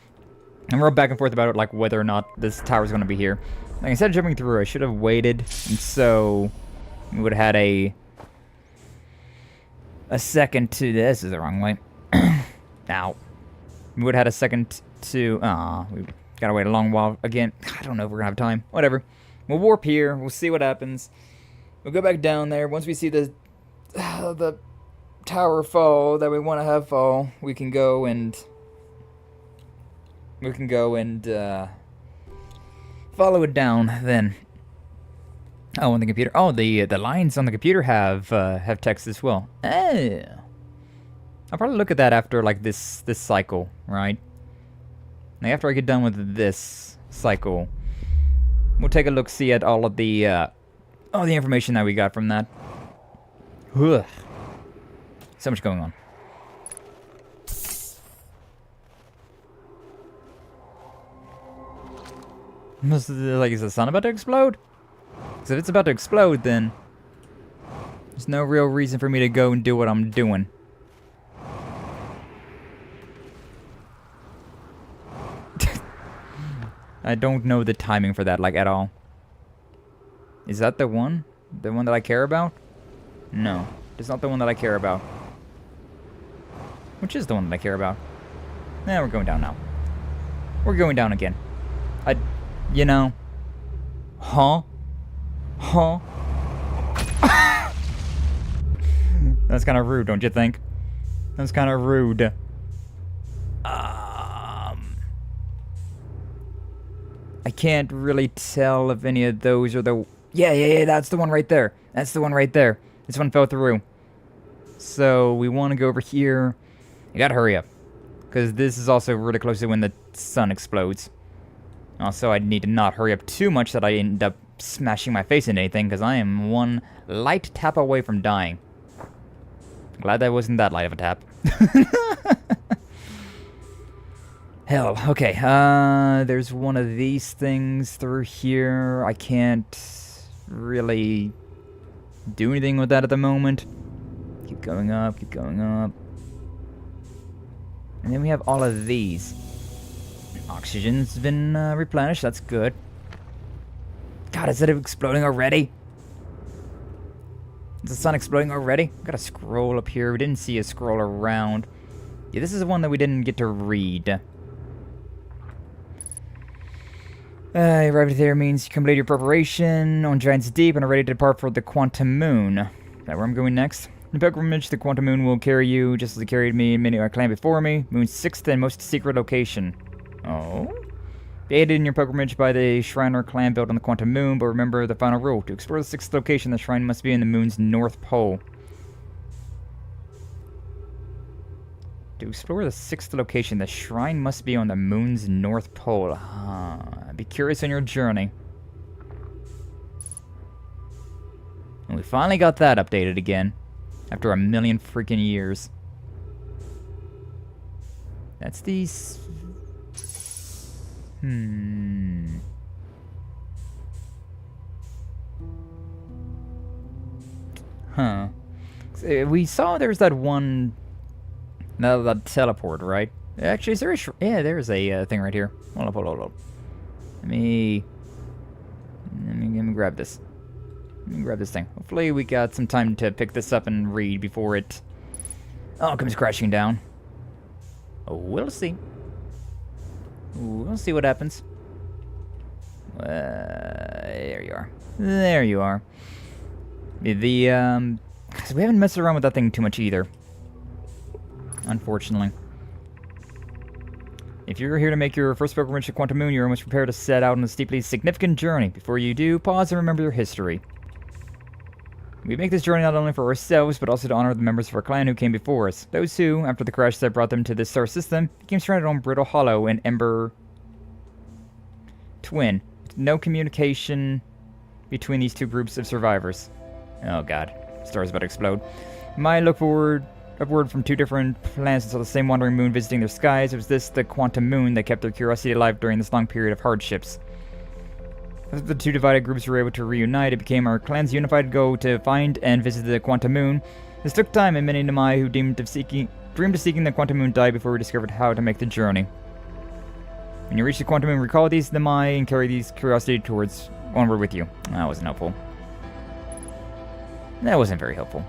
And we're back and forth about it, like whether or not this tower's going to be here. Like, instead of jumping through, I should have waited, and so we would have had a second to. This is the wrong way. Ow. We would have had a second to. We gotta wait a long while again. I don't know if we're gonna have time. Whatever. We'll warp here. We'll see what happens. We'll go back down there. Once we see the tower fall that we want to have fall, we can go and follow it down then. Oh, on the computer. Oh, the lines on the computer have text as well. Oh. I'll probably look at that after like this cycle, right? Like after I get done with this cycle, we'll take a look see at all of the information that we got from that. Ugh. So much going on. Is the sun about to explode? Because if it's about to explode, then there's no real reason for me to go and do what I'm doing. I don't know the timing for that, like, at all. Is that the one? The one that I care about? No, it's not the one that I care about. Which is the one that I care about? We're going down now. We're going down again. You know. Huh? Huh? That's kind of rude, don't you think? That's kind of rude. I can't really tell if any of those are the... Yeah, that's the one right there. That's the one right there. This one fell through. So, we want to go over here. You gotta hurry up. Because this is also really close to when the sun explodes. Also, I need to not hurry up too much that I end up smashing my face into anything, because I am one light tap away from dying. Glad that wasn't that light of a tap. Hell, okay, there's one of these things through here. I can't really do anything with that at the moment. Keep going up, keep going up. And then we have all of these. Oxygen's been replenished, that's good. God, is it exploding already? Is the sun exploding already? Got a scroll up here. We didn't see a scroll around. Yeah, this is the one that we didn't get to read. Arrived there means you completed your preparation on Giant's Deep and are ready to depart for the Quantum Moon. Is that where I'm going next? The pilgrimage to the Quantum Moon will carry you just as it carried me and many of our clan before me. Moon's 6th and most secret location. Oh? Be aided in your pilgrimage by the shrine or clan built on the Quantum Moon, but remember the final rule. To explore the 6th location, the shrine must be in the moon's north pole. To explore the 6th location, the shrine must be on the moon's north pole. Be curious on your journey. And we finally got that updated again. After a million freaking years. That's these... Huh. We saw there's that one... that teleport, right? Actually, is there a... yeah, there's a thing right here. Hold up. Let me grab this. Let me grab this thing. Hopefully we got some time to pick this up and read before it... oh, comes crashing down. Oh, we'll see. We'll see what happens. There you are. There you are. Cause we haven't messed around with that thing too much either. Unfortunately. If you're here to make your first pilgrimage to Quantum Moon, you're almost prepared to set out on a steeply significant journey. Before you do, pause and remember your history. We make this journey not only for ourselves, but also to honor the members of our clan who came before us. Those who, after the crash that brought them to this star system, became stranded on Brittle Hollow and Ember Twin. No communication between these two groups of survivors. Oh god, star's about to explode. Might look upward from two different planets and saw the same wandering moon visiting their skies. It was this, the Quantum Moon, that kept their curiosity alive during this long period of hardships. As the two divided groups were able to reunite, it became our clan's unified goal to find and visit the Quantum Moon. This took time, and many Namai who dreamed of seeking the Quantum Moon died before we discovered how to make the journey. When you reach the Quantum Moon, recall these Namai and carry these curiosity onward with you. That wasn't helpful. That wasn't very helpful.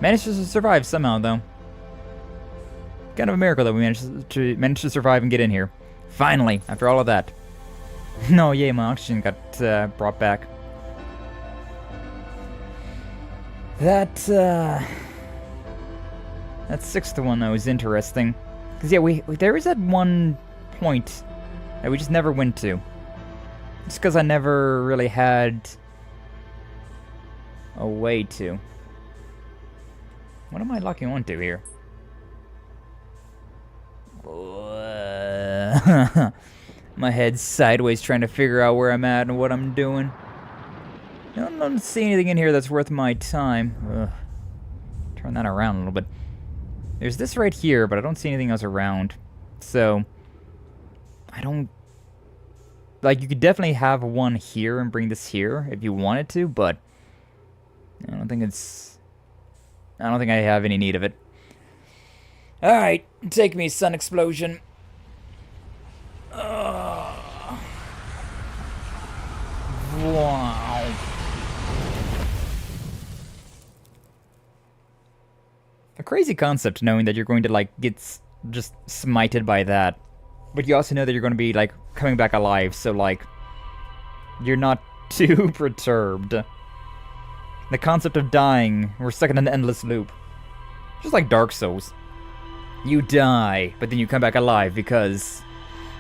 Managed to survive somehow, though. Kind of a miracle that we managed to survive and get in here. Finally, after all of that. No, yay, my oxygen got brought back. That sixth one, though, is interesting. Because, yeah, there is that one point that we just never went to. Just because I never really had a way to. What am I locking onto here? My head's sideways trying to figure out where I'm at and what I'm doing. I don't see anything in here that's worth my time. Ugh. Turn that around a little bit. There's this right here, but I don't see anything else around. So, I don't... Like, you could definitely have one here and bring this here if you wanted to, but I don't think I have any need of it. Alright, take me, Sun Explosion. Wow. A crazy concept, knowing that you're going to, like, get just smited by that. But you also know that you're going to be, like, coming back alive, so, like, you're not too perturbed. The concept of dying, we're stuck in an endless loop. Just like Dark Souls. You die, but then you come back alive because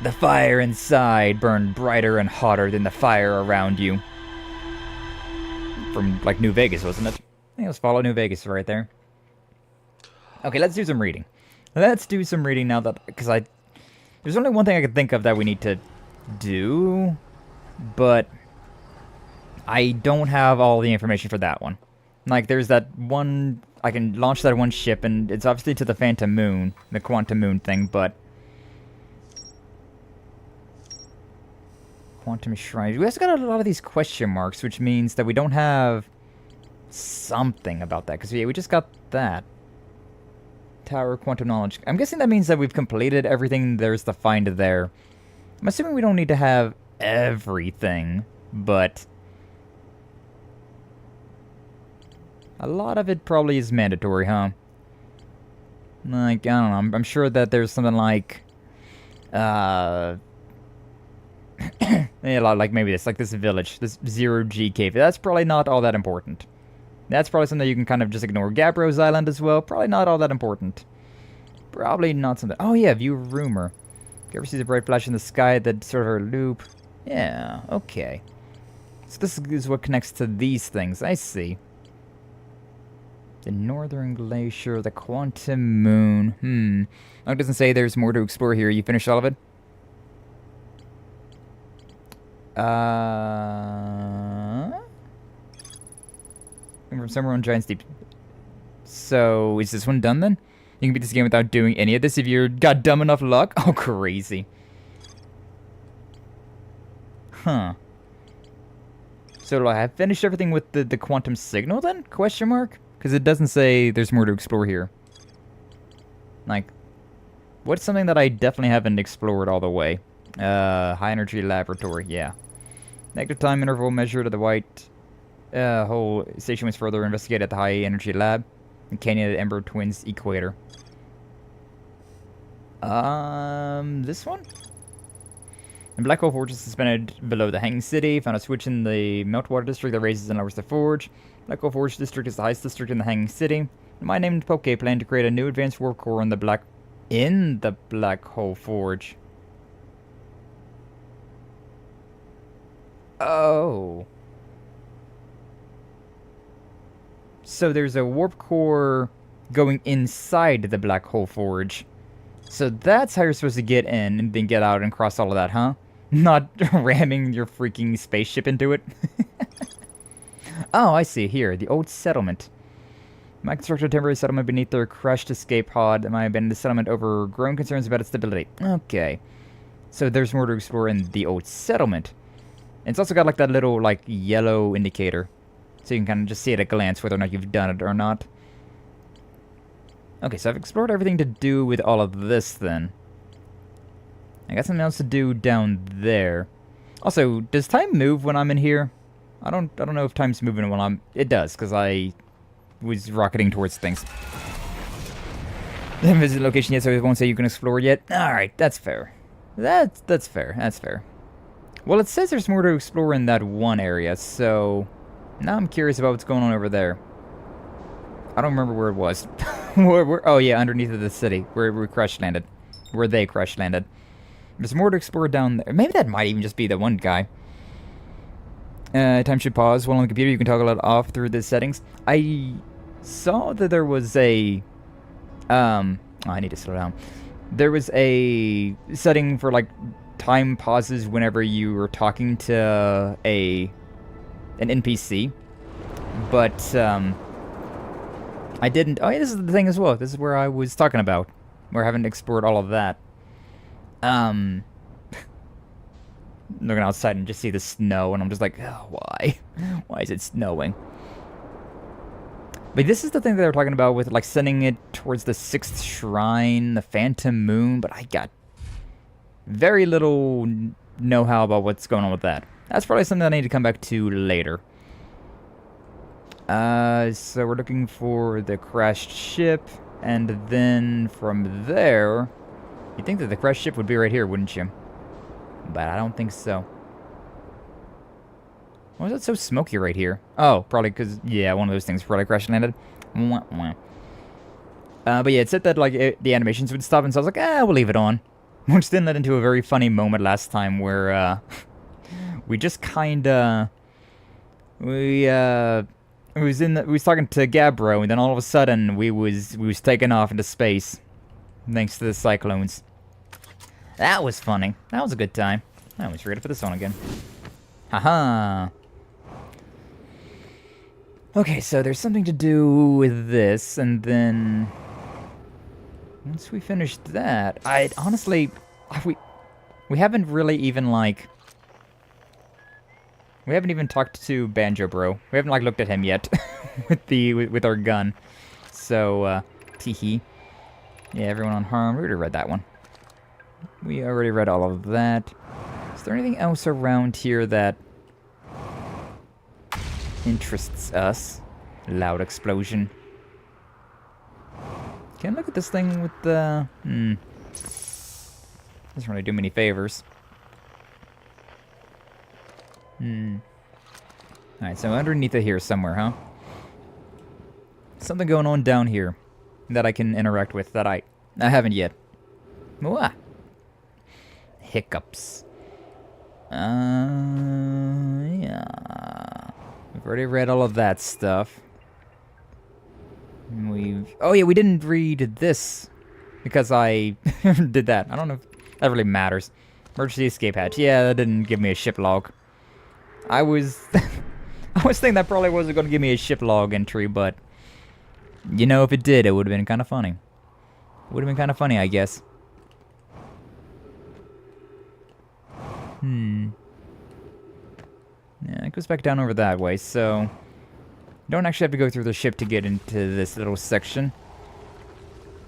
the fire inside burned brighter and hotter than the fire around you. From, like, New Vegas, wasn't it? I think it was Fallout New Vegas right there. Okay, let's do some reading. Let's do some reading now that... Because there's only one thing I can think of that we need to do, but I don't have all the information for that one. Like, there's that one... I can launch that one ship, and it's obviously to the Phantom Moon, the Quantum Moon thing, but... Quantum Shrine. We also got a lot of these question marks, which means that we don't have something about that, because yeah, we just got that. Tower Quantum Knowledge. I'm guessing that means that we've completed everything there's to find there. I'm assuming we don't need to have everything, but a lot of it probably is mandatory, huh? Like, I don't know, I'm sure that there's something like, yeah, like maybe this, like this village, this 0G cave. That's probably not all that important. That's probably something you can kind of just ignore. Gabbro's Island as well, probably not all that important. Probably not something... Oh yeah, view rumor. If you ever see the bright flash in the sky, that sort of a loop. Yeah, okay. So this is what connects to these things, I see. The Northern Glacier, the Quantum Moon. Oh, it doesn't say there's more to explore here. You finished all of it? From somewhere on Giant's Deep. So, is this one done then? You can beat this game without doing any of this if you got dumb enough luck? Oh, crazy. Huh. So, do I have finished everything with the quantum signal then? Question mark? Because it doesn't say there's more to explore here. Like, what's something that I definitely haven't explored all the way? High energy laboratory, yeah. Negative time interval measured at the white... whole station was further investigated at the high energy lab. And Canyon at Ember Twins Equator. This one? The Black Hole Forge is suspended below the Hanging City. Found a switch in the Meltwater District that raises and lowers the forge. Black Hole Forge District is the highest district in the Hanging City. My named Poke plan to create a new advanced warp core in the black hole forge. Oh. So there's a warp core going inside the black hole forge. So that's how you're supposed to get in and then get out and cross all of that, huh? Not ramming your freaking spaceship into it. Oh, I see. Here, the old settlement. My constructed a temporary settlement beneath their crushed escape pod. I abandoned the settlement over growing concerns about its stability. Okay. So there's more to explore in the old settlement. And it's also got like that little like yellow indicator. So you can kind of just see at a glance whether or not you've done it or not. Okay, so I've explored everything to do with all of this then. I got something else to do down there. Also, does time move when I'm in here? I don't know if time's moving when I'm... It does, because I was rocketing towards things. Haven't visited the location yet, so I won't say you can explore yet. Alright, that's fair. That's fair, that's fair. Well, it says there's more to explore in that one area, so... Now I'm curious about what's going on over there. I don't remember where it was. Oh yeah, underneath of the city, where we crash landed. Where they crash landed. There's more to explore down there. Maybe that might even just be the one guy. Time should pause. While on the computer, you can toggle it off through the settings. I saw that there was a... oh, I need to slow down. There was a setting for, like, time pauses whenever you were talking to an NPC. But, I didn't... Oh, yeah, this is the thing as well. This is where I was talking about. Where I haven't explored all of that. Looking outside and just see the snow, and I'm just like, oh, why? Why is it snowing? But this is the thing that they're talking about with, like, sending it towards the 6th shrine, the Phantom Moon, but I got very little know-how about what's going on with that. That's probably something I need to come back to later. So we're looking for the crashed ship, and then from there... You'd think that the crashed ship would be right here, wouldn't you? But I don't think so. Why is it so smoky right here? Oh, probably because, yeah, one of those things probably crash landed. But yeah, it said that, like, the animations would stop, and so I was like, we'll leave it on. Which then led into a very funny moment last time where, we just kinda... We was talking to Gabbro, and then all of a sudden, we was taking off into space. Thanks to the cyclones. That was funny. That was a good time. I was ready for this one again. Haha. Okay, so there's something to do with this, and then... Once we finish that, I honestly... We haven't really even, like... We haven't even talked to Banjo Bro. We haven't, like, looked at him yet. with our gun. So, teehee. Yeah, everyone unharmed. We already read that one. We already read all of that. Is there anything else around here that interests us? Loud explosion. Can I look at this thing with the... Doesn't really do me any favors. Alright, so underneath it here somewhere, huh? Something going on down here that I can interact with that I haven't yet. Mwah. Hiccups. Yeah. We've already read all of that stuff. Oh yeah, we didn't read this because I did that. I don't know if that really matters. Emergency escape hatch. Yeah, that didn't give me a ship log. I was thinking that probably wasn't going to give me a ship log entry, but you know, if it did, it would have been kind of funny. Would have been kind of funny, I guess. Yeah, it goes back down over that way, so... You don't actually have to go through the ship to get into this little section.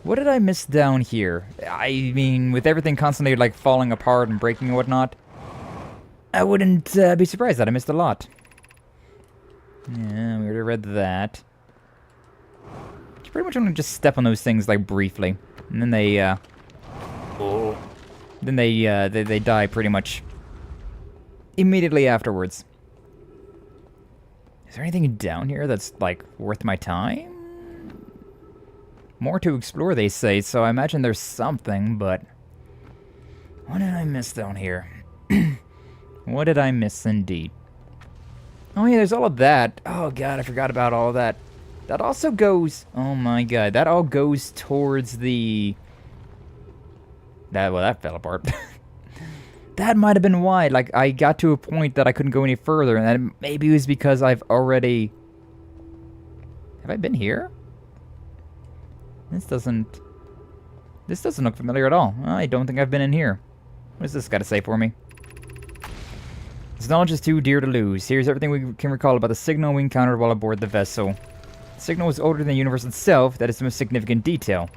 What did I miss down here? I mean, with everything constantly, like, falling apart and breaking and whatnot, I wouldn't be surprised that I missed a lot. Yeah, we already read that. You pretty much want to just step on those things, like, briefly. And then they, Then they die pretty much immediately afterwards. Is there anything down here that's, like, worth my time? More to explore, they say, so I imagine there's something, but... What did I miss down here? What did I miss, indeed? Oh yeah, there's all of that. Oh god, I forgot about all of that. That also goes... Oh my god, that all goes towards the... That fell apart. That might have been why. Like, I got to a point that I couldn't go any further, and that maybe it was because I've already... Have I been here? This doesn't look familiar at all. I don't think I've been in here. What does this got to say for me? This knowledge is too dear to lose. Here's everything we can recall about the signal we encountered while aboard the vessel. The signal was older than the universe itself. That is the most significant detail.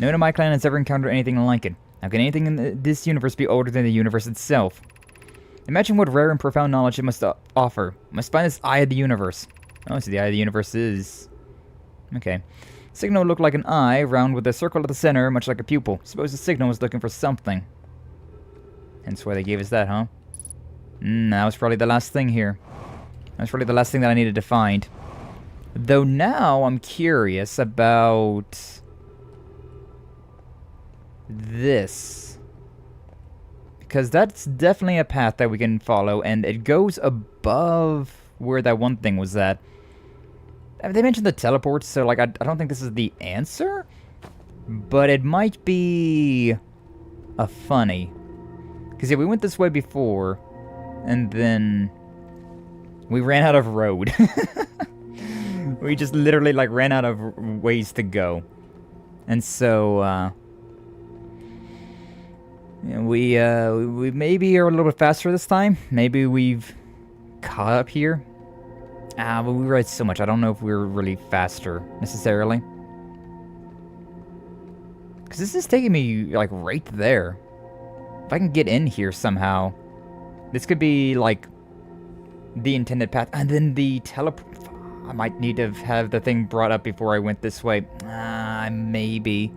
No one in my clan has ever encountered anything like it. How can anything in this universe be older than the universe itself? Imagine what rare and profound knowledge it must offer. It must find this eye of the universe. Oh, so the eye of the universe is... Okay. Signal looked like an eye, round with a circle at the center, much like a pupil. Suppose the signal was looking for something. Hence why they gave us that, huh? That was probably the last thing here. That was probably the last thing that I needed to find. Though now I'm curious about... this. Because that's definitely a path that we can follow, and it goes above where that one thing was at. They mentioned the teleports, so like I don't think this is the answer, but it might be a funny. Because yeah, we went this way before, and then we ran out of road. We just literally like ran out of ways to go, and so we maybe are a little bit faster this time. Maybe we've caught up here. But we ride so much, I don't know if we're really faster, necessarily. Because this is taking me, like, right there. If I can get in here somehow, this could be, like, the intended path. And then the teleport... I might need to have the thing brought up before I went this way. Maybe.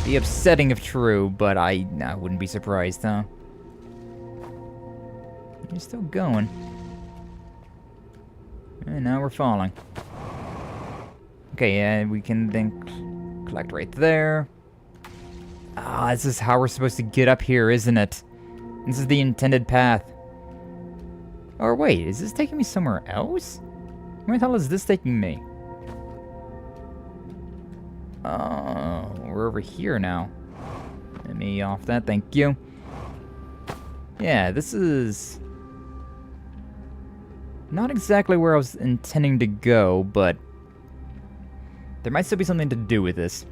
Be upsetting if true, but I wouldn't be surprised, huh? You're still going. And now we're falling. Okay, yeah, we can then collect right there. This is how we're supposed to get up here, isn't it? This is the intended path. Or wait, is this taking me somewhere else? Where the hell is this taking me? Oh, we're over here now. Let me off that, thank you. Yeah, this is... not exactly where I was intending to go, but there might still be something to do with this.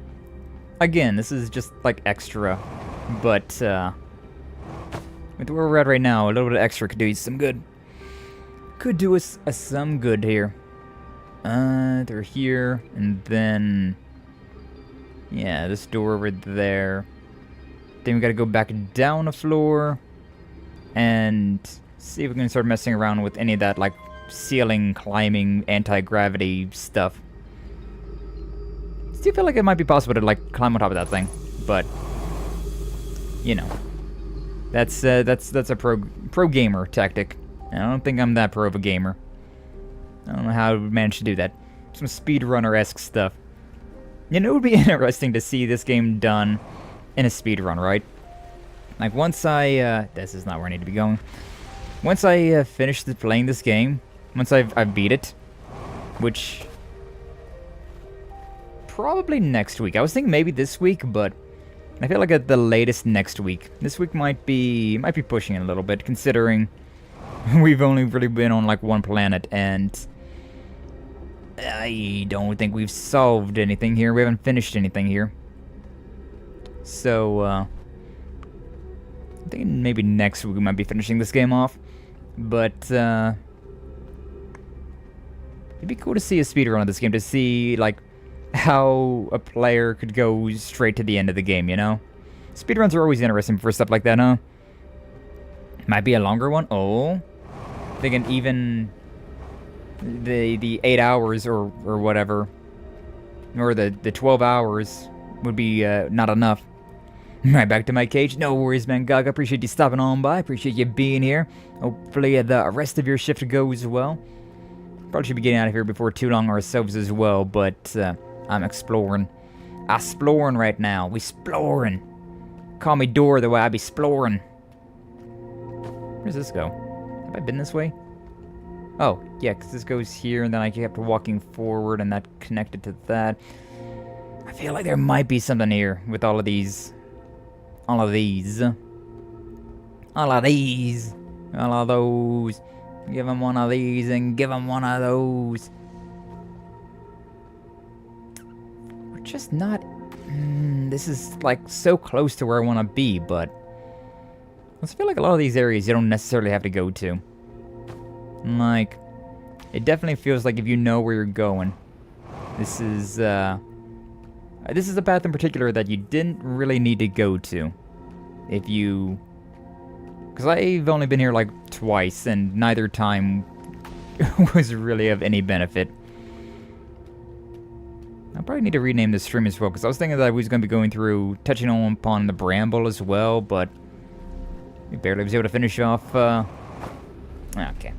Again, this is just like extra, but with where we're at right now, a little bit of extra could do us some good. Could do us some good here. They're here, and then yeah, this door over there. Then we gotta go back down a floor and see if we can start messing around with any of that, like, ceiling climbing, anti-gravity stuff. Still feel like it might be possible to, like, climb on top of that thing, but you know, that's a pro gamer tactic. And I don't think I'm that pro of a gamer. I don't know how I would manage to do that. Some speedrunner-esque stuff. You know, it would be interesting to see this game done in a speedrun, right? Like, once I this is not where I need to be going. Once I finish playing this game, once I've beat it, which probably next week. I was thinking maybe this week, but I feel like at the latest next week. This week might be pushing it a little bit, considering we've only really been on like one planet, and I don't think we've solved anything here. We haven't finished anything here. So I think maybe next week we might be finishing this game off. But it'd be cool to see a speedrun of this game, to see like how a player could go straight to the end of the game, you know? Speedruns are always interesting for stuff like that, huh? Might be a longer one. Oh, thinking even the 8 hours or whatever, or the 12 hours would be not enough. Right back to my cage. No worries, man. Gaga, appreciate you stopping on by. Appreciate you being here. Hopefully the rest of your shift goes well. Probably should be getting out of here before too long ourselves as well, but I'm exploring. I'm exploring right now. We exploring. Call me Dora the way I be exploring. Where does this go? Have I been this way? Oh, yeah, because this goes here, and then I kept walking forward, and that connected to that. I feel like there might be something here with all of these. All of these. All of these. All of those. Give him one of these and give him one of those. We're just not... this is like so close to where I want to be, but... I feel like a lot of these areas you don't necessarily have to go to. Like, it definitely feels like if you know where you're going. This is a path in particular that you didn't really need to go to. If you... Because I've only been here like twice, and neither time was really of any benefit. I probably need to rename this stream as well, because I was thinking that I was going to be going through, touching on upon the bramble as well, but we barely was able to finish off, okay.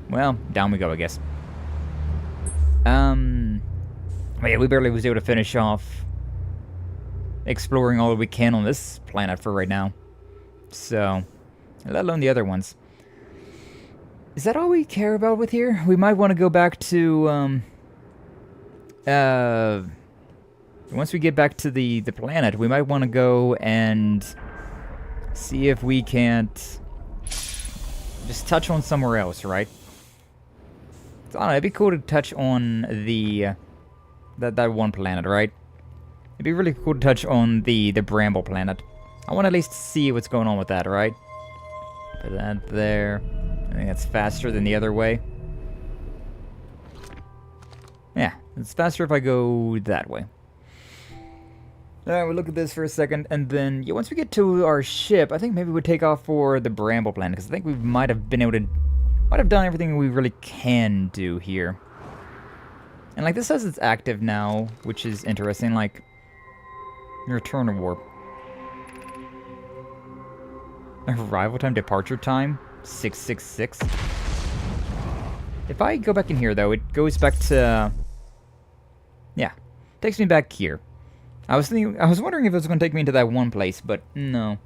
Well, down we go, I guess. But yeah, we barely was able to finish off exploring all that we can on this planet for right now. So, let alone the other ones. Is that all we care about with here? We might want to go back to, once we get back to the planet, we might want to go and see if we can't just touch on somewhere else, right? So, I don't know, it'd be cool to touch on the, that one planet, right? It'd be really cool to touch on the Bramble planet. I want to at least see what's going on with that, right? Put that there. I think that's faster than the other way. Yeah, it's faster if I go that way. Alright, we'll look at this for a second, and then yeah, once we get to our ship, I think maybe we'll take off for the Bramble planet, because I think we might have been able to... might have done everything we really can do here. And like, this says it's active now, which is interesting, like... Return to warp. Arrival time, departure time, 666. If I go back in here, though, it goes back to... yeah, takes me back here. I was wondering if it was going to take me into that one place, but no.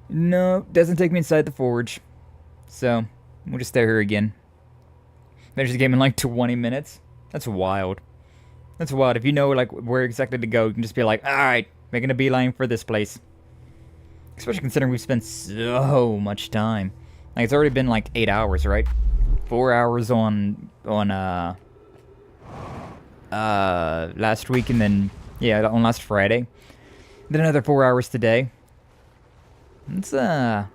No, doesn't take me inside the forge. So, we'll just stay here again. Finish the game in like 20 minutes. That's wild. That's wild. If you know like where exactly to go, you can just be like, alright, making a beeline for this place. Especially considering we've spent so much time. Like, it's already been like 8 hours, right? 4 hours on last week, and then, yeah, on last Friday. Then another 4 hours today. It's, the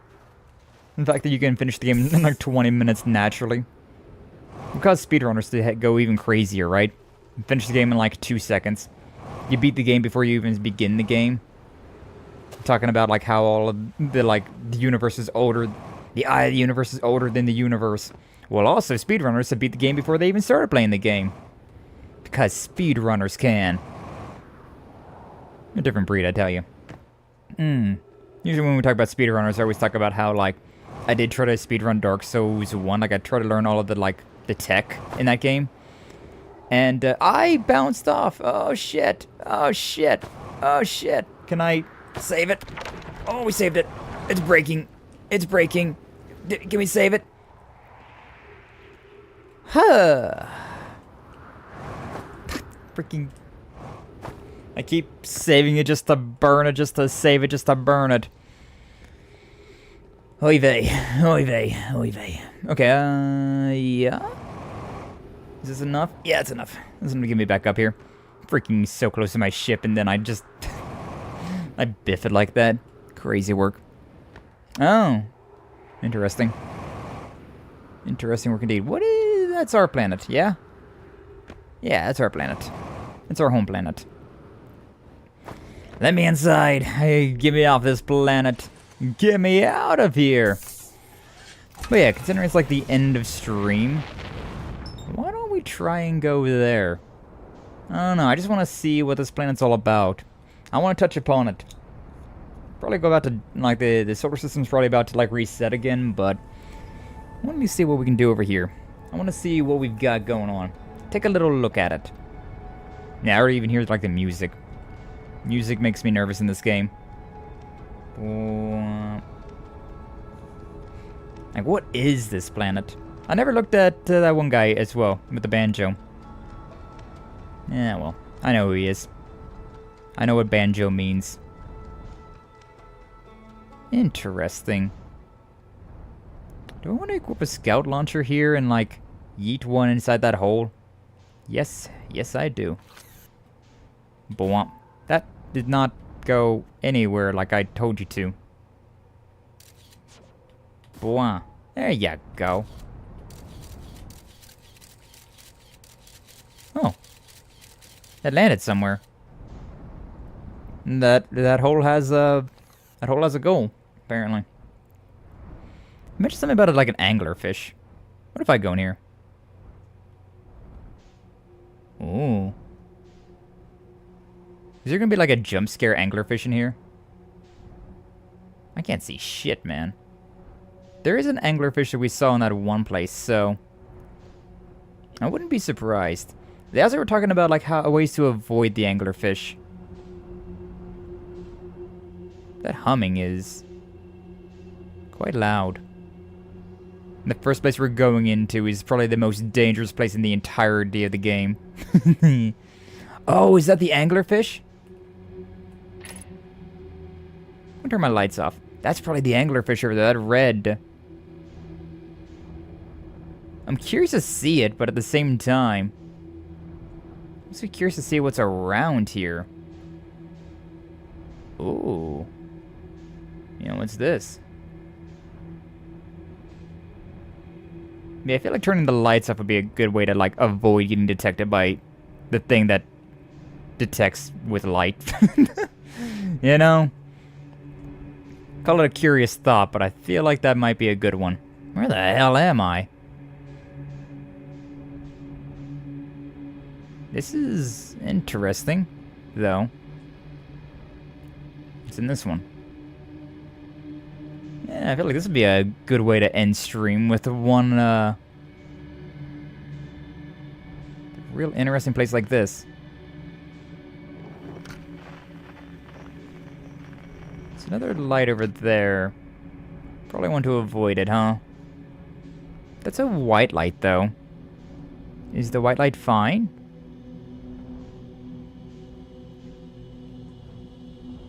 fact that you can finish the game in like 20 minutes naturally. It caused speedrunners to go even crazier, right? Finish the game in like 2 seconds. You beat the game before you even begin the game. Talking about like how all of the the universe is older, the eye of the universe is older than the universe. Well, also speedrunners have beat the game before they even started playing the game, because speedrunners can. A different breed, I tell you. Usually when we talk about speedrunners, I always talk about how like I did try to speedrun Dark Souls 1. Like I tried to learn all of the tech in that game, and I bounced off. Oh shit! Oh shit! Oh shit! Can I save it? Oh, we saved it. It's breaking. It's breaking. Can we save it? Huh. Freaking. I keep saving it just to burn it, just to save it, just to burn it. Oy vey. Oy vey. Oy vey. Okay, yeah. Is this enough? Yeah, it's enough. This is gonna get me back up here. Freaking so close to my ship, and then I just... I biff it like that. Crazy work. Oh. Interesting. Interesting work indeed. What is... That's our planet, yeah? Yeah, that's our planet. It's our home planet. Let me inside. Hey, get me off this planet. Get me out of here. But yeah, considering it's like the end of stream, why don't we try and go there? I don't know. I just want to see what this planet's all about. I want to touch upon it. Probably go about to, like, the solar system's probably about to, like, reset again, but Let me see what we can do over here. I want to see what we've got going on. Take a little look at it. Yeah, I already even hear like the music. Music makes me nervous in this game. Like, what is this planet? I never looked at that one guy as well, with the banjo. Yeah, well, I know who he is. I know what banjo means. Interesting. Do I want to equip a scout launcher here and, like, yeet one inside that hole? Yes, yes I do. Bwomp. That did not go anywhere like I told you to. Bwomp. There you go. Oh. It landed somewhere. That hole has a goal, apparently. I mentioned something about it like an anglerfish. What if I go in here? Ooh. Is there gonna be like a jump scare anglerfish in here? I can't see shit, man. There is an anglerfish that we saw in that one place, so I wouldn't be surprised. They also were talking about like how ways to avoid the anglerfish. That humming is quite loud. The first place we're going into is probably the most dangerous place in the entirety of the game. Oh, is that the anglerfish? I'm gonna turn my lights off. That's probably the anglerfish over there, that red. I'm curious to see it, but at the same time, I'm also curious to see what's around here. Ooh. You know, what's this? Yeah, I feel like turning the lights off would be a good way to, like, avoid getting detected by the thing that detects with light. You know? Call it a curious thought, but I feel like that might be a good one. Where the hell am I? This is interesting, though. It's in this one. Yeah, I feel like this would be a good way to end stream with one, real interesting place like this. There's another light over there. Probably want to avoid it, huh? That's a white light, though. Is the white light fine?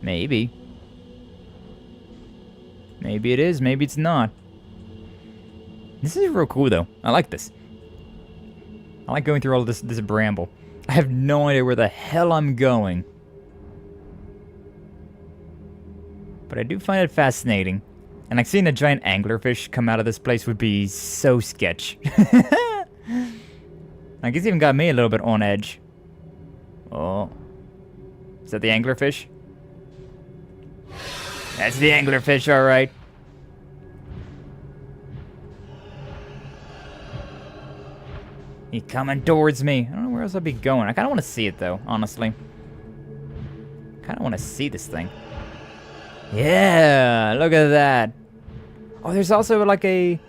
Maybe. Maybe it is, maybe it's not. This is real cool, though. I like this. I like going through all this bramble. I have no idea where the hell I'm going. But I do find it fascinating. And like seeing a giant anglerfish come out of this place would be so sketch. I guess it even got me a little bit on edge. Oh. Is that the anglerfish? That's the anglerfish, alright. He's coming towards me. I don't know where else I'd be going. I kind of want to see it, though, honestly. Kind of want to see this thing. Yeah, look at that. Oh, there's also, like, a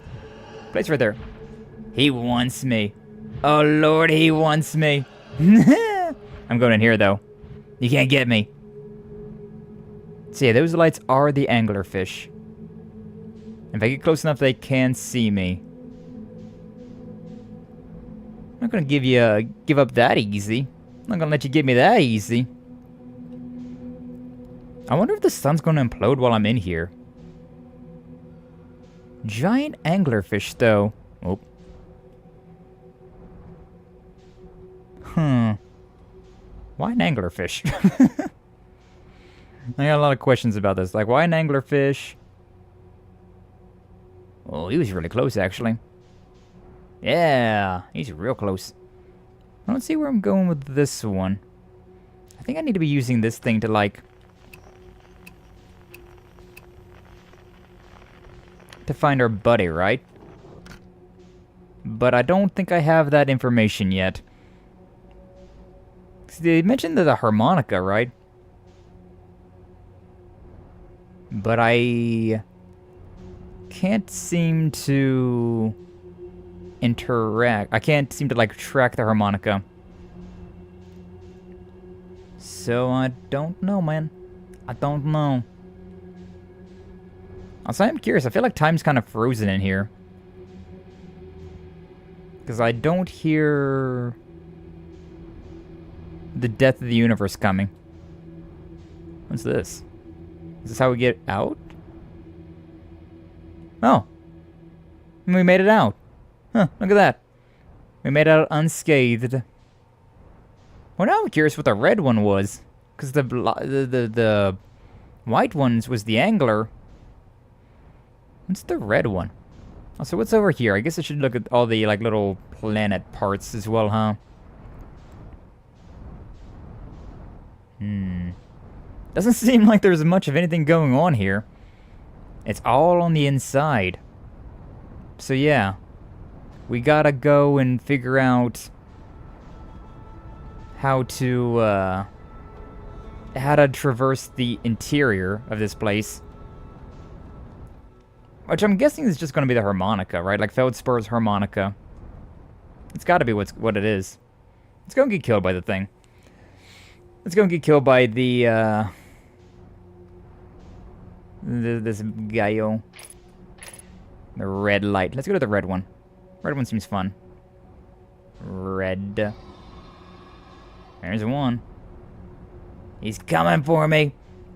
place right there. He wants me. Oh, Lord, he wants me. I'm going in here, though. You can't get me. So yeah, those lights are the anglerfish. If I get close enough, they can see me. I'm not gonna give up that easy. I'm not gonna let you get me that easy. I wonder if the sun's gonna implode while I'm in here. Giant anglerfish, though. Oh. Why an anglerfish? I got a lot of questions about this. Like, why an anglerfish? Oh, he was really close, actually. Yeah, he's real close. I don't see where I'm going with this one. I think I need to be using this thing to, like, to find our buddy, right? But I don't think I have that information yet. They mentioned the harmonica, right? But I can't seem to interact. I can't seem to, like, track the harmonica. So I don't know, man. I don't know. Also, I'm curious. I feel like time's kind of frozen in here. Because I don't hear the death of the universe coming. What's this? Is this how we get out? Oh. We made it out. Huh, look at that. We made it out unscathed. Well, now I'm curious what the red one was. Because the white ones was the angler. What's the red one? Oh, so what's over here? I guess I should look at all the, like, little planet parts as well, huh? Doesn't seem like there's much of anything going on here. It's all on the inside. So yeah. We gotta go and figure out how to traverse the interior of this place. Which I'm guessing is just gonna be the harmonica, right? Like Feldspur's harmonica. It's gotta be what it is. It's gonna get killed by the thing. It's gonna get killed by the, this guyo. The red light. Let's go to the red one. Red one seems fun. Red. There's one. He's coming for me.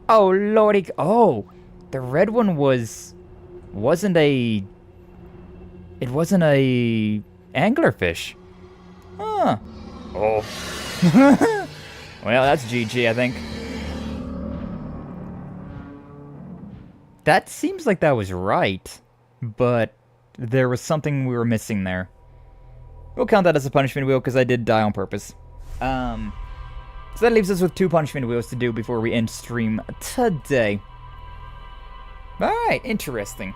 Oh, lordy. Oh, the red one wasn't a anglerfish. Huh. Oh. Well, that's GG, I think. That seems like that was right, but there was something we were missing there. We'll count that as a punishment wheel because I did die on purpose. So that leaves us with 2 punishment wheels to do before we end stream today. Alright, interesting.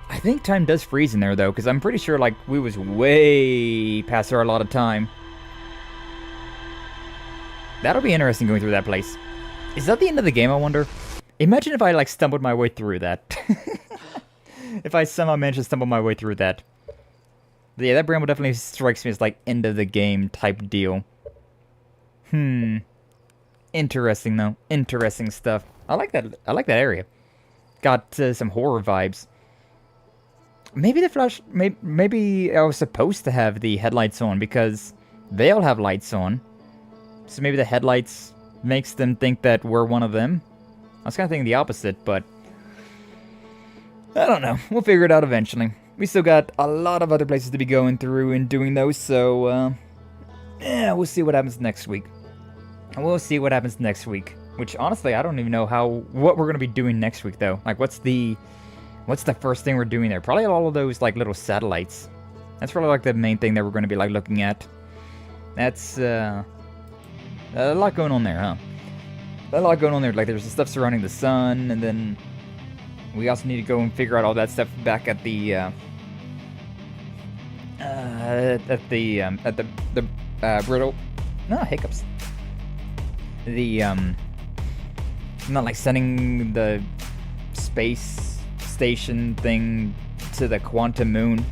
I think time does freeze in there though, because I'm pretty sure like we was way past our allotted time. That'll be interesting going through that place. Is that the end of the game, I wonder? Imagine if I like stumbled my way through that. If I somehow managed to stumble my way through that. But yeah, that bramble definitely strikes me as like end of the game type deal. Interesting though. Interesting stuff. I like that area. Got some horror vibes. Maybe the flash. Maybe I was supposed to have the headlights on because they all have lights on. So maybe the headlights makes them think that we're one of them. I was kind of thinking the opposite, but I don't know. We'll figure it out eventually. We still got a lot of other places to be going through and doing those, so yeah, we'll see what happens next week. We'll see what happens next week. Which honestly, I don't even know what we're gonna be doing next week though. Like, what's the first thing we're doing there? Probably all of those like little satellites. That's probably like the main thing that we're gonna be like looking at. That's a lot going on there, huh? A lot going on there. Like, there's the stuff surrounding the sun, and then we also need to go and figure out all that stuff back at the Brittle. No, hiccups. Not like sending the space station thing to the quantum moon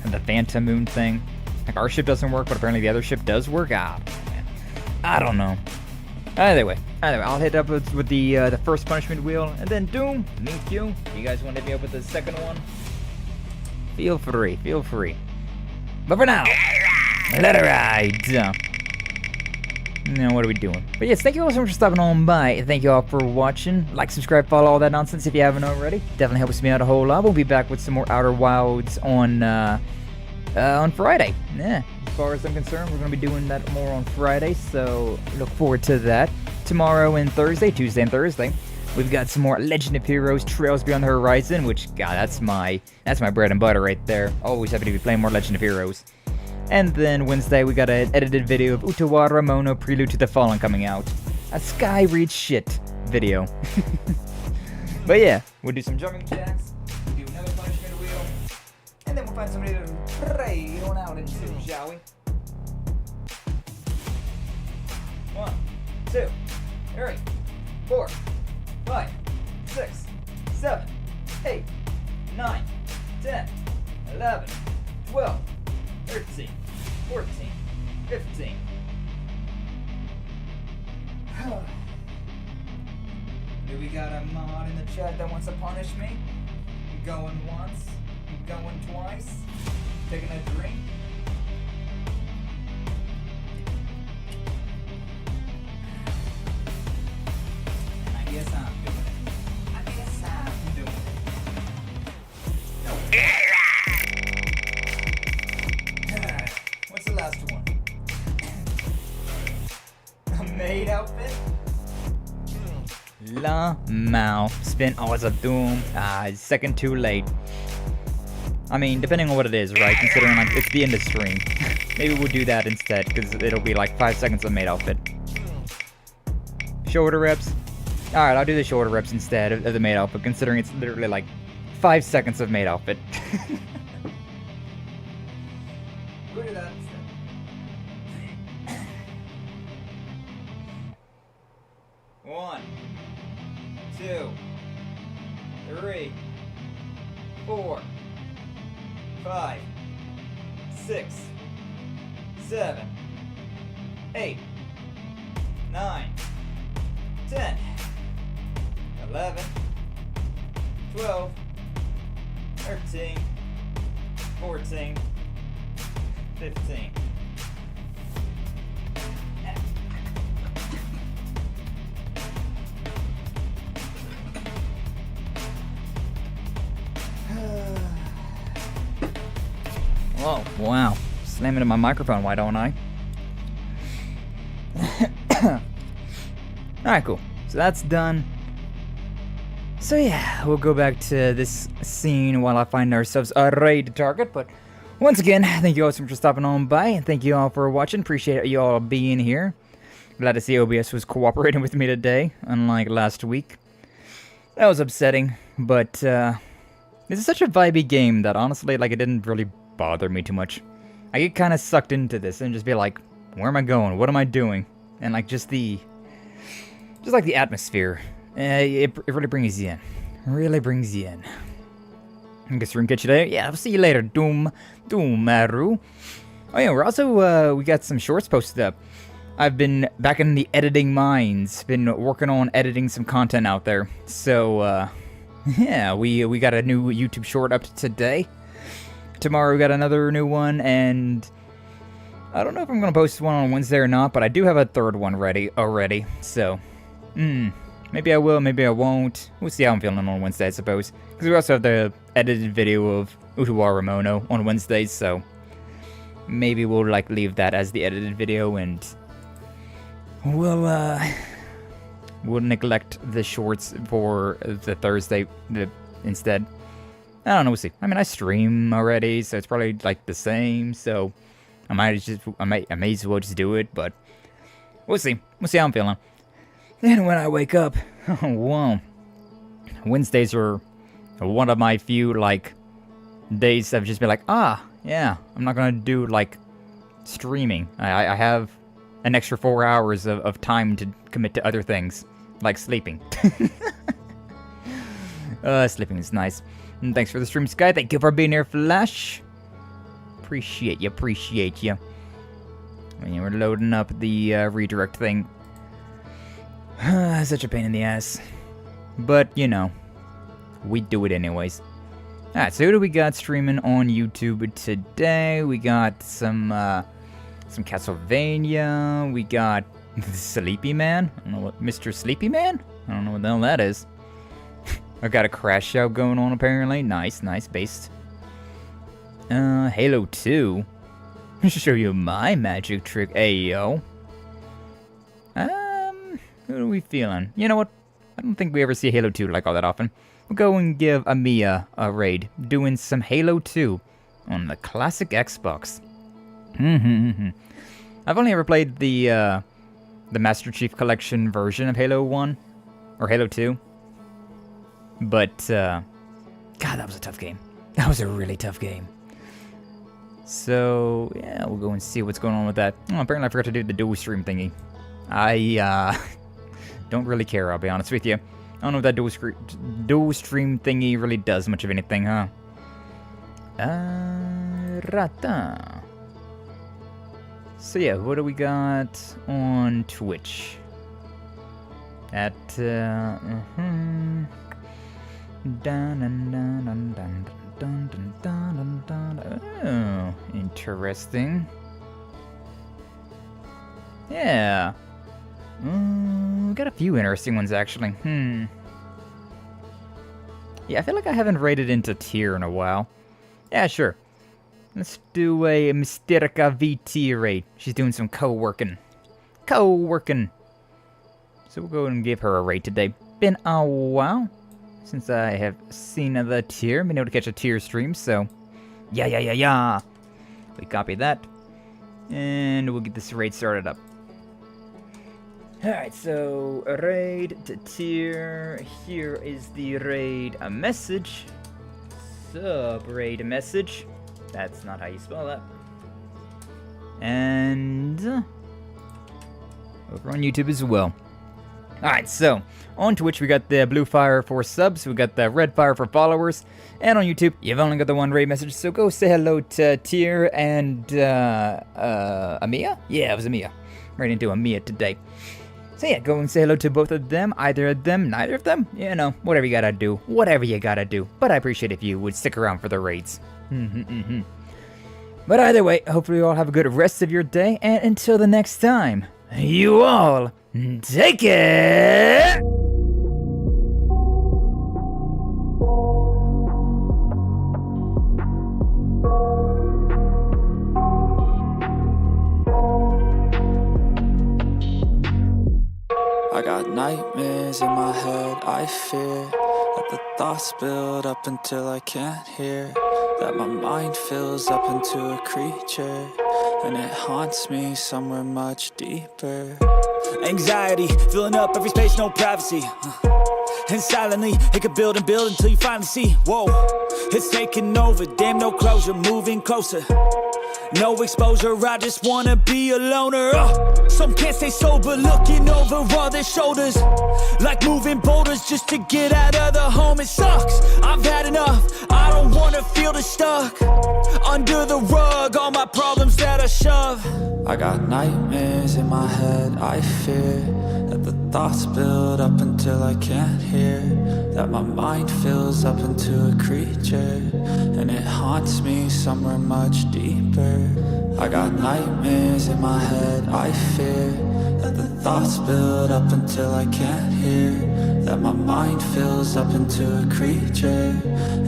and the phantom moon thing. Like, our ship doesn't work, but apparently the other ship does work. I don't know. Either way, I'll hit up with the first punishment wheel, and then Doom, meet you. You guys want to hit me up with the second one? Feel free. But for now, let it ride. Now, what are we doing? But yes, thank you all so much for stopping on by. Thank you all for watching. Like, subscribe, follow, all that nonsense if you haven't already. Definitely helps me out a whole lot. We'll be back with some more Outer Wilds on Friday. Yeah, as far as I'm concerned, we're going to be doing that more on Friday, so look forward to that. Tomorrow and Thursday, Tuesday and Thursday, we've got some more Legend of Heroes Trails Beyond the Horizon, which, God, that's my bread and butter right there. Always happy to be playing more Legend of Heroes. And then Wednesday, we got an edited video of Utawara Mono Prelude to the Fallen coming out. A Skye reads shit video. But yeah, we'll do some jumping jacks, we'll do another punishment wheel, and then we'll find somebody to pray on out into, shall we? 1, 2, 3, 4, 5, 6, 7, 8, 9, 10, 11, 12, 13, 14, 15. Do we got a mod in the chat that wants to punish me? I'm going once, I'm going twice, taking a drink. And I guess I'm doing it. I guess I'm doing it. What's the last one? A maid outfit? La Mao. Spin Odds of Doom. Second too late. I mean, depending on what it is, right? Considering like it's the end of stream. Maybe we'll do that instead, because it'll be like 5 seconds of maid outfit. Shoulder reps. Alright, I'll do the shoulder reps instead of the maid outfit, considering it's literally like 5 seconds of maid outfit. We'll do that instead. 1, 2, 3, 4, 5, 6, 7, 8, 9, 10, 11, 12, 13, 14, 15. Oh, wow. Slam into my microphone, why don't I? Alright, cool. So that's done. So yeah, we'll go back to this scene while I find ourselves a raid target. But once again, thank you all so much for stopping on by, and thank you all for watching. Appreciate you all being here. Glad to see OBS was cooperating with me today, unlike last week. That was upsetting, but this is such a vibey game that honestly, like, it didn't really bother me too much. I get kind of sucked into this and just be like, where am I going? What am I doing? And like just like the atmosphere, it really brings you in. Really brings you in. I guess we're gonna catch you later. Yeah, I'll see you later, Maru. Oh yeah, we're also we got some shorts posted up. I've been back in the editing mines. Been working on editing some content out there. So yeah, we got a new YouTube short up today. Tomorrow we got another new one, and I don't know if I'm going to post one on Wednesday or not, but I do have a third one ready already, so, maybe I will, maybe I won't. We'll see how I'm feeling on Wednesday, I suppose, because we also have the edited video of Utawa Ramono on Wednesdays, so maybe we'll, like, leave that as the edited video, and we'll neglect the shorts for the Thursday instead. I don't know, we'll see. I mean, I stream already, so it's probably, like, the same, so I may as well just do it, but we'll see. We'll see how I'm feeling. And when I wake up, whoa. Wednesdays are one of my few, like, days I've just been like, yeah, I'm not gonna do, like, streaming. I have an extra 4 hours of time to commit to other things, like sleeping. Sleeping is nice. And thanks for the stream, Skye. Thank you for being here, Flash. Appreciate you. When you were loading up the redirect thing. Such a pain in the ass. But, you know, we do it anyways. Alright, so who do we got streaming on YouTube today? We got some Castlevania. We got Sleepy Man. I don't know what Mr. Sleepy Man? I don't know what the hell that is. I got a crash out going on apparently. Nice, based. Halo 2. I should show you my magic trick. Ayo. Who are we feeling? You know what? I don't think we ever see Halo 2 like all that often. We'll go and give Amiya a raid, doing some Halo 2 on the classic Xbox. I've only ever played the Master Chief Collection version of Halo 1 or Halo 2. But, God, that was a tough game. That was a really tough game. So, yeah, we'll go and see what's going on with that. Oh, apparently I forgot to do the dual stream thingy. I, don't really care, I'll be honest with you. don't know if that dual stream thingy really does much of anything, huh? Rata. So yeah, what do we got on Twitch? At Oh, interesting. Yeah. We got a few interesting ones actually. Yeah, I feel like I haven't rated into tier in a while. Yeah, sure. Let's do a Mysterica VT raid. She's doing some co-working. So we'll go and give her a raid today. Been a while since I have seen the tier. Been able to catch a tier stream, so yeah. We copy that. And we'll get this raid started up. Alright, so raid to tier. Here is the raid message. Sub raid message. That's not how you spell that. And over on YouTube as well. Alright, so on Twitch we got the blue fire for subs, we got the red fire for followers, and on YouTube you've only got the one raid message, so go say hello to Tier and Amia? Yeah, it was Amia. Right into Amia today. So yeah, go and say hello to both of them, either of them, neither of them, you know, whatever you gotta do, but I appreciate if you would stick around for the raids. But either way, hopefully you all have a good rest of your day, and until the next time, you all take it! I got nightmares in my head, I fear that the thoughts build up until I can't hear, that my mind fills up into a creature, and it haunts me somewhere much deeper. Anxiety, filling up every space, no privacy. And silently, it could build and build until you finally see. Whoa, it's taking over, damn no closure, moving closer. No exposure, I just wanna be a loner. Some can't stay sober, looking over all their shoulders, like moving boulders just to get out of the home. It sucks, I've had enough, I don't wanna feel the stuck under the rug, all my problems that I shove. I got nightmares in my head, I fear that the thoughts build up until I can't hear, that my mind fills up into a creature, and it haunts me somewhere much deeper. I got nightmares in my head, I fear that the thoughts build up until I can't hear, that my mind fills up into a creature,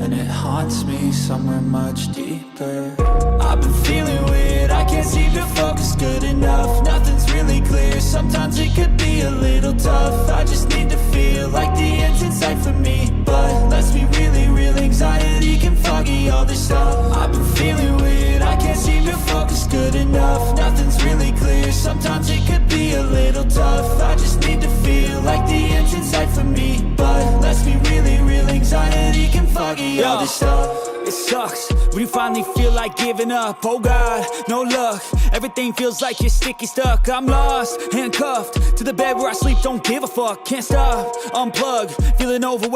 and it haunts me somewhere much deeper. I've been feeling weird, I can't seem to focus good enough. Nothing's really clear, sometimes it could be a little tough. I just need to feel like the end's in sight for me, but let's be really real, anxiety can foggy all this stuff. I've been feeling weird, I can't seem to focus good enough. Nothing's really clear, sometimes it could be a little tough. I just need to feel like the end's in sight for me, but let's be really real, anxiety can foggy all this stuff. It sucks when you finally feel like giving up. Oh God, no luck, everything feels like you're sticky stuck. I'm lost, handcuffed to the bed where I sleep, don't give a fuck. Can't stop, unplug, feeling overwhelmed.